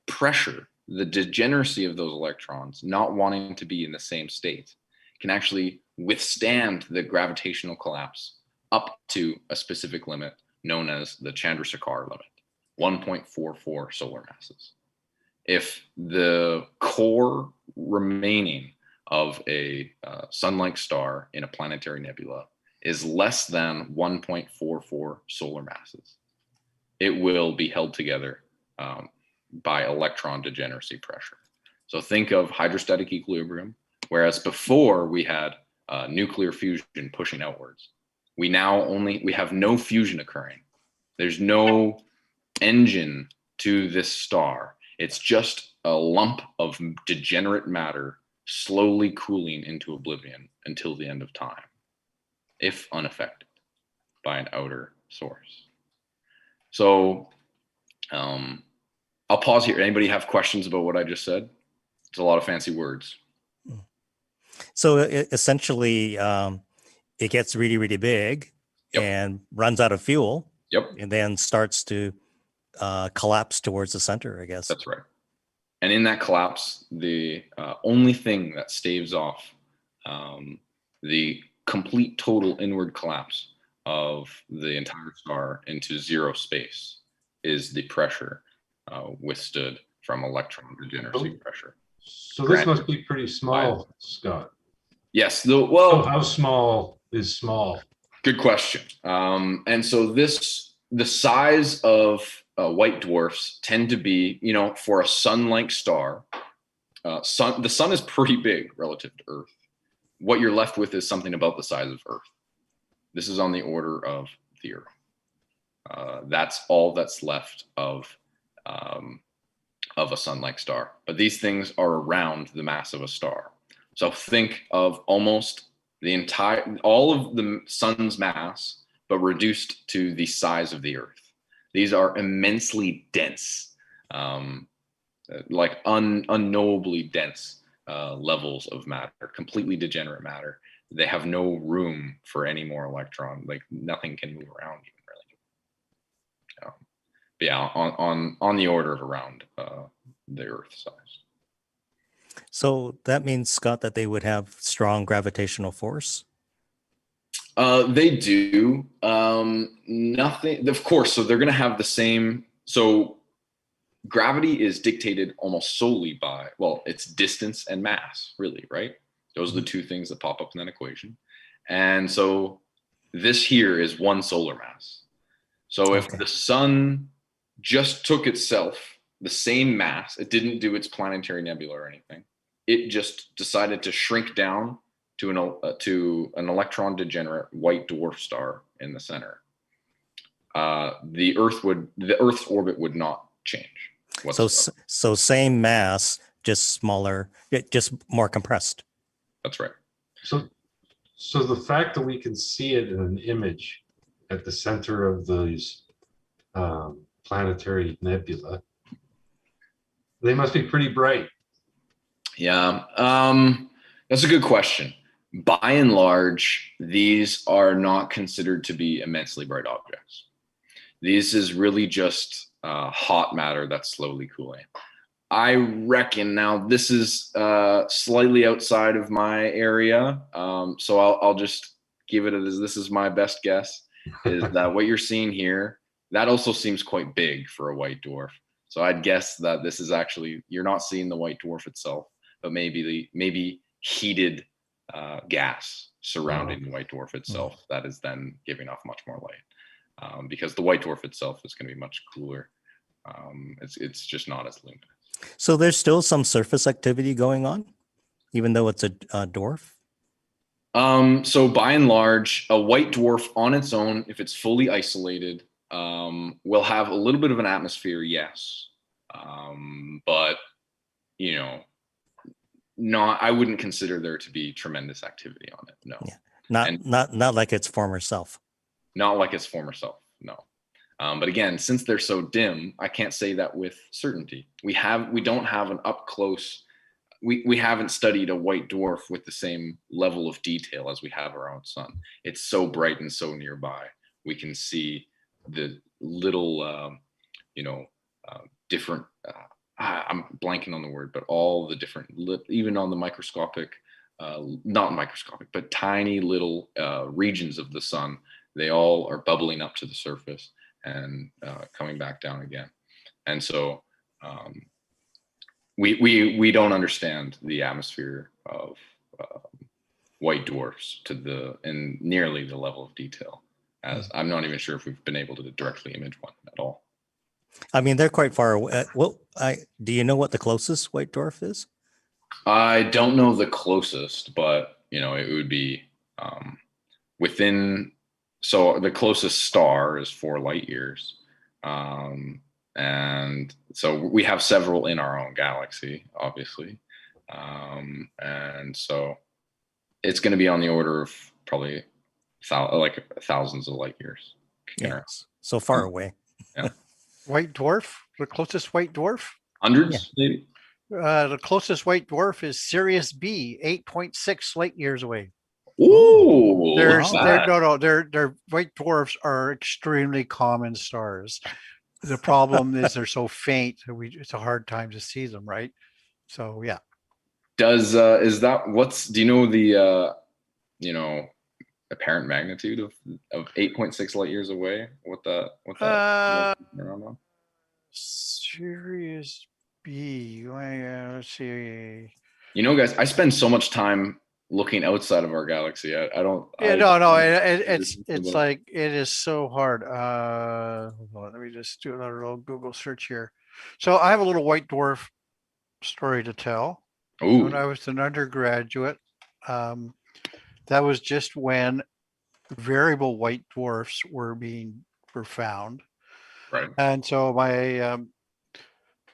pressure, the degeneracy of those electrons not wanting to be in the same state, can actually withstand the gravitational collapse up to a specific limit known as the Chandrasekhar limit, 1.44 solar masses. If the core remaining of a sun-like star in a planetary nebula is less than 1.44 solar masses, it will be held together by electron degeneracy pressure. So think of hydrostatic equilibrium, whereas before we had nuclear fusion pushing outwards. We have no fusion occurring. There's no engine to this star. It's just a lump of degenerate matter slowly cooling into oblivion until the end of time, if unaffected by an outer source. So I'll pause here. Anybody have questions about what I just said? It's a lot of fancy words. So essentially, it gets really, really big and runs out of fuel. Yep. And then starts to collapse towards the center, I guess. That's right. And in that collapse, the only thing that staves off the complete total inward collapse of the entire star into zero space is the pressure withstood from electron degeneracy pressure. So this must be pretty small, Scott. Yes. So how small is small? Good question. And so the size of white dwarfs tend to be, you know, for a sun-like star, the sun is pretty big relative to Earth. What you're left with is something about the size of Earth. This is on the order of the Earth. That's all that's left of a sun-like star. But these things are around the mass of a star. So think of almost all of the sun's mass, but reduced to the size of the Earth. These are immensely dense, like unknowably dense levels of matter, completely degenerate matter. They have no room for any more electron. Like nothing can move around even really. But yeah, on the order of around the Earth size. So that means, Scott, that they would have strong gravitational force? They do. Nothing, of course, so they're going to have the same. So gravity is dictated almost solely by, well, it's distance and mass, really, right? Those are the two things that pop up in that equation. And so this here is one solar mass. So if the sun just took itself the same mass, it didn't do its planetary nebula or anything, it just decided to shrink down to an electron degenerate white dwarf star in the center, the Earth's orbit would not change whatsoever. So same mass, just smaller, just more compressed. That's right. So the fact that we can see it in an image at the center of these planetary nebula, they must be pretty bright. Yeah, that's a good question. By and large, these are not considered to be immensely bright objects. This is really just hot matter that's slowly cooling. I reckon now this is slightly outside of my area, so I'll just give it as this is my best guess, is that what you're seeing here, that also seems quite big for a white dwarf. So I'd guess that this is actually, you're not seeing the white dwarf itself, but maybe heated gas surrounding the white dwarf itself that is then giving off much more light, because the white dwarf itself is going to be much cooler. It's just not as luminous. So there's still some surface activity going on, even though it's a dwarf? So by and large, a white dwarf on its own, if it's fully isolated, will have a little bit of an atmosphere, yes. But, you know, I wouldn't consider there to be tremendous activity on it, no. Yeah. Not like its former self. Not like its former self, no. But again, since they're so dim, I can't say that with certainty. We don't have an up close, we haven't studied a white dwarf with the same level of detail as we have our own sun. It's so bright and so nearby. We can see the little, different, I'm blanking on the word, but all the different, even on the microscopic, not microscopic, but tiny little regions of the sun, they all are bubbling up to the surface and coming back down again. And so we don't understand the atmosphere of white dwarfs in nearly the level of detail, as I'm not even sure if we've been able to directly image one at all. I mean, they're quite far away. Do you know what the closest white dwarf is? I don't know the closest, but it would be within. So the closest star is 4 light years, and so we have several in our own galaxy, obviously, and so it's going to be on the order of probably thousands of light years. Yes, so far away. Yeah. White dwarf, the closest white dwarf? Hundreds, maybe? The closest white dwarf is Sirius B, 8.6 light years away. Ooh, Their white dwarfs are extremely common stars. The problem is they're so faint, it's a hard time to see them, right? So yeah. Do you know the apparent magnitude of 8.6 light years away? What that Sirius B. Let's see. Guys, I spend so much time looking outside of our galaxy. I don't. It's like it is so hard. Hold on, let me just do another little Google search here. So I have a little white dwarf story to tell. Ooh. When I was an undergraduate, that was just when variable white dwarfs were found. Right. And so one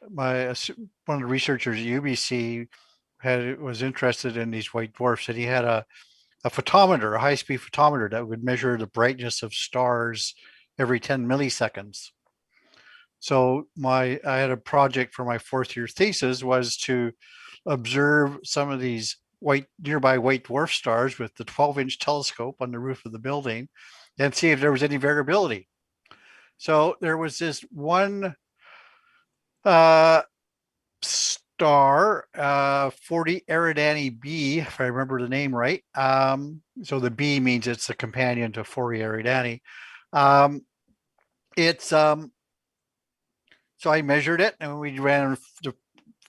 of the researchers at UBC was interested in these white dwarfs, and he had a photometer, a high-speed photometer that would measure the brightness of stars every 10 milliseconds. So I had a project for my fourth year thesis was to observe some of these nearby white dwarf stars with the 12-inch telescope on the roof of the building and see if there was any variability. So there was this one star, 40 Eridani B, if I remember the name right. So the B means it's a companion to 40 Eridani. So I measured it, and we ran the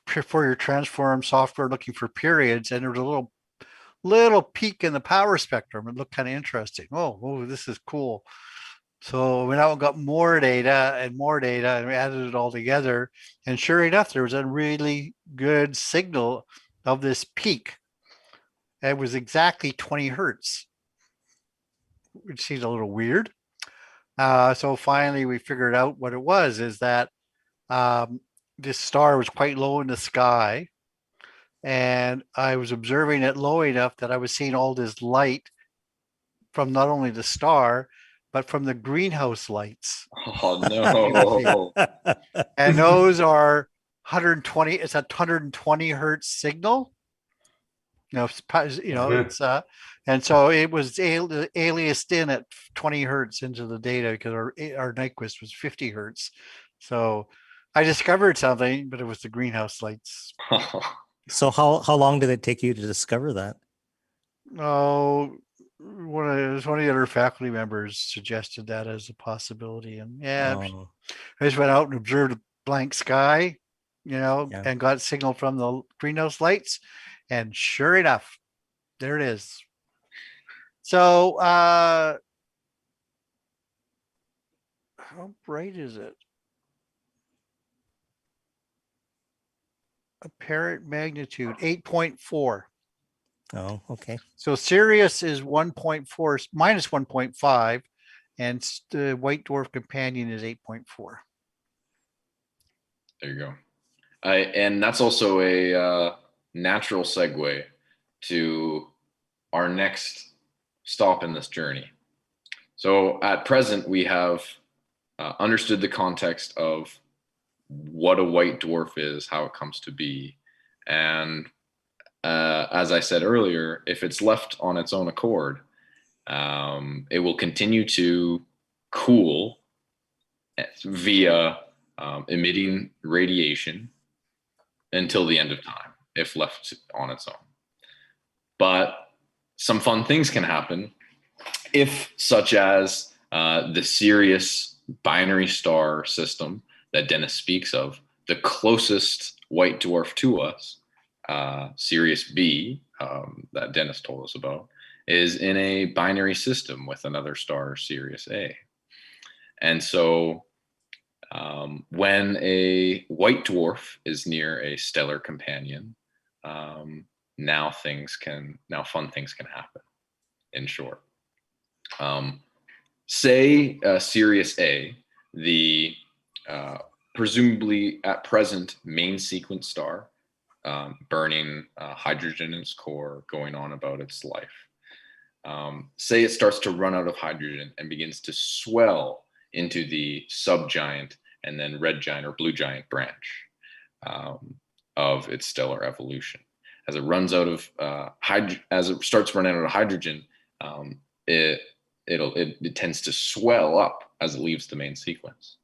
Fourier transform software looking for periods, and there was a little peak in the power spectrum. It looked kind of interesting. Oh, this is cool. So we now got more data, and we added it all together. And sure enough, there was a really good signal of this peak. It was exactly 20 hertz, which seems a little weird. So finally, we figured out what it was, is that this star was quite low in the sky. And I was observing it low enough that I was seeing all this light from not only the star, but from the greenhouse lights. Oh no. And those are 120, it's a 120 hertz signal. It's and so it was aliased in at 20 hertz into the data because our Nyquist was 50 hertz. So I discovered something, but it was the greenhouse lights. So how long did it take you to discover that? Oh, one of the other faculty members suggested that as a possibility, and I just went out and observed a blank sky, and got signal from the greenhouse lights, and sure enough, there it is. So, how bright is it? Apparent magnitude 8.4. Oh, okay. So Sirius is 1.4 minus 1.5, and the white dwarf companion is 8.4. There you go. And that's also a natural segue to our next stop in this journey. So at present, we have understood the context of what a white dwarf is, how it comes to be. And as I said earlier, if it's left on its own accord, it will continue to cool via emitting radiation until the end of time, if left on its own. But some fun things can happen if, such as the Sirius binary star system that Dennis speaks of, the closest white dwarf to us, Sirius B, that Dennis told us about, is in a binary system with another star, Sirius A. And so when a white dwarf is near a stellar companion, now fun things can happen, in short. Say Sirius A, the presumably at present main sequence star, burning hydrogen in its core, going on about its life. Say it starts to run out of hydrogen and begins to swell into the subgiant and then red giant or blue giant branch of its stellar evolution. As it runs out of as it starts running out of hydrogen, it tends to swell up as it leaves the main sequence.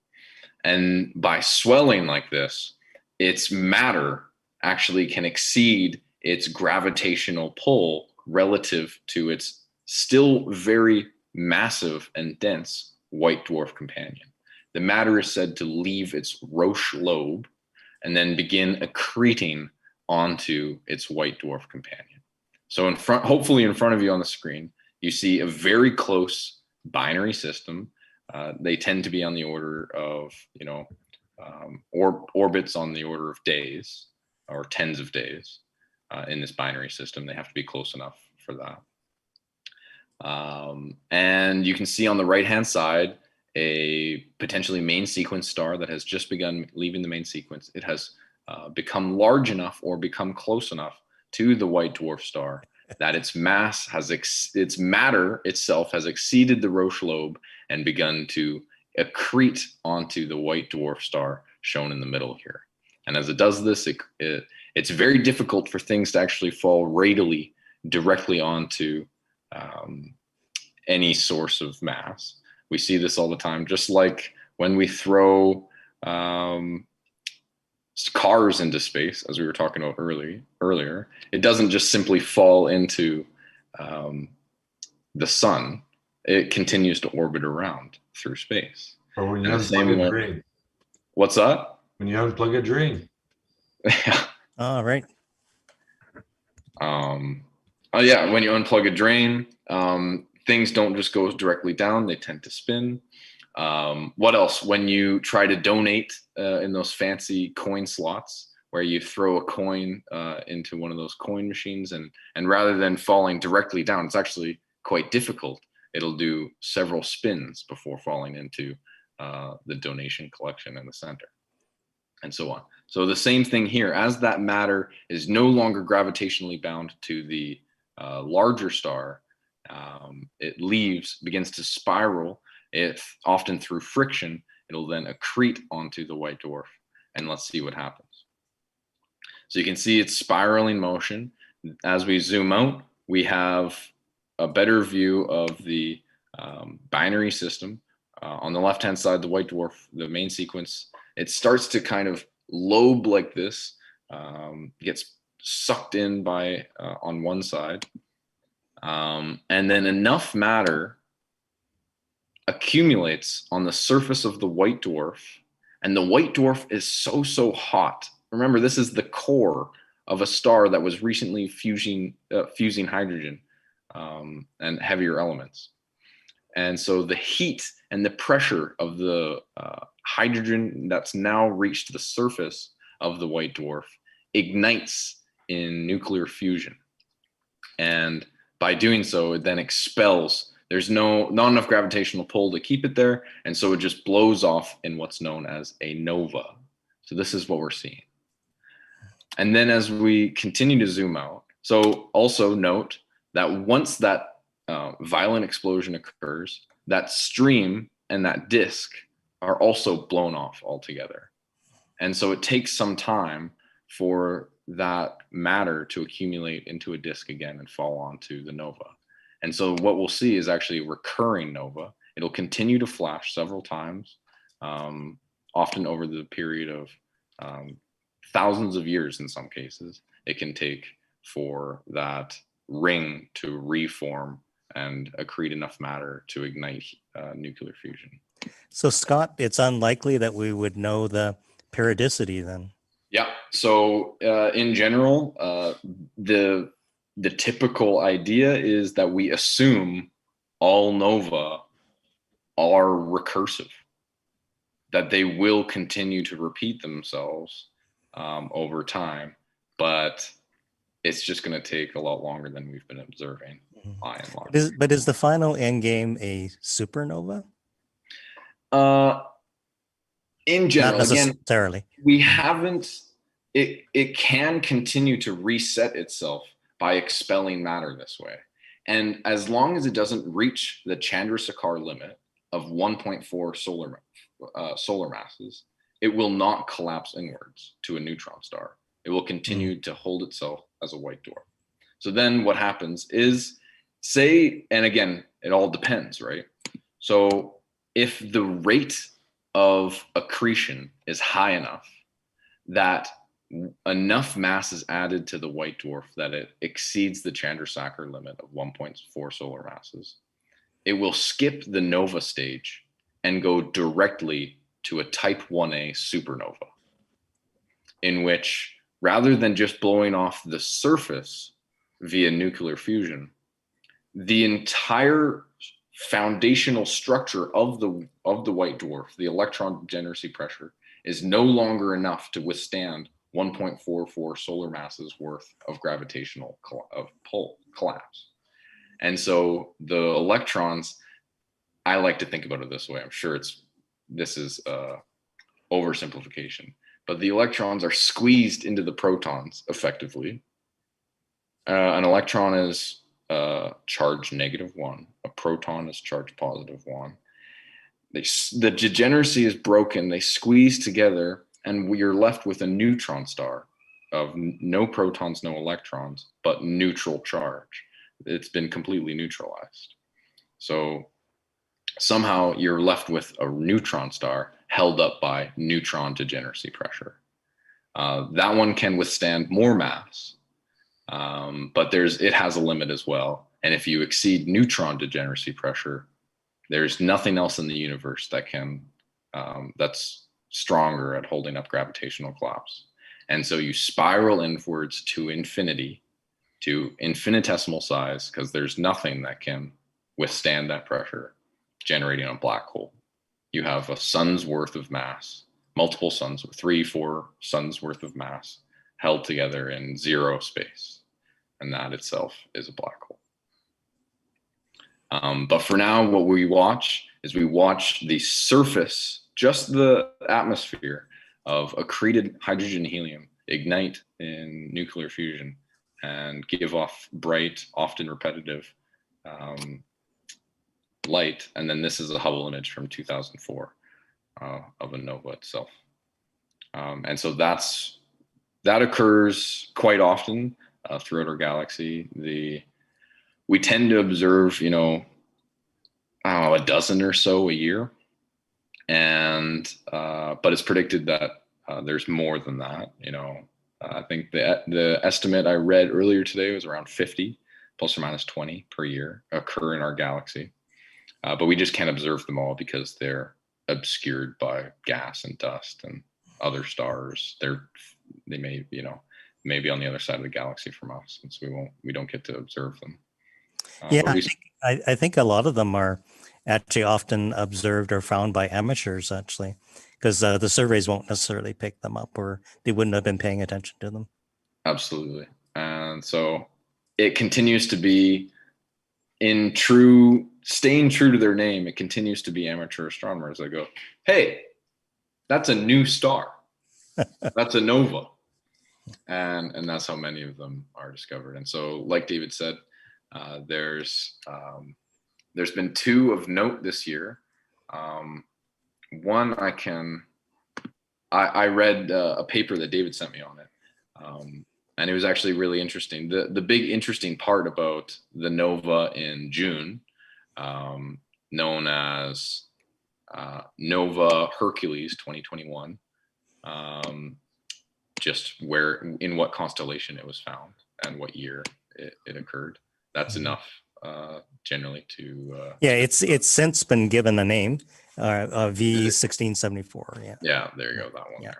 And by swelling like this, its matter actually can exceed its gravitational pull relative to its still very massive and dense white dwarf companion. The matter is said to leave its Roche lobe and then begin accreting onto its white dwarf companion. So hopefully in front of you on the screen, you see a very close binary system. They tend to be on the order of, orbits on the order of days or tens of days in this binary system. They have to be close enough for that. And you can see on the right-hand side a potentially main sequence star that has just begun leaving the main sequence. It has become large enough or become close enough to the white dwarf star that its mass has, its matter itself has exceeded the Roche lobe and begun to accrete onto the white dwarf star shown in the middle here. And as it does this, it's very difficult for things to actually fall radially directly onto any source of mass. We see this all the time, just like when we throw cars into space, as we were talking about earlier. It doesn't just simply fall into the sun. It continues to orbit around through space. Or when you And the same unplug a way- drain. What's that? When you unplug a drain. All right. Oh yeah, when you unplug a drain, things don't just go directly down, they tend to spin. What else? When you try to donate in those fancy coin slots where you throw a coin into one of those coin machines, and rather than falling directly down, it's actually quite difficult. It'll do several spins before falling into the donation collection in the center, and so on. So the same thing here, as that matter is no longer gravitationally bound to the larger star, it begins to spiral. It often through friction, it'll then accrete onto the white dwarf, and let's see what happens. So you can see it's spiraling motion. As we zoom out, we have a better view of the binary system. On the left-hand side, the white dwarf, the main sequence, it starts to kind of lobe like this, gets sucked in by on one side, and then enough matter accumulates on the surface of the white dwarf, and the white dwarf is so hot. Remember, this is the core of a star that was recently fusing hydrogen and heavier elements. And so the heat and the pressure of the hydrogen that's now reached the surface of the white dwarf ignites in nuclear fusion. And by doing so, it then expels. There's not enough gravitational pull to keep it there, and so it just blows off in what's known as a nova. So this is what we're seeing. And then as we continue to zoom out, so also note that once that violent explosion occurs, that stream and that disk are also blown off altogether. And so it takes some time for that matter to accumulate into a disk again and fall onto the nova. And so what we'll see is actually a recurring nova. It'll continue to flash several times, often over the period of thousands of years in some cases. It can take for that ring to reform and accrete enough matter to ignite nuclear fusion. So Scott, it's unlikely that we would know the periodicity then. Yeah. So in general, the typical idea is that we assume all nova are recursive, that they will continue to repeat themselves over time, but it's just going to take a lot longer than we've been observing by and large. But is the final end game a supernova? In general, Not again, necessarily. we haven't, it can continue to reset itself by expelling matter this way. And as long as it doesn't reach the Chandrasekhar limit of 1.4 solar masses, it will not collapse inwards to a neutron star. It will continue to hold itself as a white dwarf. So then what happens is, say, and again, it all depends, right? So if the rate of accretion is high enough that enough mass is added to the white dwarf that it exceeds the Chandrasekhar limit of 1.4 solar masses, it will skip the nova stage and go directly to a type 1a supernova, in which rather than just blowing off the surface via nuclear fusion, the entire foundational structure of the white dwarf, the electron degeneracy pressure, is no longer enough to withstand 1.44 solar masses worth of gravitational pull collapse. And so the electrons, I like to think about it this way. I'm sure this is oversimplification, but the electrons are squeezed into the protons effectively. An electron is charged -1. A proton is charged +1. The degeneracy is broken. They squeeze together, and we are left with a neutron star of no protons, no electrons, but neutral charge. It's been completely neutralized. So somehow you're left with a neutron star held up by neutron degeneracy pressure. That one can withstand more mass, but it has a limit as well. And if you exceed neutron degeneracy pressure, there's nothing else in the universe that that's stronger at holding up gravitational collapse. And so you spiral inwards to infinity, to infinitesimal size, because there's nothing that can withstand that pressure, generating a black hole. You have a sun's worth of mass, multiple suns, 3, 4 suns worth of mass held together in zero space. And that itself is a black hole. But for now, what we watch is the surface, just the atmosphere of accreted hydrogen helium ignite in nuclear fusion and give off bright, often repetitive light. And then this is a Hubble image from 2004 of a nova itself. And so that occurs quite often throughout our galaxy. We tend to observe, a dozen or so a year, and but it's predicted that there's more than that. I think the estimate I read earlier today was around 50 plus or minus 20 per year occur in our galaxy, but we just can't observe them all because they're obscured by gas and dust and other stars. They may be on the other side of the galaxy from us, and so we don't get to observe them. Yeah, I think a lot of them are actually often observed or found by amateurs, actually, because the surveys won't necessarily pick them up, or they wouldn't have been paying attention to them. Absolutely. And so it continues to be staying true to their name. It continues to be amateur astronomers that go, hey, that's a new star. That's a nova. And that's how many of them are discovered. And so, like David said, there's been 2 of note this year. One I read a paper that David sent me on it, and it was actually really interesting. The big interesting part about the nova in June, known as Nova Hercules 2021, just in what constellation it was found and what year it occurred. That's enough generally to yeah, it's since been given a name, V1674. Yeah, there you go, that one. Yeah.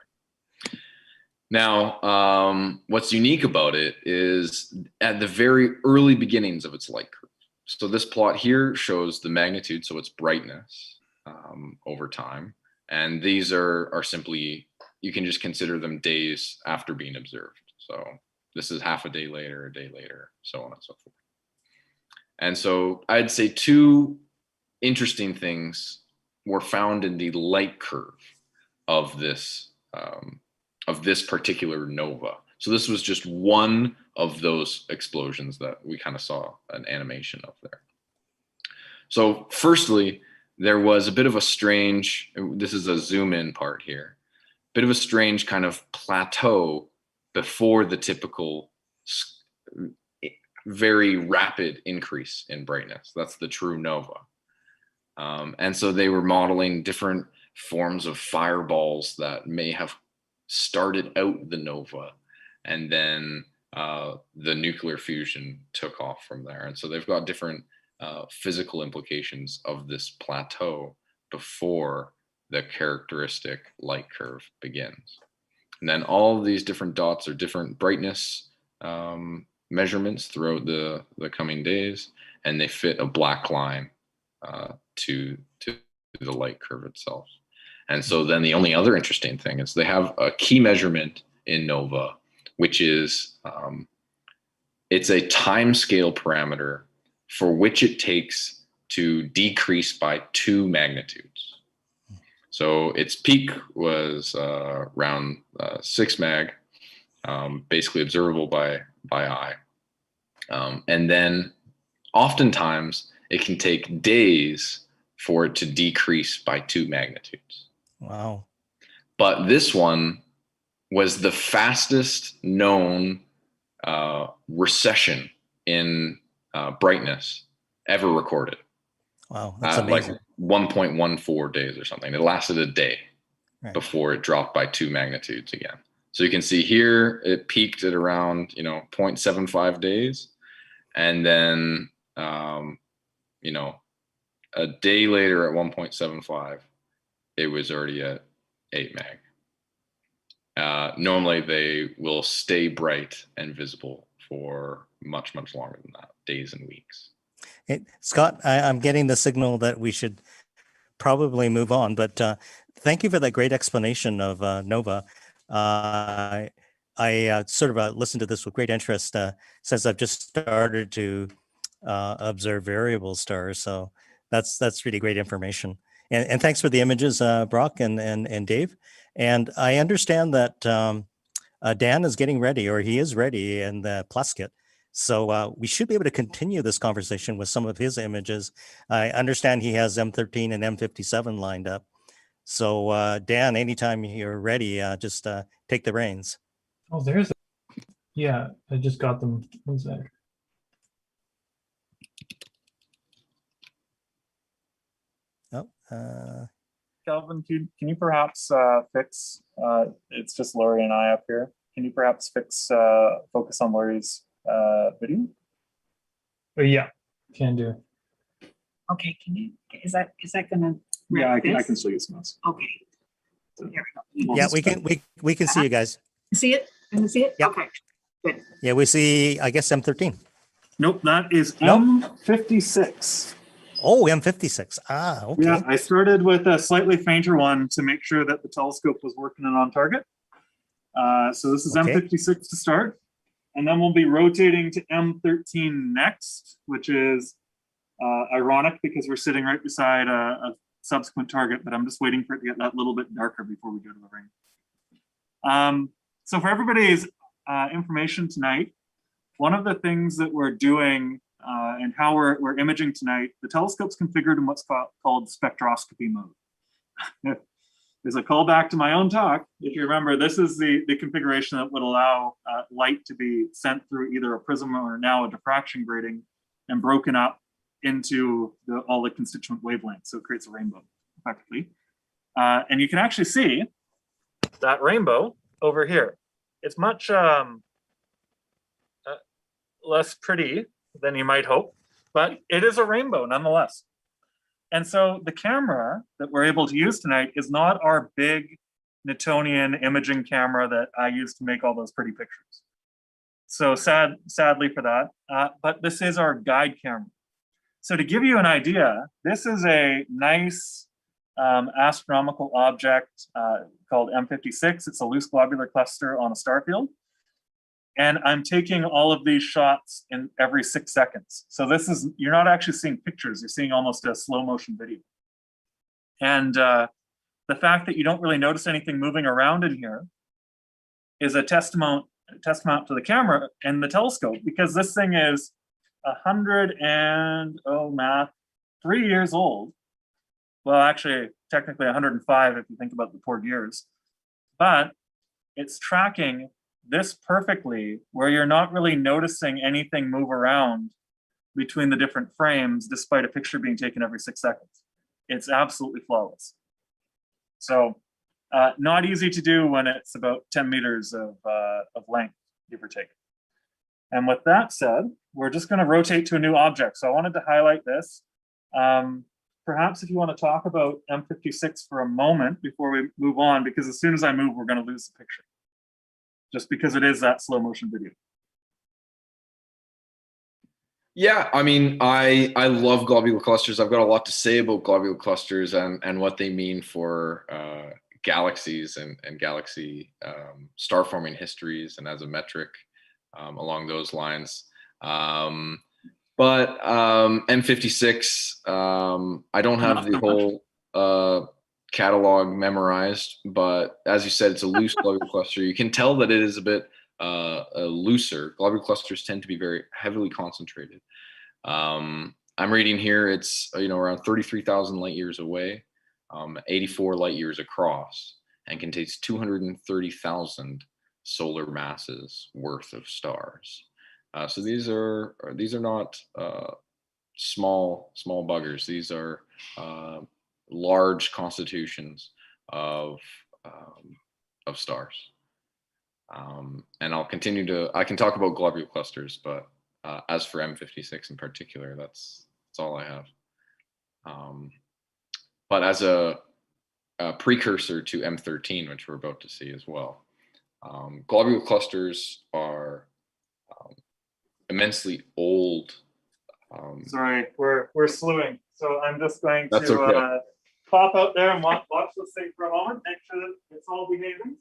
Now, what's unique about it is at the very early beginnings of its light curve. So this plot here shows the magnitude, so its brightness over time, and these are simply, you can just consider them days after being observed. So this is half a day later, so on and so forth. And so I'd say 2 interesting things were found in the light curve of this particular nova. So this was just one of those explosions that we kind of saw an animation of there. So firstly, there was a bit of a strange, this is a zoom in part here, bit of a strange kind of plateau before the typical very rapid increase in brightness. That's the true nova. And so they were modeling different forms of fireballs that may have started out the nova, and then the nuclear fusion took off from there. And so they've got different physical implications of this plateau before the characteristic light curve begins. And then all of these different dots are different brightness measurements throughout the coming days, and they fit a black line to the light curve itself. And so then the only other interesting thing is they have a key measurement in nova, which is it's a time scale parameter for which it takes to decrease by 2 magnitudes. So its peak was around 6 mag, basically observable by eye. And then oftentimes it can take days for it to decrease by 2 magnitudes. Wow. But this one was the fastest known recession in brightness ever recorded. Wow, that's amazing. Like 1.14 days or something. It lasted a day Right. before it dropped by 2 magnitudes again. So you can see here it peaked at around 0.75 days, and then a day later at 1.75, it was already at 8 mag. Normally they will stay bright and visible for much, much longer than that, days and weeks. Hey, Scott, I'm getting the signal that we should probably move on, but thank you for that great explanation of NOVA. I sort of listened to this with great interest since I've just started to observe variable stars. So that's really great information. And thanks for the images, Brock and Dave. And I understand that Dan is getting ready, or he is ready in the Plasket. So we should be able to continue this conversation with some of his images. I understand he has M13 and M57 lined up. So Dan, anytime you're ready, just take the reins. Oh, yeah, I just got them. One sec. Oh, Calvin, can you perhaps fix, it's just Laurie and I up here. Can you perhaps focus on Laurie's video? Yeah, can do. Okay, is that gonna? Yeah, I can still use mouse. Okay. There we go. yeah, we can see you guys. See it? Can you see it? Yep. Okay, good. Yeah, we see, I guess, M13. Nope, that is Nope. M56. Oh, M56. Ah, okay. Yeah, I started with a slightly fainter one to make sure that the telescope was working and on target. So this is Okay. M56 to start. And then we'll be rotating to M13 next, which is ironic because we're sitting right beside a subsequent target, but I'm just waiting for it to get that little bit darker before we go to the ring. So for everybody's information tonight, one of the things that we're doing and how we're imaging tonight, the telescope's configured in what's called spectroscopy mode. There's a callback to my own talk. If you remember, this is the configuration that would allow light to be sent through either a prism or now a diffraction grating and broken up into all the constituent wavelengths. So it creates a rainbow, effectively. And you can actually see that rainbow over here. It's much less pretty than you might hope, but it is a rainbow nonetheless. And so the camera that we're able to use tonight is not our big Newtonian imaging camera that I used to make all those pretty pictures. So sadly for that, but this is our guide camera. So to give you an idea, this is a nice astronomical object called M56. It's a loose globular cluster on a star field. And I'm taking all of these shots in every 6 seconds. So this is, you're not actually seeing pictures, you're seeing almost a slow motion video. And the fact that you don't really notice anything moving around in here is a testament to the camera and the telescope, because this thing is 3 years old. Well, actually, technically 105 if you think about the poor years. But it's tracking this perfectly, where you're not really noticing anything move around between the different frames, despite a picture being taken every 6 seconds. It's absolutely flawless. So not easy to do when it's about 10 meters of length, give or take. And with that said, we're just going to rotate to a new object. So I wanted to highlight this. Perhaps if you want to talk about M56 for a moment before we move on, because as soon as I move, we're going to lose the picture, just because it is that slow motion video. Yeah, I mean, I love globular clusters. I've got a lot to say about globular clusters and what they mean for galaxies and galaxy star forming histories and as a metric along those lines. But M56, I don't have the whole catalog memorized, but as you said, it's a loose globular cluster. You can tell that it is a bit looser. Globular clusters tend to be very heavily concentrated. I'm reading here, it's around 33,000 light years away, 84 light years across, and contains 230,000 solar masses worth of stars. So these are not small buggers. These are large constitutions of stars. And I can talk about globular clusters, but as for M56 in particular, that's all I have. But as a precursor to M13, which we're about to see as well, globular clusters are immensely old. Sorry, we're slewing. So I'm just going to okay. pop out there and watch this thing for a moment, make sure that it's all behaving.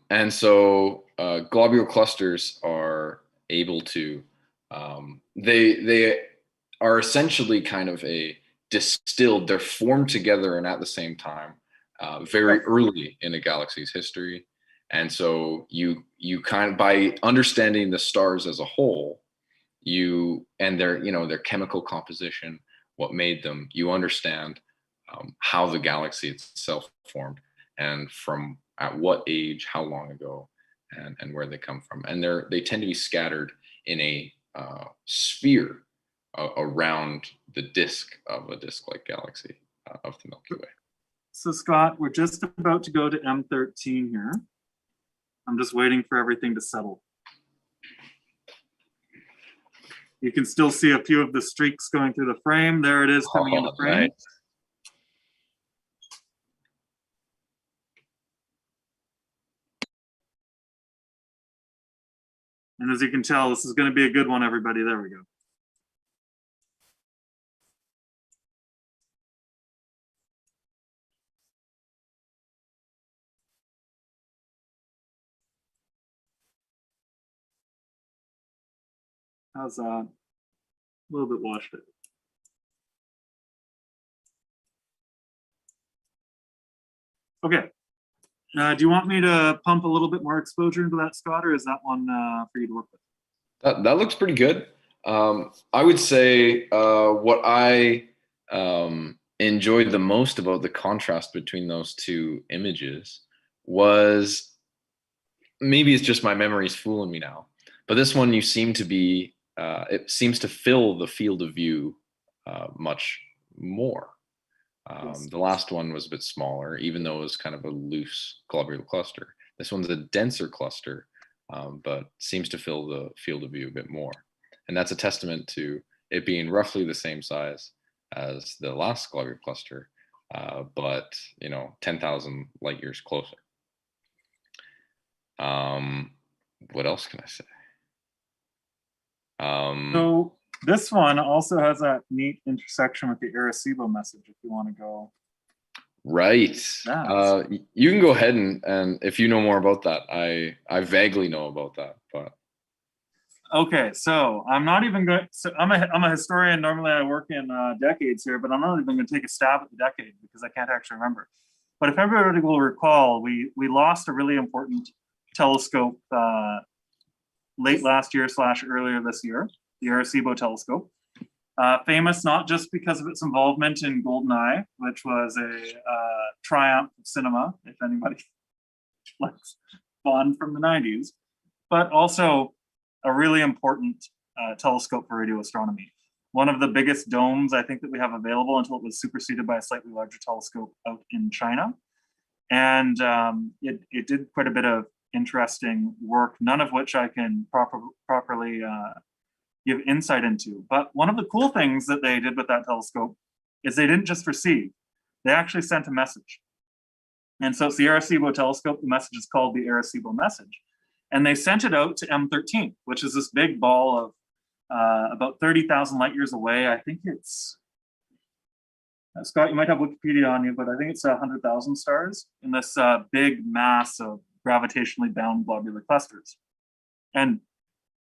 And so globular clusters are able to, they are essentially kind of they're formed together and at the same time, very early in a galaxy's history. And so you kind of, by understanding the stars as a whole, and their chemical composition, what made them, you understand how the galaxy itself formed, and from at what age, how long ago, and where they come from. And they tend to be scattered in a sphere around the disk of a disk-like galaxy of the Milky Way. So Scott, we're just about to go to M13 here. I'm just waiting for everything to settle. You can still see a few of the streaks going through the frame. There it is coming into frame. Nice. And as you can tell, this is going to be a good one, everybody. There we go. How's that? A little bit washed it. Okay. Do you want me to pump a little bit more exposure into that, Scott, or is that one for you to work with? That looks pretty good. I would say what I enjoyed the most about the contrast between those two images was, maybe it's just my memory's fooling me now, but this one, you seem to be, it seems to fill the field of view much more. Yes. The last one was a bit smaller, even though it was kind of a loose globular cluster. This one's a denser cluster, but seems to fill the field of view a bit more. And that's a testament to it being roughly the same size as the last globular cluster, but 10,000 light years closer. What else can I say? So this one also has that neat intersection with the Arecibo message, if you want to go. Right. Yeah. You can go ahead and if you know more about that, I vaguely know about that, but. Okay, so I'm not even going. So I'm a historian. Normally, I work in decades here, but I'm not even going to take a stab at the decade because I can't actually remember. But if everybody will recall, we lost a really important telescope late last year / earlier this year, the Arecibo telescope. Famous not just because of its involvement in GoldenEye, which was a triumph of cinema, if anybody likes Bond from the 90s, but also a really important telescope for radio astronomy. One of the biggest domes I think that we have available until it was superseded by a slightly larger telescope out in China. And it did quite a bit of interesting work, none of which I can properly give insight into. But one of the cool things that they did with that telescope is they didn't just receive, they actually sent a message. And so it's the Arecibo telescope. The message is called the Arecibo message. And they sent it out to M13, which is this big ball of about 30,000 light years away. I think it's, Scott, you might have Wikipedia on you, but I think it's 100,000 stars in this big mass of gravitationally bound globular clusters. And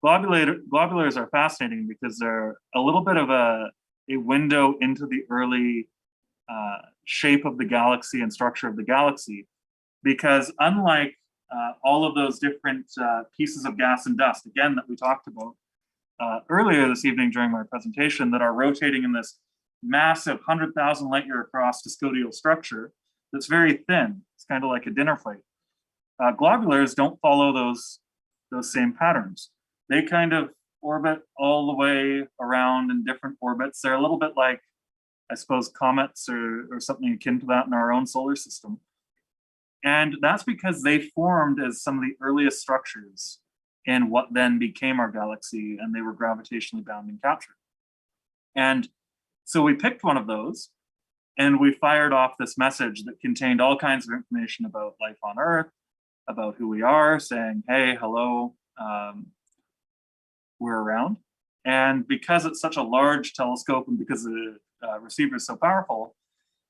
globulars are fascinating because they're a little bit of a window into the early shape of the galaxy and structure of the galaxy, because unlike all of those different pieces of gas and dust, again, that we talked about earlier this evening during my presentation, that are rotating in this massive 100,000 light year across discodial structure that's very thin. It's kind of like a dinner plate. Globulars don't follow those same patterns. They kind of orbit all the way around in different orbits. They're a little bit like, I suppose, comets or something akin to that in our own solar system. And that's because they formed as some of the earliest structures in what then became our galaxy, and they were gravitationally bound and captured. And so we picked one of those, and we fired off this message that contained all kinds of information about life on Earth, about who we are, saying, hey, hello, we're around. And because it's such a large telescope and because the receiver is so powerful,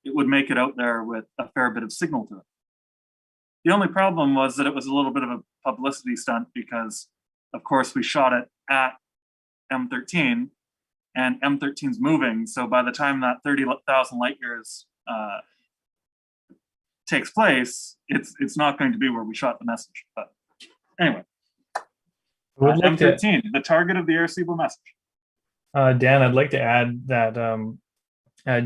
it would make it out there with a fair bit of signal to it. The only problem was that it was a little bit of a publicity stunt because, of course, we shot it at M13, and M13's moving. So by the time that 30,000 light years takes place, it's not going to be where we shot the message. But anyway, M13, the target of the Arecibo message. Dan, I'd like to add that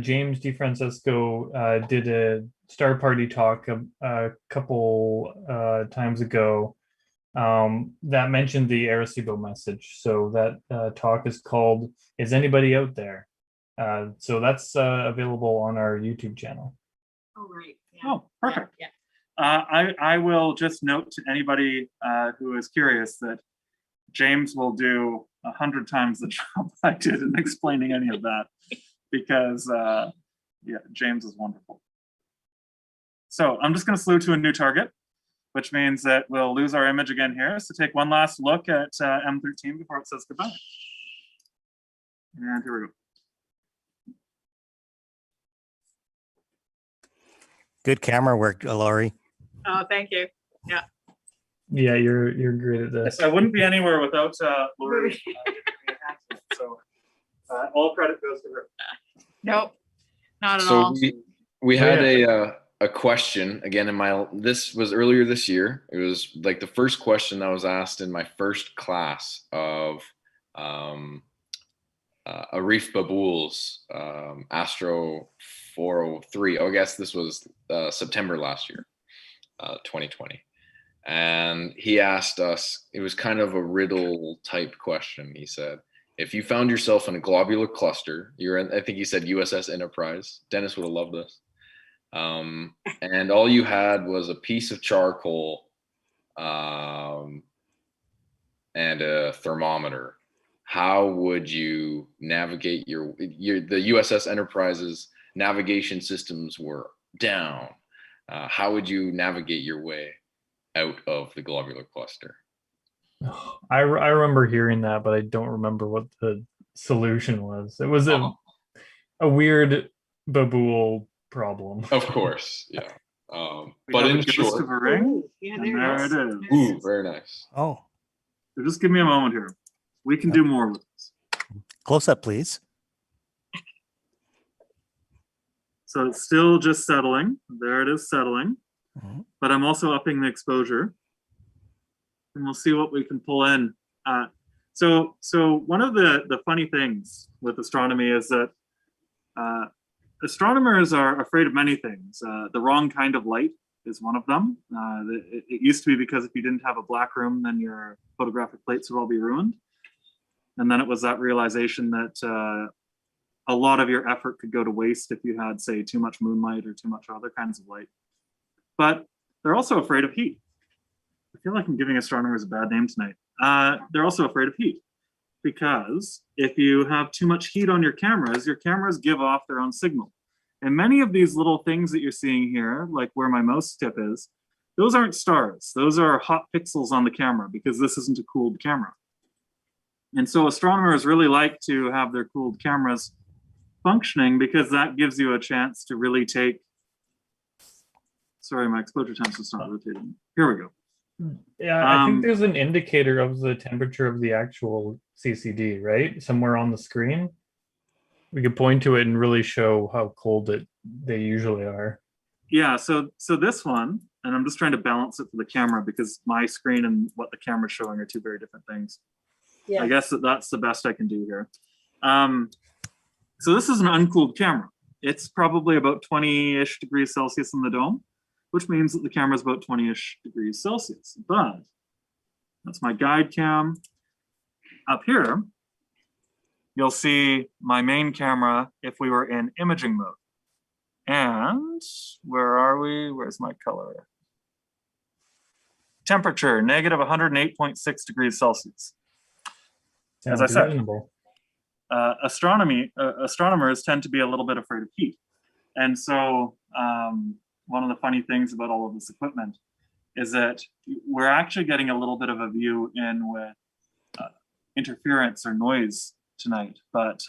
James DeFrancesco did a Star Party talk a couple times ago that mentioned the Arecibo message. So that talk is called "Is Anybody Out There?" So that's available on our YouTube channel. Oh, right. Yeah. Oh, perfect. Yeah. I will just note to anybody who is curious that James will do 100 times the job I did in explaining any of that, because yeah, James is wonderful. So I'm just going to slew to a new target, which means that we'll lose our image again here. So take one last look at M13 before it says goodbye. And here we go. Good camera work, Laurie. Oh, thank you. Yeah. Yeah, you're great at this. Yes, I wouldn't be anywhere without Laurie. So all credit goes to her. Nope, not at So all. we had a question again this was earlier this year. It was like the first question that was asked in my first class of Arif Babul's Astro 403. I guess this was September last year, 2020. And he asked us, it was kind of a riddle type question. He said, if you found yourself in a globular cluster, you're in, I think he said USS Enterprise. Dennis would have loved this. And all you had was a piece of charcoal and a thermometer. How would you navigate the USS Enterprise's navigation systems were down? How would you navigate your way out of the globular cluster? I remember hearing that, but I don't remember what the solution was. It was a weird Babul problem. Of course, yeah. But in short, of a ring. Yeah, And there it is. ooh, very nice. Oh, So just give me a moment here. We can do more with this. close up, please. So it's still just settling. There it is settling. Mhm. But I'm also upping the exposure. And we'll see what we can pull in. So one of the funny things with astronomy is that astronomers are afraid of many things. The wrong kind of light is one of them. It used to be because if you didn't have a black room, then your photographic plates would all be ruined. And then it was that realization that a lot of your effort could go to waste if you had, say, too much moonlight or too much other kinds of light. But they're also afraid of heat. I feel like I'm giving astronomers a bad name tonight. They're also afraid of heat because if you have too much heat on your cameras give off their own signal. And many of these little things that you're seeing here, like where my mouse tip is, those aren't stars. Those are hot pixels on the camera because this isn't a cooled camera. And so astronomers really like to have their cooled cameras functioning because that gives you a chance to really take, sorry, my exposure time's just not rotating. Here we go. Yeah, I think Um, there's an indicator of the temperature of the actual CCD, right? Somewhere on the screen. We could point to it and really show how cold they usually are. Yeah, so this one, and I'm just trying to balance it for the camera because my screen and what the camera's showing are two very different things. Yeah. I guess that's the best I can do here. So this is an uncooled camera. It's probably about 20-ish degrees Celsius in the dome, which means that the camera is about 20-ish degrees Celsius. But that's my guide cam. Up here, you'll see my main camera if we were in imaging mode. And where are we? Where's my color? Temperature, negative 108.6 degrees Celsius. As I Sounds said, reasonable. astronomers tend to be a little bit afraid of heat. And so one of the funny things about all of this equipment is that we're actually getting a little bit of a view in with interference or noise tonight. But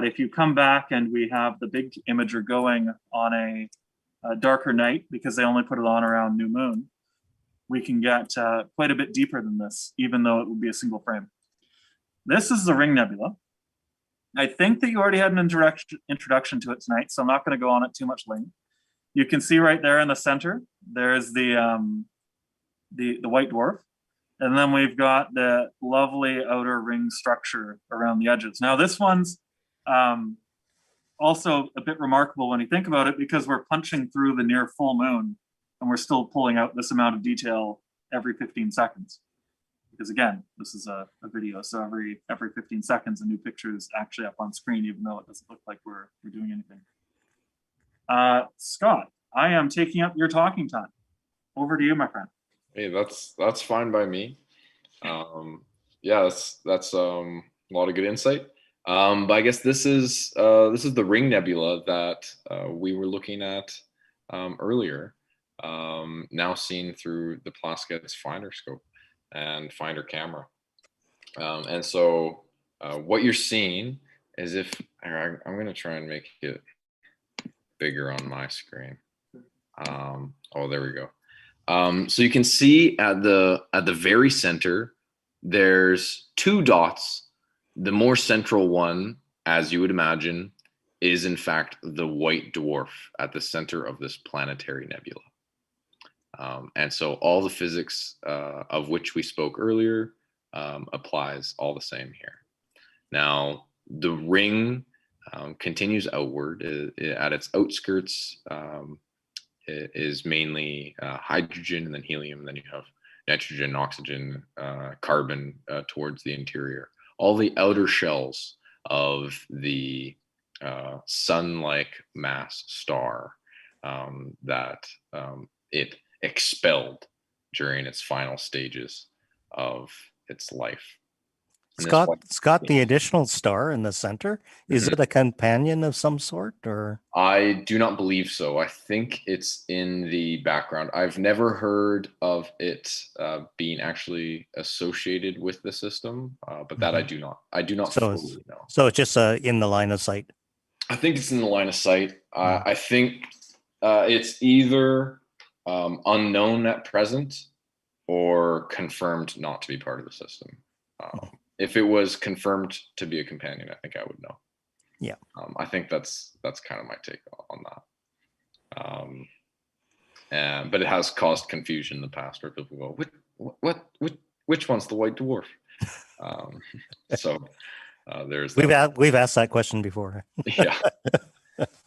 if you come back and we have the big imager going on a darker night, because they only put it on around new moon, we can get quite a bit deeper than this, even though it would be a single frame. This is the Ring Nebula. I think that you already had an introduction to it tonight, so I'm not going to go on it too much length. You can see right there in the center, there's the white dwarf. And then we've got the lovely outer ring structure around the edges. Now this one's also a bit remarkable when you think about it, because we're punching through the near full moon and we're still pulling out this amount of detail every 15 seconds. Because again, this is a video, so every 15 seconds a new picture is actually up on screen, even though it doesn't look like we're doing anything. Scott, I am taking up your talking time. Over to you, my friend. Hey, that's fine by me. Yeah, that's a lot of good insight. But I guess this is the Ring Nebula that we were looking at earlier, now seen through the Plasket's finder scope and finder camera. And so what you're seeing is, if I'm going to try and make it bigger on my screen. Oh, there we go. So you can see at the very center, there's two dots. The more central one, as you would imagine, is in fact the white dwarf at the center of this planetary nebula. And so all the physics of which we spoke earlier applies all the same here. Now, the ring continues outward. At its outskirts is mainly hydrogen and then helium. And then you have nitrogen, oxygen, carbon towards the interior. All the outer shells of the sun-like mass star that it expelled during its final stages of its life. Scott, the additional star in the center, is it a companion of some sort, or? I do not believe so. I think it's in the background. I've never heard of it being actually associated with the system, but that I do not. I do not fully know. So it's just in the line of sight. I think it's in the line of sight. I think it's either unknown at present or confirmed not to be part of the system. If it was confirmed to be a companion, I think I would know. Yeah. I think that's kind of my take on that. But it has caused confusion in the past, where people go, which one's the white dwarf? So there's we've asked that question before. Yeah.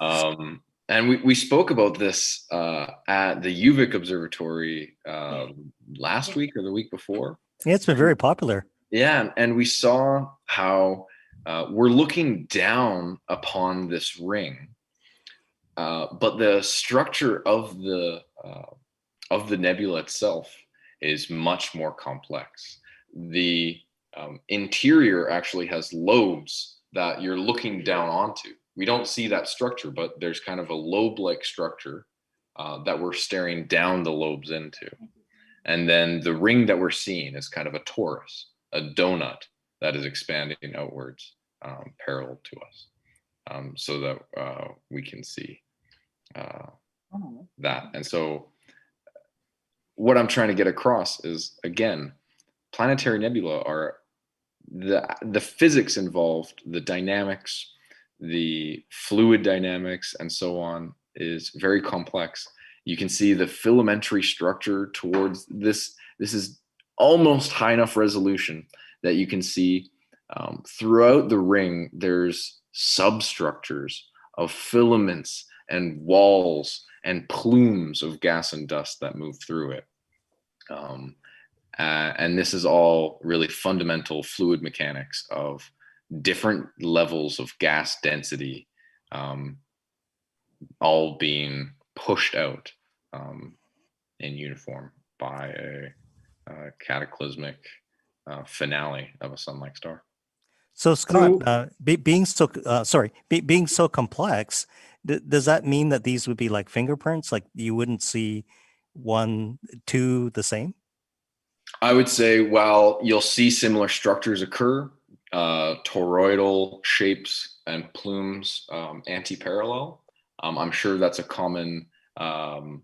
And we spoke about this at the UVic Observatory last week or the week before. Yeah, it's been very popular. Yeah, and we saw how we're looking down upon this ring, but the structure of the nebula itself is much more complex. The interior actually has lobes that you're looking down onto. We don't see that structure, but there's kind of a lobe-like structure that we're staring down the lobes into. And then the ring that we're seeing is kind of a torus, a donut that is expanding outwards parallel to us, so that we can see that. And so what I'm trying to get across is, again, planetary nebula are the physics involved, the dynamics, the fluid dynamics, and so on is very complex. You can see the filamentary structure towards this. This is almost high enough resolution that you can see throughout the ring, there's substructures of filaments and walls and plumes of gas and dust that move through it. And this is all really fundamental fluid mechanics of different levels of gas density, all being pushed out in uniform by a cataclysmic finale of a sun-like star. So Scott, being so complex, does that mean that these would be like fingerprints? Like you wouldn't see one, two the same? I would say, while you'll see similar structures occur, toroidal shapes and plumes, anti-parallel. I'm sure that's a common kind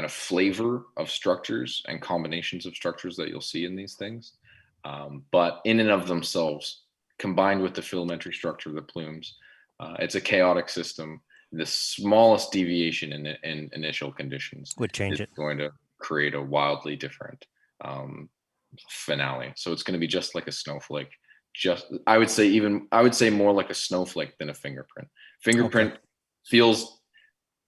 of flavor of structures and combinations of structures that you'll see in these things. But in and of themselves, combined with the filamentary structure of the plumes, it's a chaotic system. The smallest deviation in initial conditions would change it. Going to create a wildly different finale. So it's going to be just like a snowflake. I would say more like a snowflake than a fingerprint. Fingerprint feels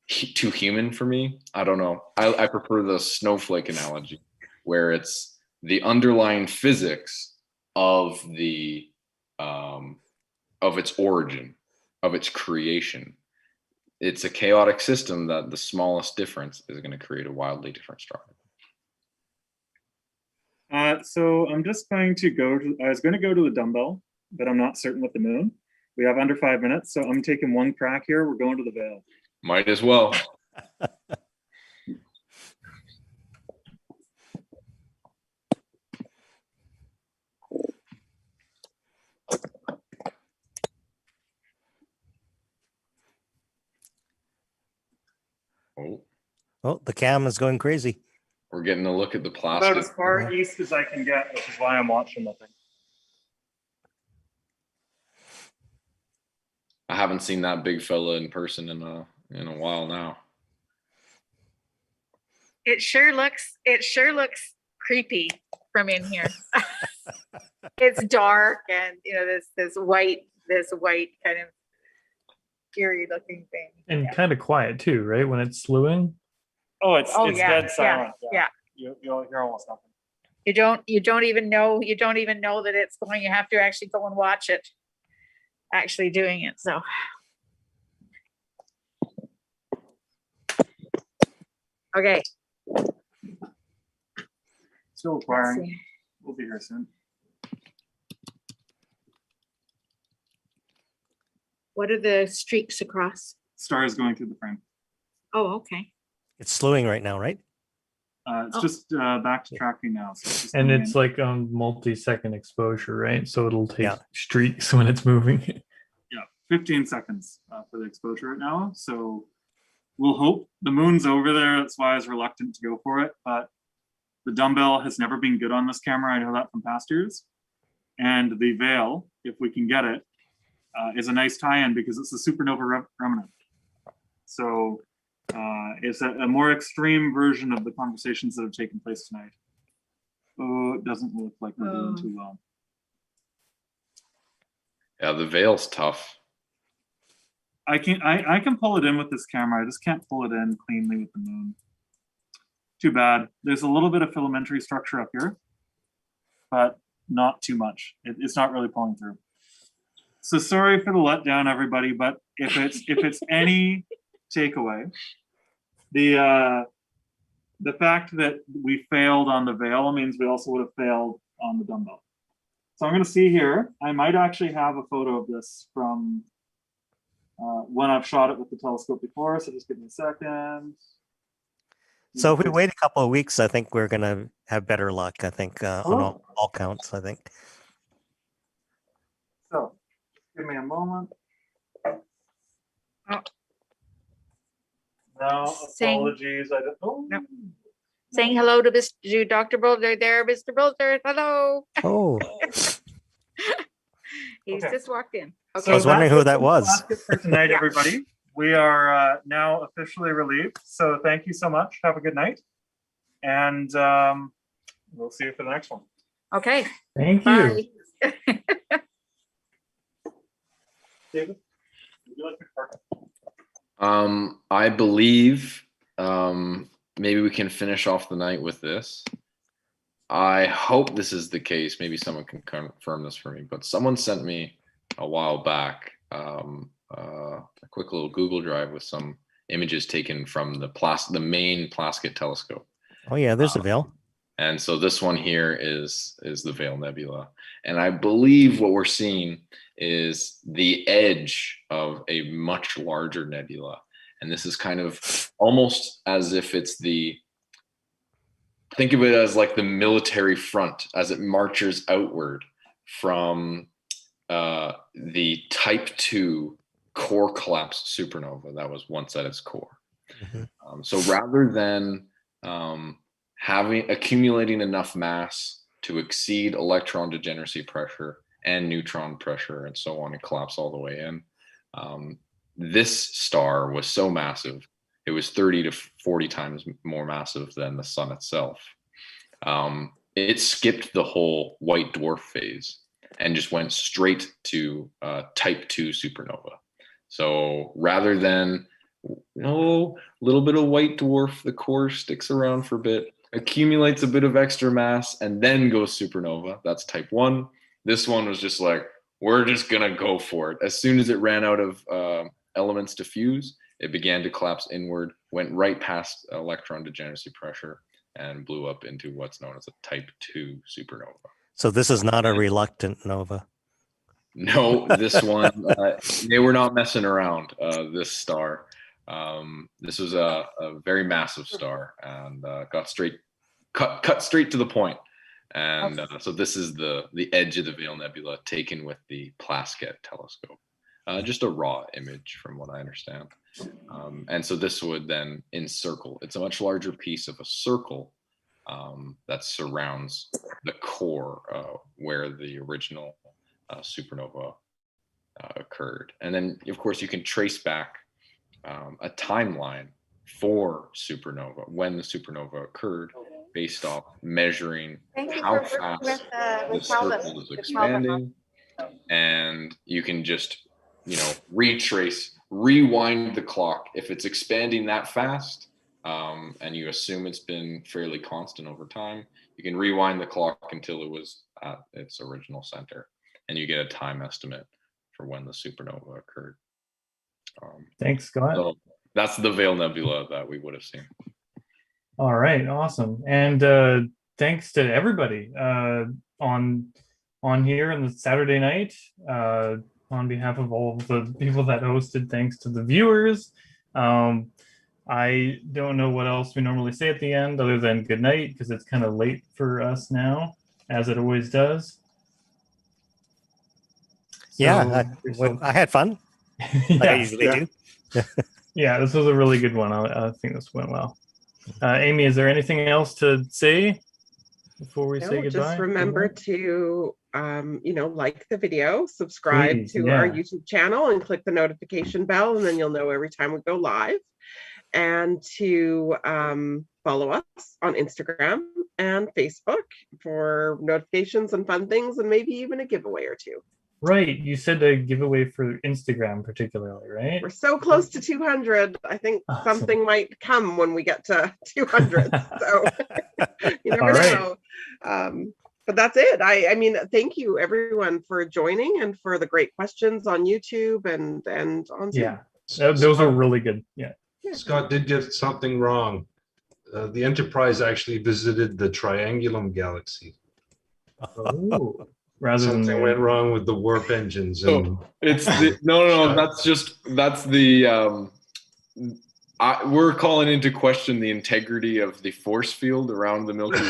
too human for me. I don't know. I prefer the snowflake analogy, where it's the underlying physics of the of its origin, of its creation. It's a chaotic system that the smallest difference is going to create a wildly different structure. So I'm just going to I was going to go to the dumbbell, but I'm not certain with the moon. We have under 5 minutes, so I'm taking one crack here. We're going to the veil. Might as well. Oh, the cam is going crazy. We're getting a look at the About plastic. as far east as I can get, which is why I'm watching the thing. I haven't seen that big fella in person in a while now. It sure looks creepy from in here. It's dark, and this white kind of eerie looking thing. And kind of quiet too, right? When it's slewing. Oh, it's yeah, dead silent. yeah. You'll hear almost nothing. You don't even know that it's going. You have to actually go and watch it actually doing it. So okay. Still acquiring. We'll be here soon. What are the streaks across? Stars going through the frame. Oh, okay. It's slowing right now, right? It's just back to tracking now. So it's just And coming it's in. like on multi-second exposure, right? So it'll take streaks when it's moving. Yeah, 15 seconds for the exposure right now. So we'll hope. The moon's over there. That's why I was reluctant to go for it. But the dumbbell has never been good on this camera. I know that from past years. And the veil, if we can get it, is a nice tie-in because it's a supernova remnant. So it's a more extreme version of the conversations that have taken place tonight. Oh, it doesn't look like we're doing too well. Yeah, the veil's tough. I can pull it in with this camera. I just can't pull it in cleanly with the moon. Too bad. There's a little bit of filamentary structure up here, but not too much. It's not really pulling through. So sorry for the letdown, everybody. But if it's any takeaway, the fact that we failed on the veil means we also would have failed on the dumbbell. So I'm going to see here. I might actually have a photo of this from when I've shot it with the telescope before. So just give me a second. So if we wait a couple of weeks, I think we're going to have better luck, I think, on all counts, I think. So give me a moment. Now, Same. apologies. I don't. Oh, Nope. saying hello to Dr. Boulder there. Mr. Boulder, hello. Oh, He's Okay. just walked in. I Okay. was wondering who that that's was. Plasket for tonight, Yeah. everybody. We are now officially relieved. So thank you so much. Have a good night. And we'll see you for the next one. Okay. Thank you. Bye. David, would you like to start? I believe maybe we can finish off the night with this. I hope this is the case. Maybe someone can confirm this for me, but someone sent me a while back a quick little Google Drive with some images taken from the main Plasket telescope. Oh yeah, there's a veil. And so this one here is the Veil Nebula. And I believe what we're seeing is the edge of a much larger nebula. And this is kind of almost as if it's think of it as like the military front as it marches outward from the Type 2 core collapse supernova that was once at its core. Mhm. So rather than accumulating enough mass to exceed electron degeneracy pressure and neutron pressure and so on and collapse all the way in, this star was so massive, it was 30 to 40 times more massive than the sun itself. It skipped the whole white dwarf phase and just went straight to Type 2 supernova. So rather than a little bit of white dwarf, the core sticks around for a bit, accumulates a bit of extra mass, and then goes supernova. That's Type 1. This one was just like, we're just gonna go for it. As soon as it ran out of elements to fuse, it began to collapse inward, went right past electron degeneracy pressure, and blew up into what's known as a Type 2 supernova. So this is not a reluctant nova. No, this one, they were not messing around, this star. This was a very massive star and got cut straight to the point. And so this is the edge of the Veil Nebula taken with the Plasket telescope. Just a raw image from what I understand. And so this would then encircle. It's a much larger piece of a circle that surrounds the core where the original supernova occurred. And then, of course, you can trace back a timeline for supernova, when the supernova occurred, based off measuring how fast the circle is expanding. And you can just, rewind the clock. If it's expanding that fast, and you assume it's been fairly constant over time, you can rewind the clock until it was at its original center, and you get a time estimate for when the supernova occurred. Thanks, Scott. So that's the Veil Nebula that we would have seen. All right, awesome. And thanks to everybody on here on the Saturday night. On behalf of all of the people that hosted, thanks to the viewers. I don't know what else we normally say at the end other than good night, because it's kind of late for us now, as it always does. Yeah, I had fun. Like I usually do. Yeah, this was a really good one. I think this went well. Amy, is there anything else to say before we say goodbye? Just remember to, like the video, subscribe to our YouTube channel, and click the notification bell, and then you'll know every time we go live. And to follow us on Instagram and Facebook for notifications and fun things, and maybe even a giveaway or two. Right. You said a giveaway for Instagram particularly, right? We're so close to 200. I think something might come when we get to 200. So you never know. But that's it. I mean, thank you everyone for joining and for the great questions on YouTube and on Zoom. Yeah, those are really good. Yeah. Scott did get something wrong. The Enterprise actually visited the Triangulum galaxy. Oh. Something went wrong with the warp engines. And it's no. That's the. We're calling into question the integrity of the force field around the Milky Way.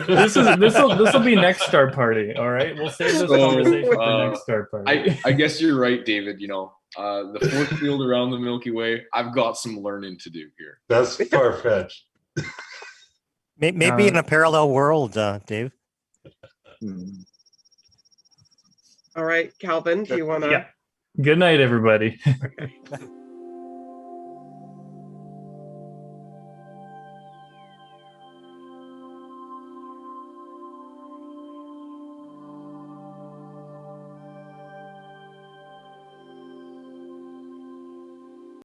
This will be next Star Party. All right, we'll save this conversation for next Star Party. I guess you're right, David. The force field around the Milky Way. I've got some learning to do here. That's far-fetched. Maybe in a parallel world, Dave. All right, Calvin, do you want to? Yeah. Good night, everybody. Okay.